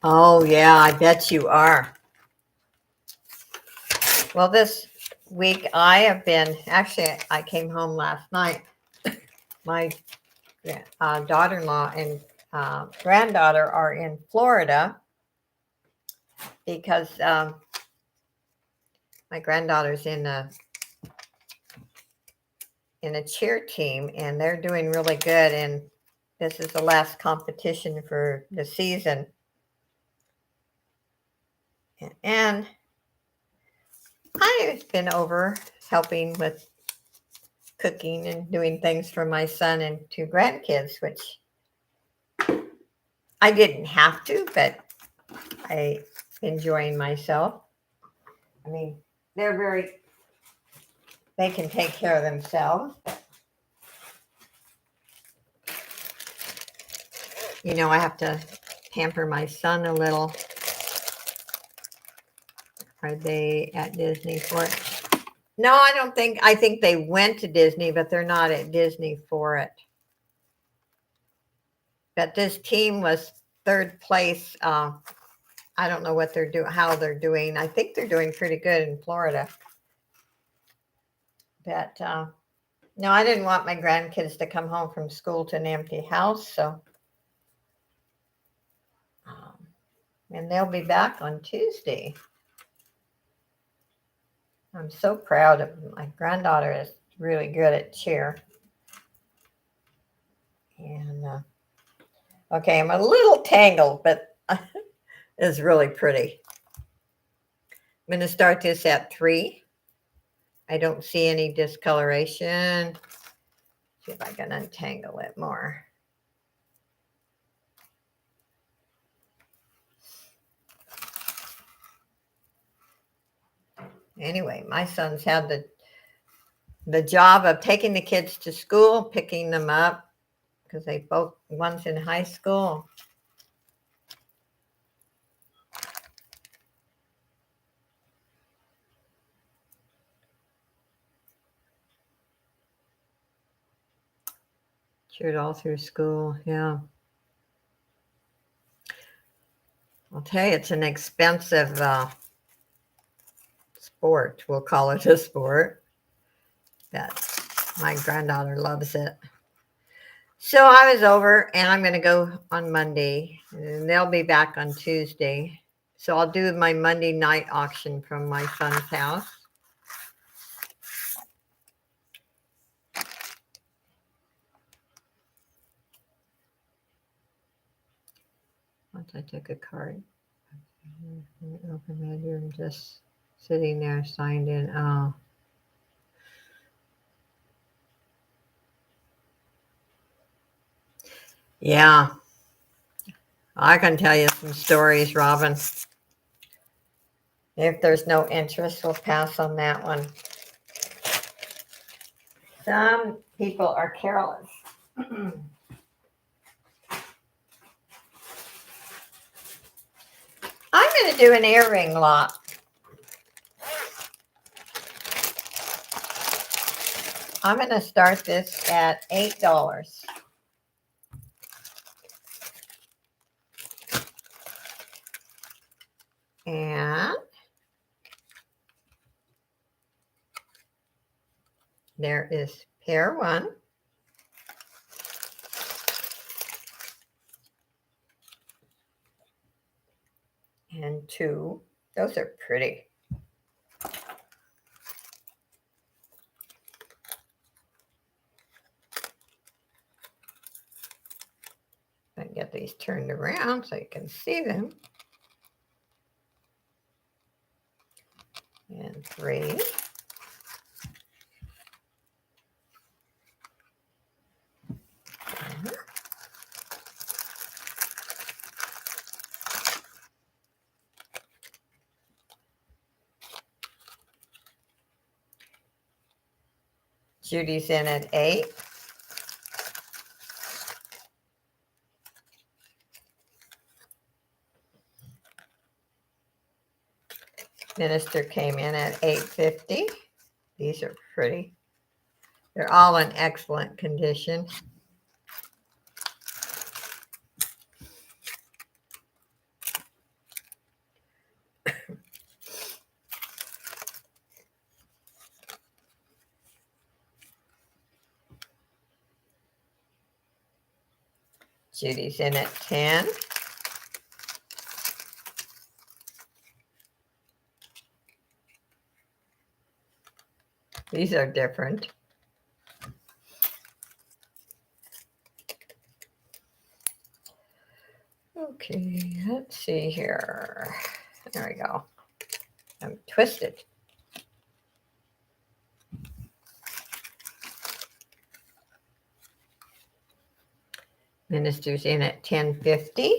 Oh, yeah, I bet you are. Well, this week I have been, actually, I came home last night. My daughter-in-law and granddaughter are in Florida because my granddaughter's in a cheer team and they're doing really good. And this is the last competition for the season. And I've been over helping with cooking and doing things for my son and 2 grandkids, which I didn't have to, but I enjoying myself. I mean, they can take care of themselves. I have to pamper my son a little. Are they at Disney for it? No, I think they went to Disney, but they're not at Disney for it. But this team was 3rd place. I don't know what they're doing, how they're doing. I think they're doing pretty good in Florida. But no, I didn't want my grandkids to come home from school to an empty house. So, and they'll be back on Tuesday. I'm so proud of my granddaughter. Is really good at cheer. And okay, I'm a little tangled, but it's really pretty. I'm going to start this at 3. I don't see any discoloration. See if I can untangle it more. Anyway, my son's had the job of taking the kids to school, picking them up, because one's in high school. Cheered all through school, yeah. I'll tell you, it's an expensive sport. We'll call it a sport. But my granddaughter loves it. So I was over, and I'm going to go on Monday, and they'll be back on Tuesday. So I'll do my Monday night auction from my son's house. Once I took a card, open bedroom, just sitting there, signed in. Oh. Yeah. I can tell you some stories, Robin. If there's no interest, we'll pass on that one. Some people are careless. I'm going to do an earring lot. I'm going to start this at $8. And there is pair 1. And 2. Those are pretty. I can get these turned around so you can see them. And 3. Judy's in at 8. Minister came in at $8.50. These are pretty. They're all in excellent condition. Judy's in at 10. These are different. Okay, let's see here. There we go. I'm twisted. Minister's in at 10.50.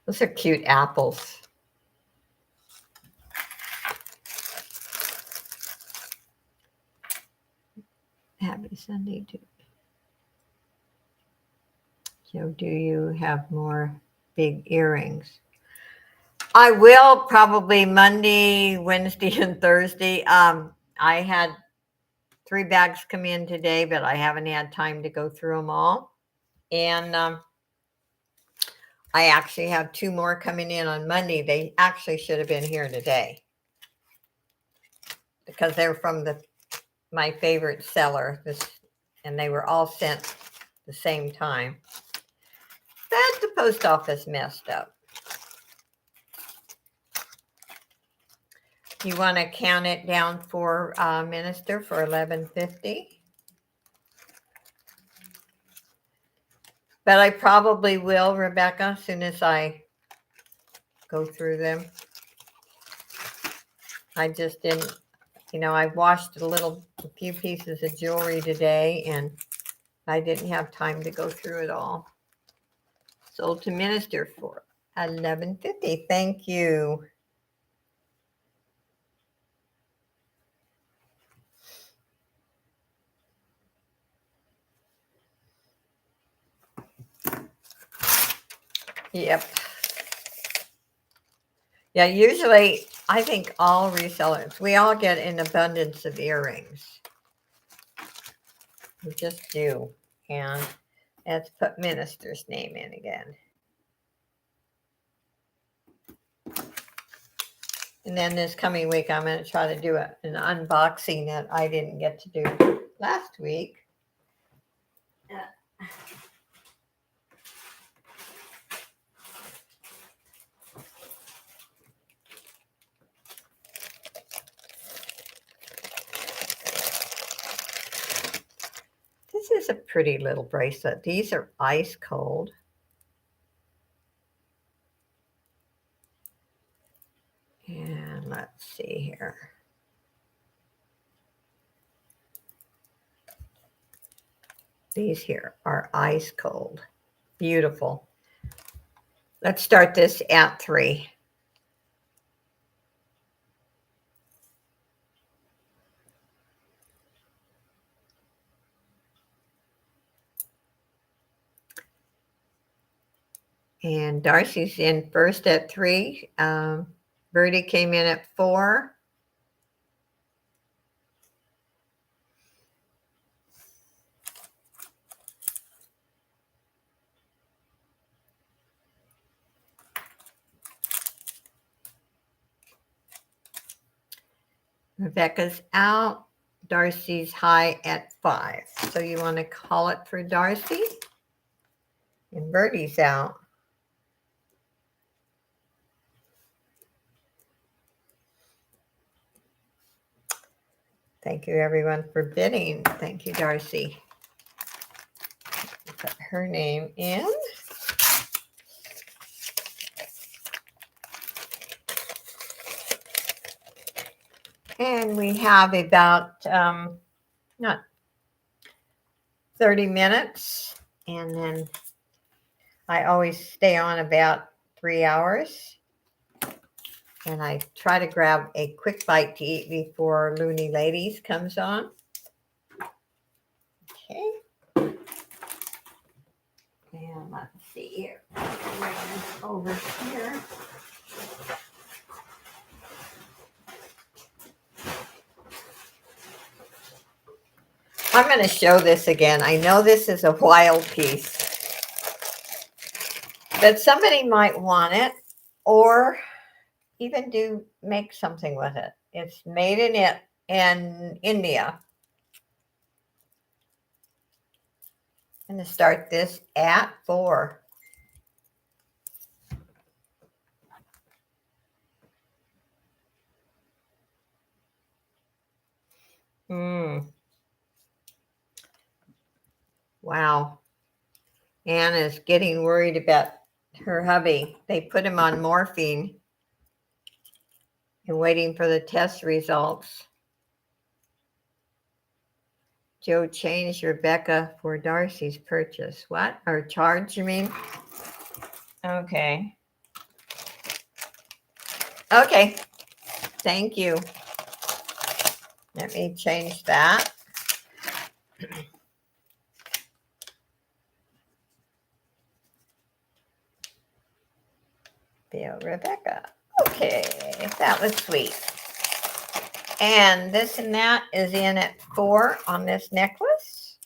Those are cute apples. Happy Sunday too. So do you have more big earrings? I will probably Monday, Wednesday, and Thursday. I had 3 bags come in today, but I haven't had time to go through them all. And I actually have 2 more coming in on Monday. They actually should have been here today because they're from my favorite seller. And they were all sent the same time. But the post office messed up. You want to count it down for Minister for $11.50? But I probably will, Rebecca, as soon as I go through them. I just didn't, I washed a few pieces of jewelry today, and I didn't have time to go through it all. Sold to Minister for $11.50. Thank you. Yep. Yeah, usually I think all resellers, we all get an abundance of earrings. We just do. And let's put Minister's name in again. And then this coming week, I'm going to try to do an unboxing that I didn't get to do last week. This is a pretty little bracelet. These are ice cold. And let's see here. These here are ice cold. Beautiful. Let's start this at 3. And Darcy's in first at 3. Birdie came in at 4. Rebecca's out. Darcy's high at 5. So you want to call it for Darcy? And Birdie's out. Thank you, everyone, for bidding. Thank you, Darcy. Put her name in. And we have about not 30 minutes. And then I always stay on about 3 hours. And I try to grab a quick bite to eat before Looney Ladies comes on. Okay. And let's see here. Bring this over here. I'm going to show this again. I know this is a wild piece, but somebody might want it or even make something with it. It's made in India. I'm going to start this at 4. Wow. Anne is getting worried about her hubby. They put him on morphine and waiting for the test results. Joe changed Rebecca for Darcy's purchase. What? Or charge, you mean? Okay. Okay. Thank you. Let me change that. Bill Rebecca. Okay, that was sweet. And this and that is in at 4 on this necklace.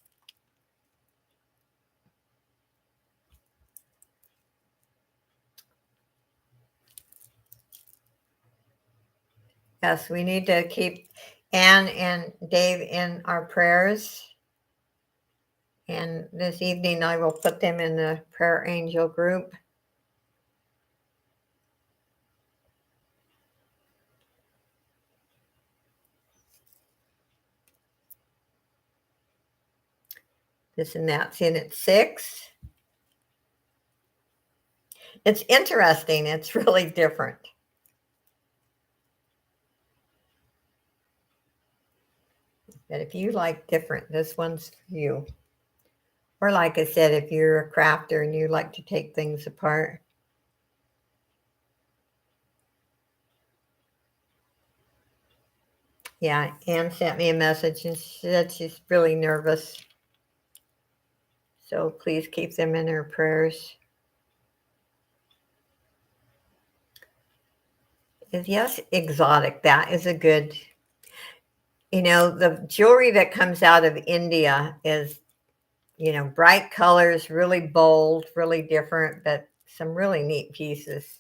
Yes, we need to keep Anne and Dave in our prayers. And this evening I will put them in the prayer angel group. This and that's in at 6. It's interesting. It's really different. But if you like different, this one's for you. Or like I said, if you're a crafter and you like to take things apart. Yeah, Anne sent me a message and she said she's really nervous. So please keep them in her prayers. Yes, exotic. That is a good, the jewelry that comes out of India is, bright colors, really bold, really different, but some really neat pieces.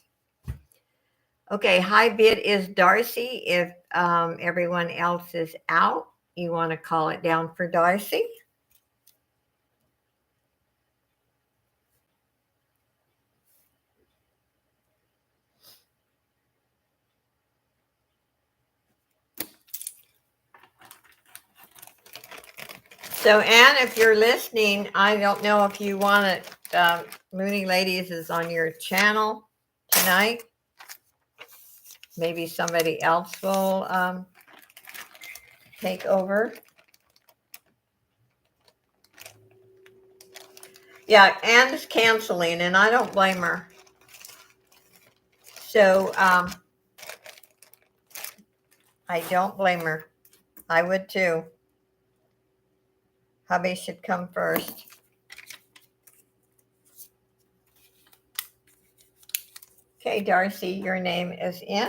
Okay, high bid is Darcy. If everyone else is out, you want to call it down for Darcy. So, Anne, if you're listening, I don't know if you want it. Mooney Ladies is on your channel tonight. Maybe somebody else will take over. Yeah, Anne's canceling, and I don't blame her. So I don't blame her. I would too. Hubby should come first. Okay, Darcy, your name is in.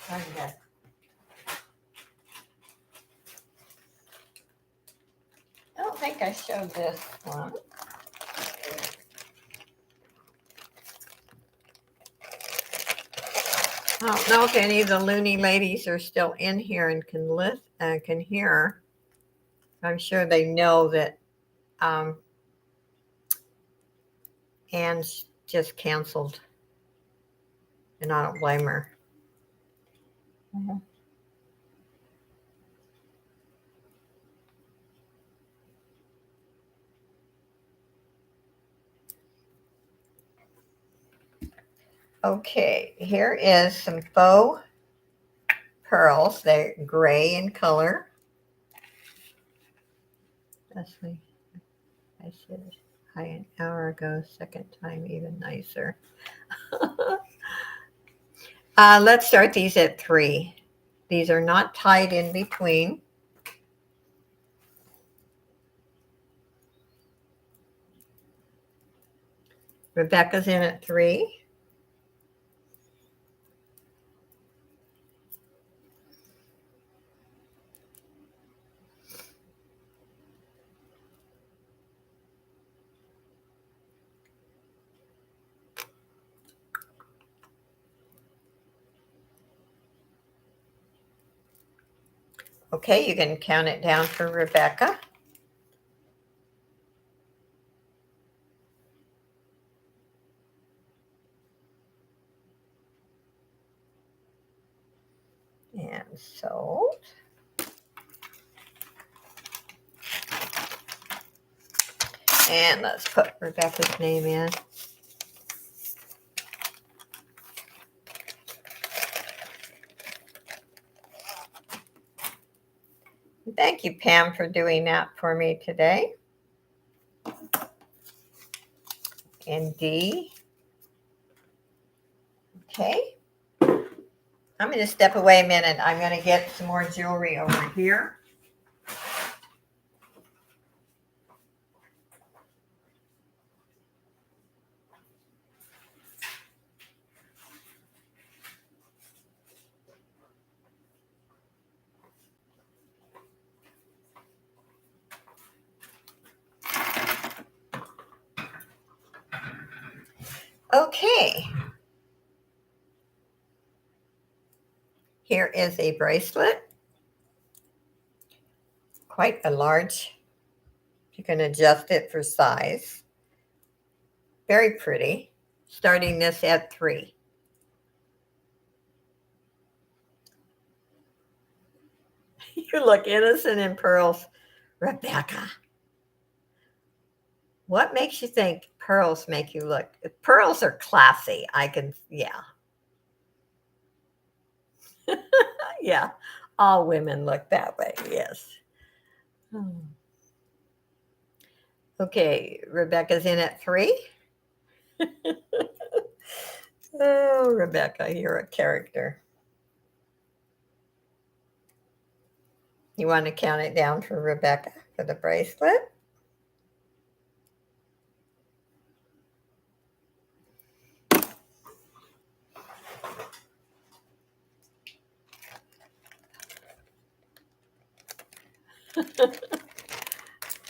Okay. I don't think I showed this one. I don't know if any of the loony ladies are still in here and can hear. I'm sure they know that Anne's just canceled, and I don't blame her. Mm-hmm. Okay, here is some faux pearls. They're gray in color. Leslie, I said hi an hour ago. Second time, even nicer. Let's start these at 3. These are not tied in between. Rebecca's in at 3. Okay, you can count it down for Rebecca. And sold. And let's put Rebecca's name in. Thank you, Pam, for doing that for me today. And D. Okay. I'm going to step away a minute. I'm going to get some more jewelry over here. Okay. Here is a bracelet. Quite a large. You can adjust it for size. Very pretty. Starting this at 3. You look innocent in pearls, Rebecca. What makes you think pearls make you look? Pearls are classy. Yeah, yeah. All women look that way. Yes. Hmm. Okay, Rebecca's in at 3. Oh, Rebecca, you're a character. You want to count it down for Rebecca for the bracelet?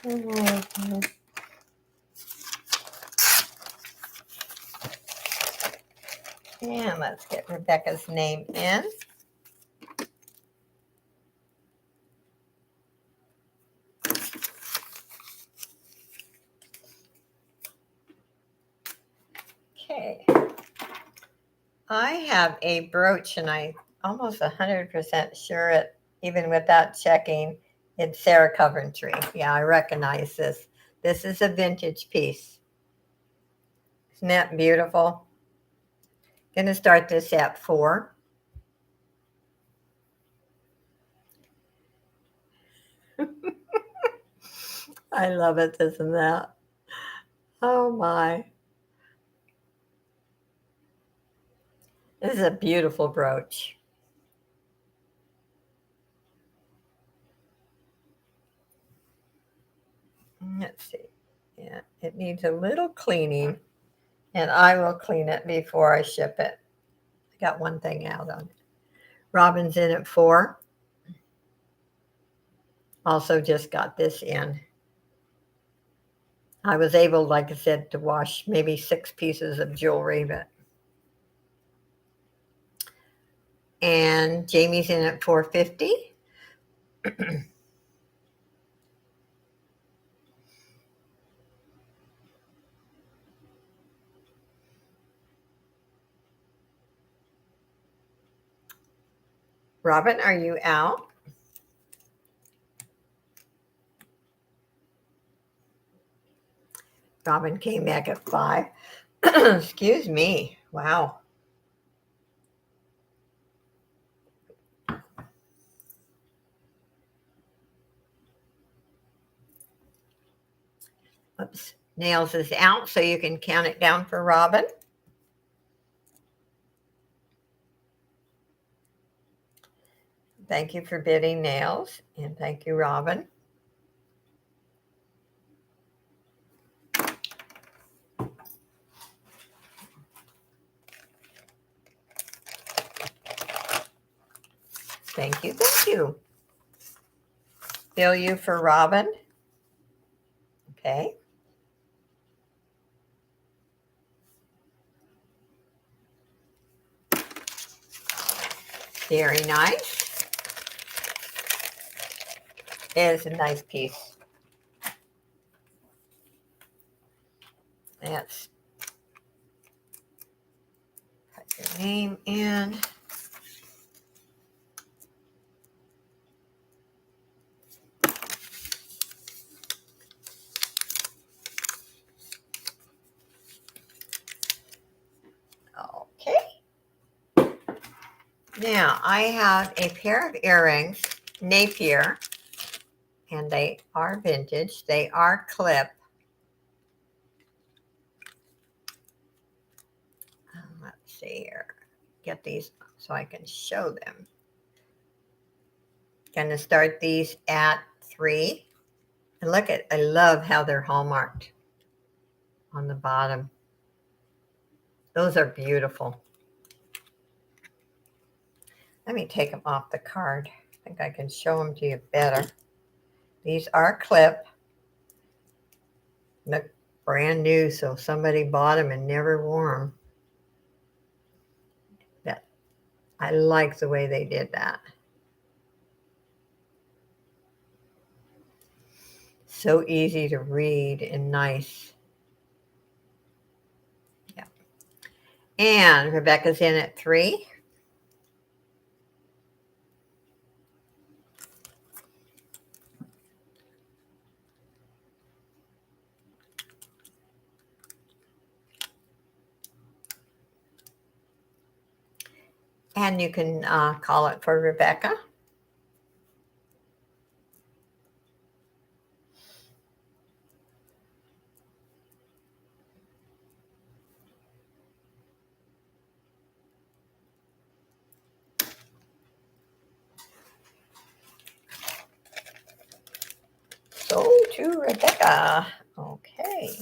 Mhm. And let's get Rebecca's name in. Okay. I have a brooch, and I almost 100% sure it, even without checking, it's Sarah Coventry. Yeah, I recognize this. This is a vintage piece. Isn't that beautiful? Going to start this at 4. I love it, isn't that? Oh my. This is a beautiful brooch. Let's see. Yeah, it needs a little cleaning, and I will clean it before I ship it. I got one thing out on it. Robin's in at 4. Also just got this in. I was able, like I said, to wash maybe 6 pieces of jewelry, but and Jamie's in at 450. Robin, are you out? Robin came back at 5. Excuse me. Wow. Oops. Nails is out, so you can count it down for Robin. Thank you for bidding Nails, and thank you, Robin. Thank you, thank you. Bill you for Robin. Okay. Very nice. It is a nice piece. Let's put your name in. Okay. Now I have a pair of earrings, Napier, and they are vintage. They are clip. Let's see here. Get these so I can show them. Gonna start these at 3. And look at, I love how they're hallmarked on the bottom. Those are beautiful. Let me take them off the card. I think I can show them to you better. These are clip. Look brand new, so somebody bought them and never wore them. That, I like the way they did that. So easy to read and nice. Yeah. And Rebecca's in at 3. And you can call it for Rebecca. Sold to Rebecca. Okay.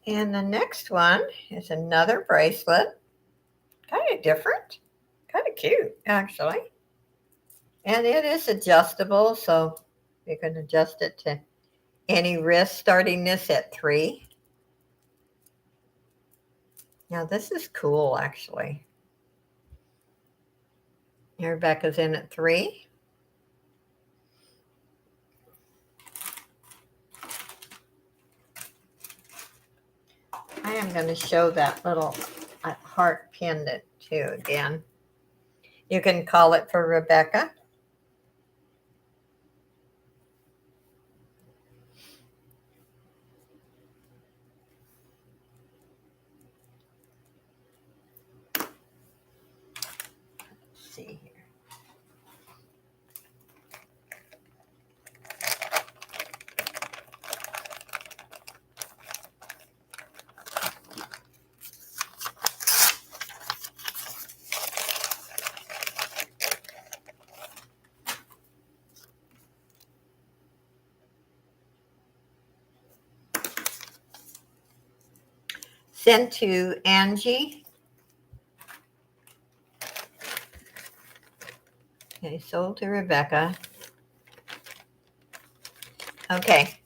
And the next one is another bracelet. Kind of different. Kind of cute, actually. And it is adjustable, so you can adjust it to any wrist, starting this at 3. Now, this is cool, actually. Rebecca's in at 3. I am going to show that little heart pendant too again. You can call it for Rebecca. Let's see here. Sent to Angie. Okay, sold to Rebecca. Okay.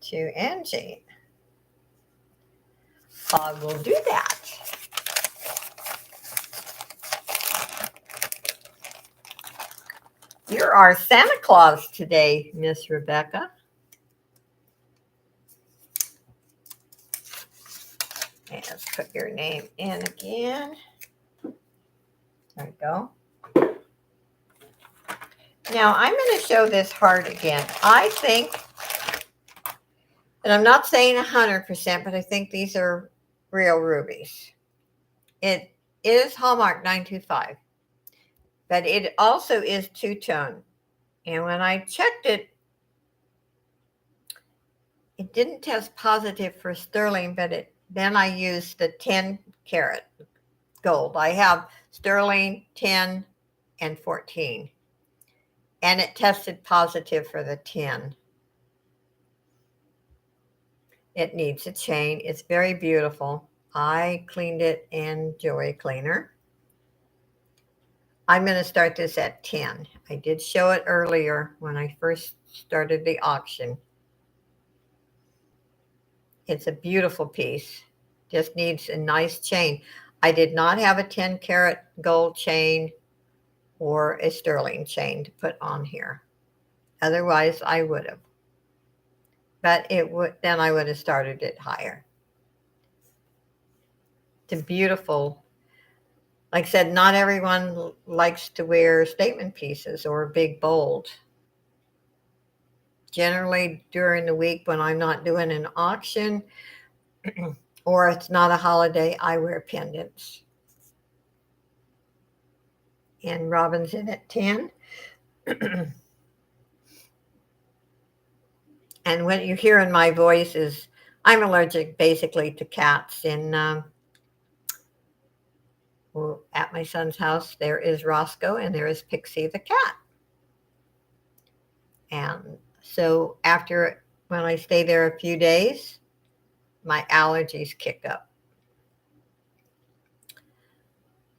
To Angie. I will do that. You're our Santa Claus today, Miss Rebecca. And let's put your name in again. There we go. Now I'm going to show this heart again. I think, and I'm not saying 100%, but I think these are real rubies. It is Hallmark 925, but it also is two-tone. And when I checked it, it didn't test positive for sterling, but then I used the 10 karat gold. I have sterling, 10, and 14. And it tested positive for the 10. It needs a chain. It's very beautiful. I cleaned it in jewelry cleaner. I'm going to start this at 10. I did show it earlier when I first started the auction. It's a beautiful piece. Just needs a nice chain. I did not have a 10 karat gold chain or a sterling chain to put on here. Otherwise, I would have. But then I would have started it higher. It's a beautiful, like I said, not everyone likes to wear statement pieces or big bold. Generally during the week when I'm not doing an auction or it's not a holiday, I wear pendants. And Robin's in at 10. And what you hear in my voice is I'm allergic basically to cats. And at my son's house, there is Roscoe and there is Pixie the cat. And so when I stay there a few days, my allergies kick up.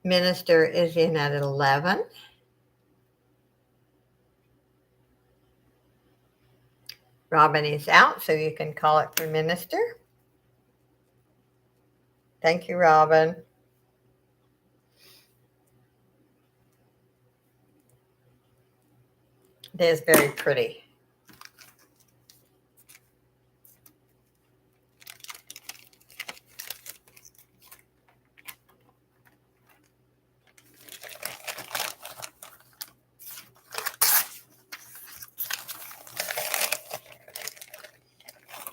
Minister is in at 11. Robin is out, so you can call it for Minister. Thank you, Robin. It is very pretty.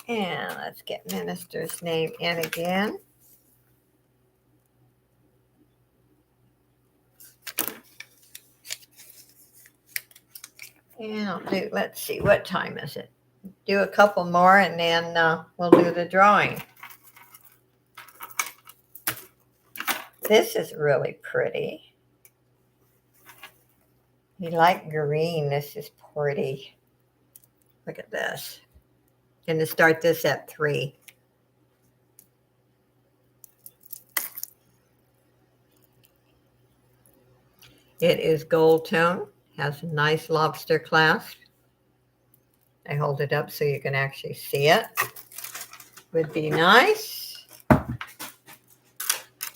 And let's get Minister's name in again. And I'll do, let's see, what time is it? Do a couple more and then we'll do the drawing. This is really pretty. You like green. This is pretty. Look at this. I'm going to start this at 3. It is gold tone. Has a nice lobster clasp. I hold it up so you can actually see it. Would be nice.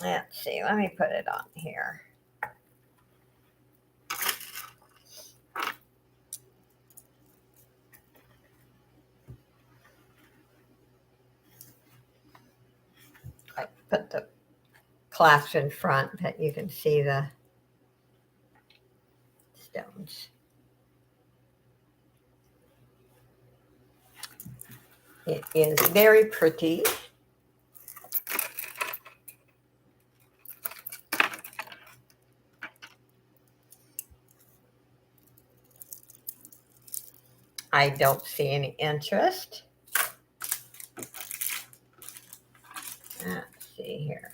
Let's see. Let me put it on here. I put the clasp in front that you can see the stones. It is very pretty. I don't see any interest. Let's see here.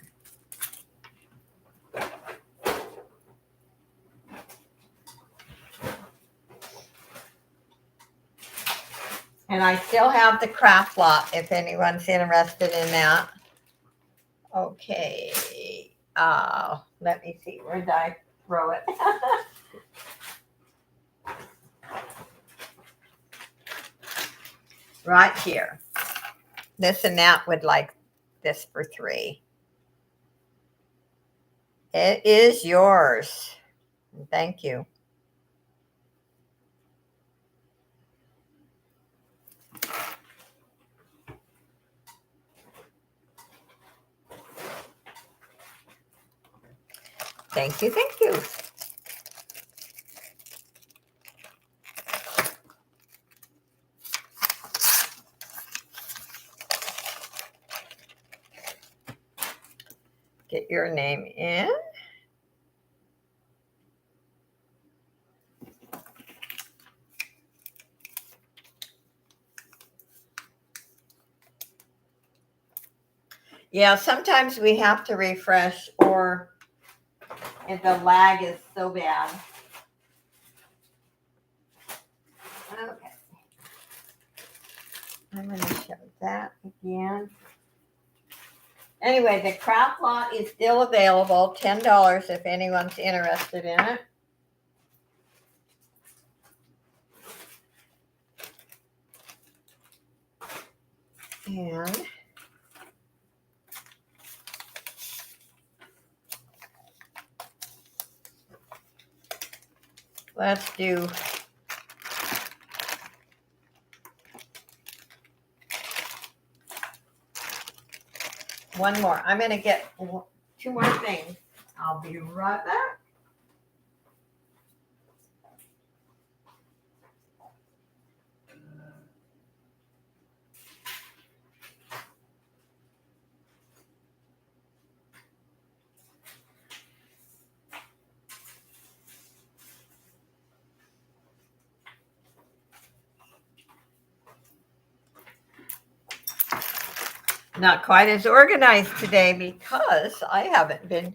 And I still have the craft lot if anyone's interested in that. Okay. Let me see. Where did I throw it? Right here. This and that would like this for 3. It is yours. Thank you. Thank you. Thank you. Get your name in. Yeah, sometimes we have to refresh, or if the lag is so bad. Okay. I'm going to show that again. Anyway, the craft lot is still available, $10 if anyone's interested in it. And let's do one more. I'm going to get 2 more things. I'll be right back. Not quite as organized today because I haven't been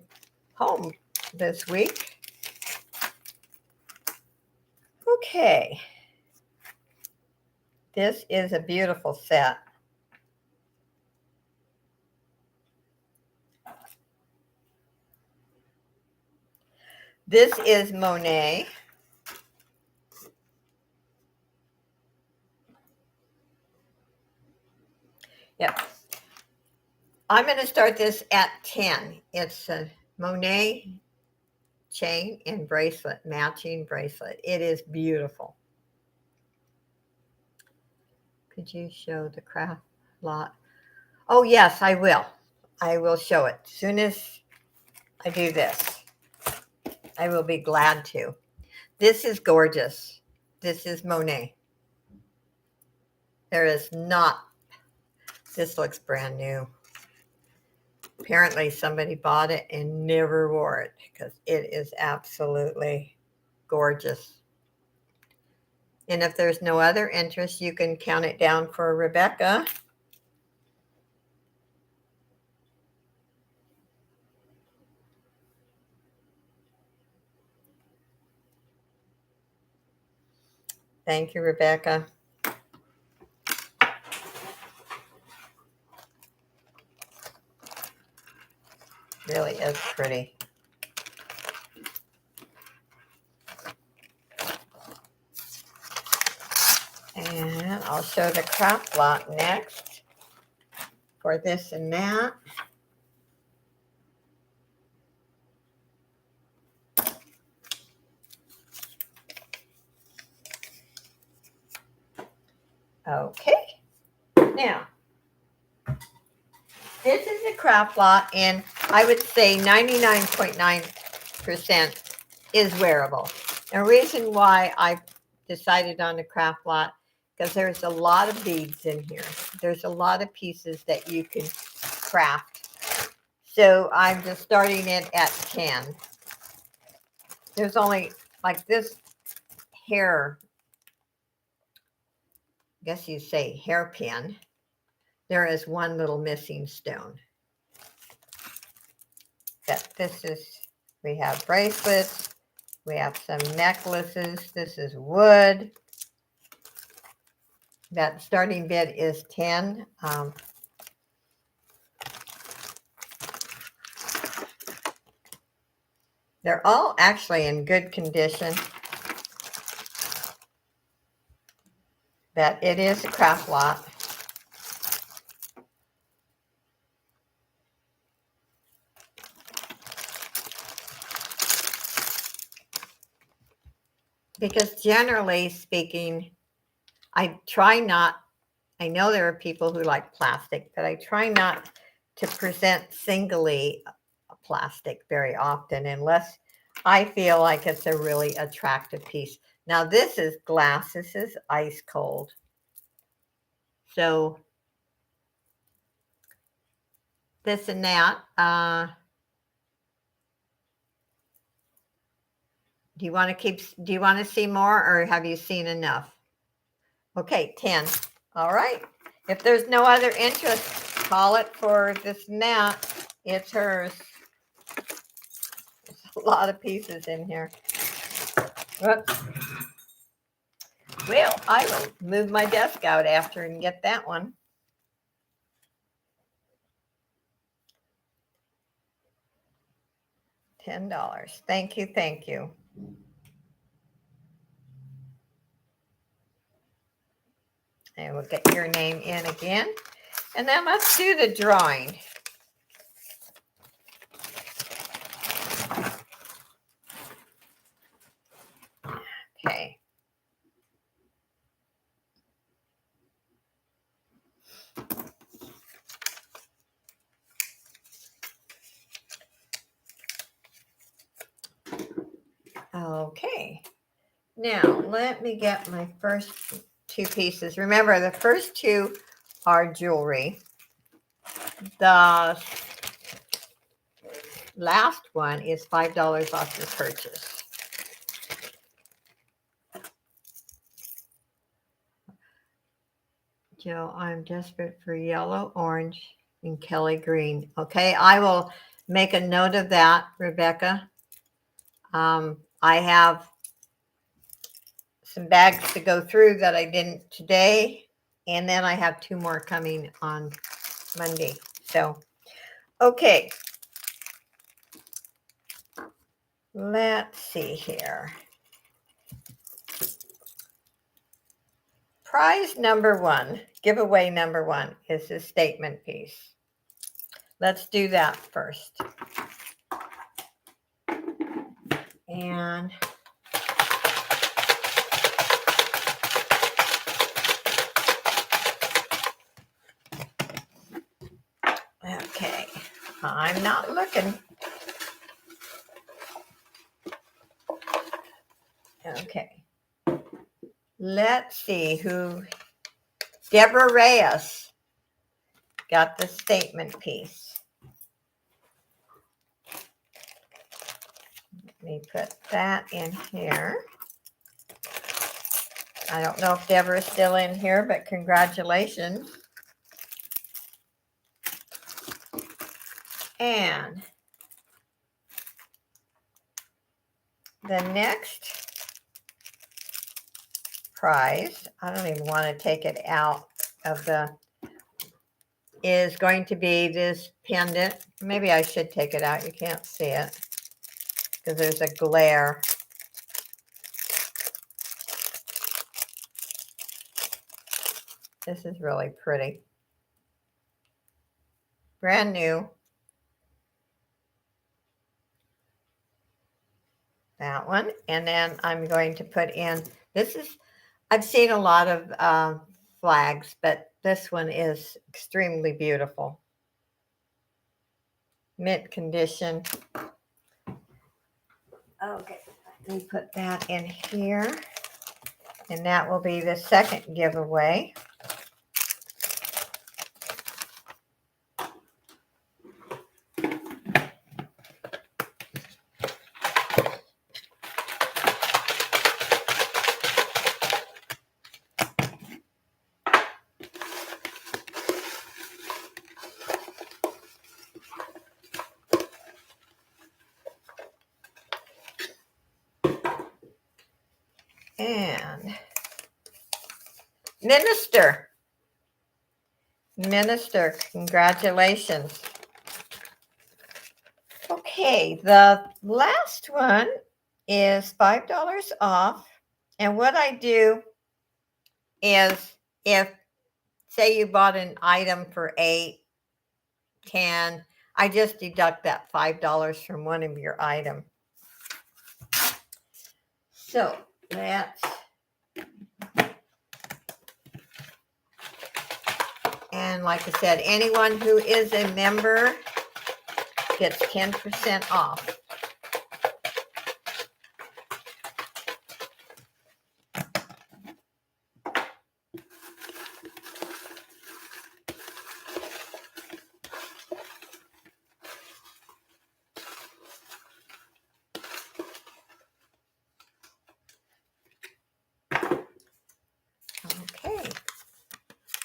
home this week. Okay. This is a beautiful set. This is Monet. Yep. I'm going to start this at 10. It's a Monet chain and bracelet, matching bracelet. It is beautiful. Could you show the craft lot? Oh, yes, I will. I will show it. As soon as I do this, I will be glad to. This is gorgeous. This is Monet. There is not This looks brand new. Apparently somebody bought it and never wore it because it is absolutely gorgeous. And if there's no other interest, you can count it down for Rebecca. Thank you, Rebecca. Really is pretty. And I'll show the craft lot next for this and that. Okay. Now, this is a craft lot, and I would say 99.9% is wearable. The reason why I decided on the craft lot, because there's a lot of beads in here. There's a lot of pieces that you can craft. So I'm just starting it at 10. There's only like this hair, I guess you say hairpin. There is one little missing stone. But this is, we have bracelets. We have some necklaces. This is wood. That starting bid is 10. They're all actually in good condition. But it is a craft lot. Because generally speaking, I know there are people who like plastic, but I try not to present singly plastic very often unless I feel like it's a really attractive piece. Now this is glass. This is ice cold. So this and that. Do you want to see more, or have you seen enough? Okay, 10. All right. If there's no other interest, call it for this and that. It's hers. There's a lot of pieces in here. Whoops. Well, I will move my desk out after and get that one. $10. Thank you, thank you. And we'll get your name in again. And then let's do the drawing. Okay. Okay. Now, let me get my first two pieces. Remember, the first two are jewelry. The last one is $5 off your purchase. Joe, I'm desperate for yellow, orange, and Kelly green. Okay, I will make a note of that, Rebecca. I have some bags to go through that I didn't today, and then I have 2 more coming on Monday. So, okay. Let's see here. Prize number 1, giveaway number 1 is the statement piece. Let's do that first. And okay, I'm not looking. Okay. Let's see who. Deborah Reyes. got the statement piece. Let me put that in here. I don't know if Deborah's still in here, but congratulations. And the next prize, I don't even want to take it out of the, is going to be this pendant. Maybe I should take it out. You can't see it because there's a glare. This is really pretty. Brand new. That one. And then I'm going to put in, this is, I've seen a lot of flags, but this one is extremely beautiful. Mint condition. Okay, let me put that in here. And that will be the second giveaway. And Minister, congratulations. Okay, the last one is $5 off. And what I do is, if, say you bought an item for $8, $10, I just deduct that $5 from one of your items. So let's, and like I said, anyone who is a member gets 10% off. Okay.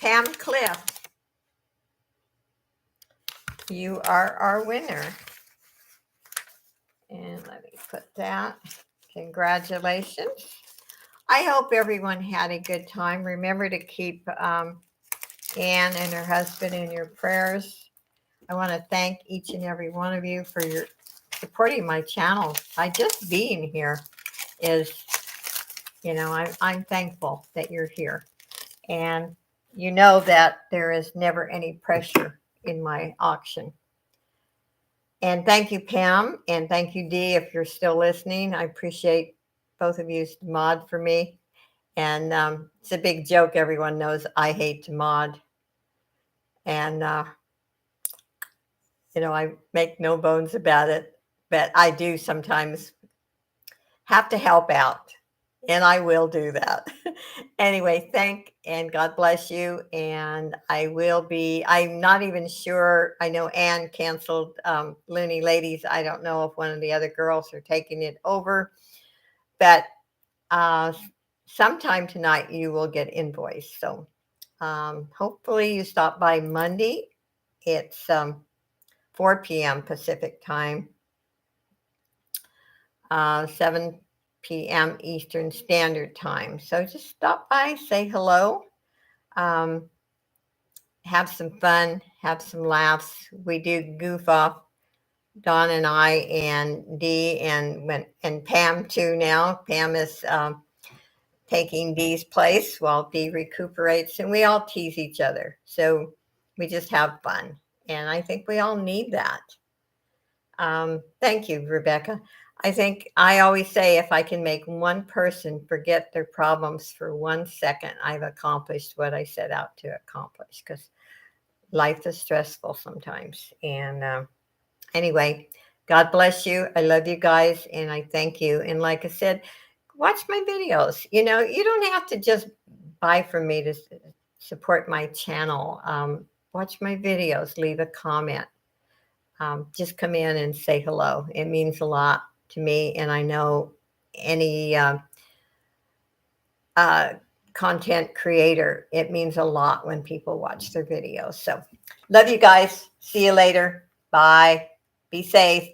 Pam Cliff, you are our winner. And let me put that. Congratulations. I hope everyone had a good time. Remember to keep Anne and her husband in your prayers. I want to thank each and every one of you for your supporting my channel. By just being here is, you know, I'm thankful that you're here. And you know that there is never any pressure in my auction. And thank you, Pam, and thank you, Dee, if you're still listening. I appreciate both of you to mod for me. And it's a big joke. Everyone knows I hate to mod. And, you know, I make no bones about it. But I do sometimes have to help out. And I will do that. Anyway, thank and God bless you. And I will be, I'm not even sure. I know Anne canceled Looney Ladies. I don't know if one of the other girls are taking it over. But sometime tonight you will get invoiced. So hopefully you stop by Monday. It's 4 p.m. Pacific time, 7 p.m. Eastern Standard Time. So just stop by, say hello, have some fun, have some laughs. We do goof off, Dawn and I and Dee and Pam too now. Pam is taking Dee's place while Dee recuperates, and we all tease each other. So we just have fun, and I think we all need that. Thank you, Rebecca. I think I always say if I can make one person forget their problems for 1 second, I've accomplished what I set out to accomplish, because life is stressful sometimes. And anyway, God bless you. I love you guys, and I thank you. And like I said, watch my videos. You know, you don't have to just buy from me to support my channel. watch my videos, leave a comment. Just come in and say hello. It means a lot to me, and I know any uh, content creator, it means a lot when people watch their videos. So, love you guys. See you later. Bye. Be safe.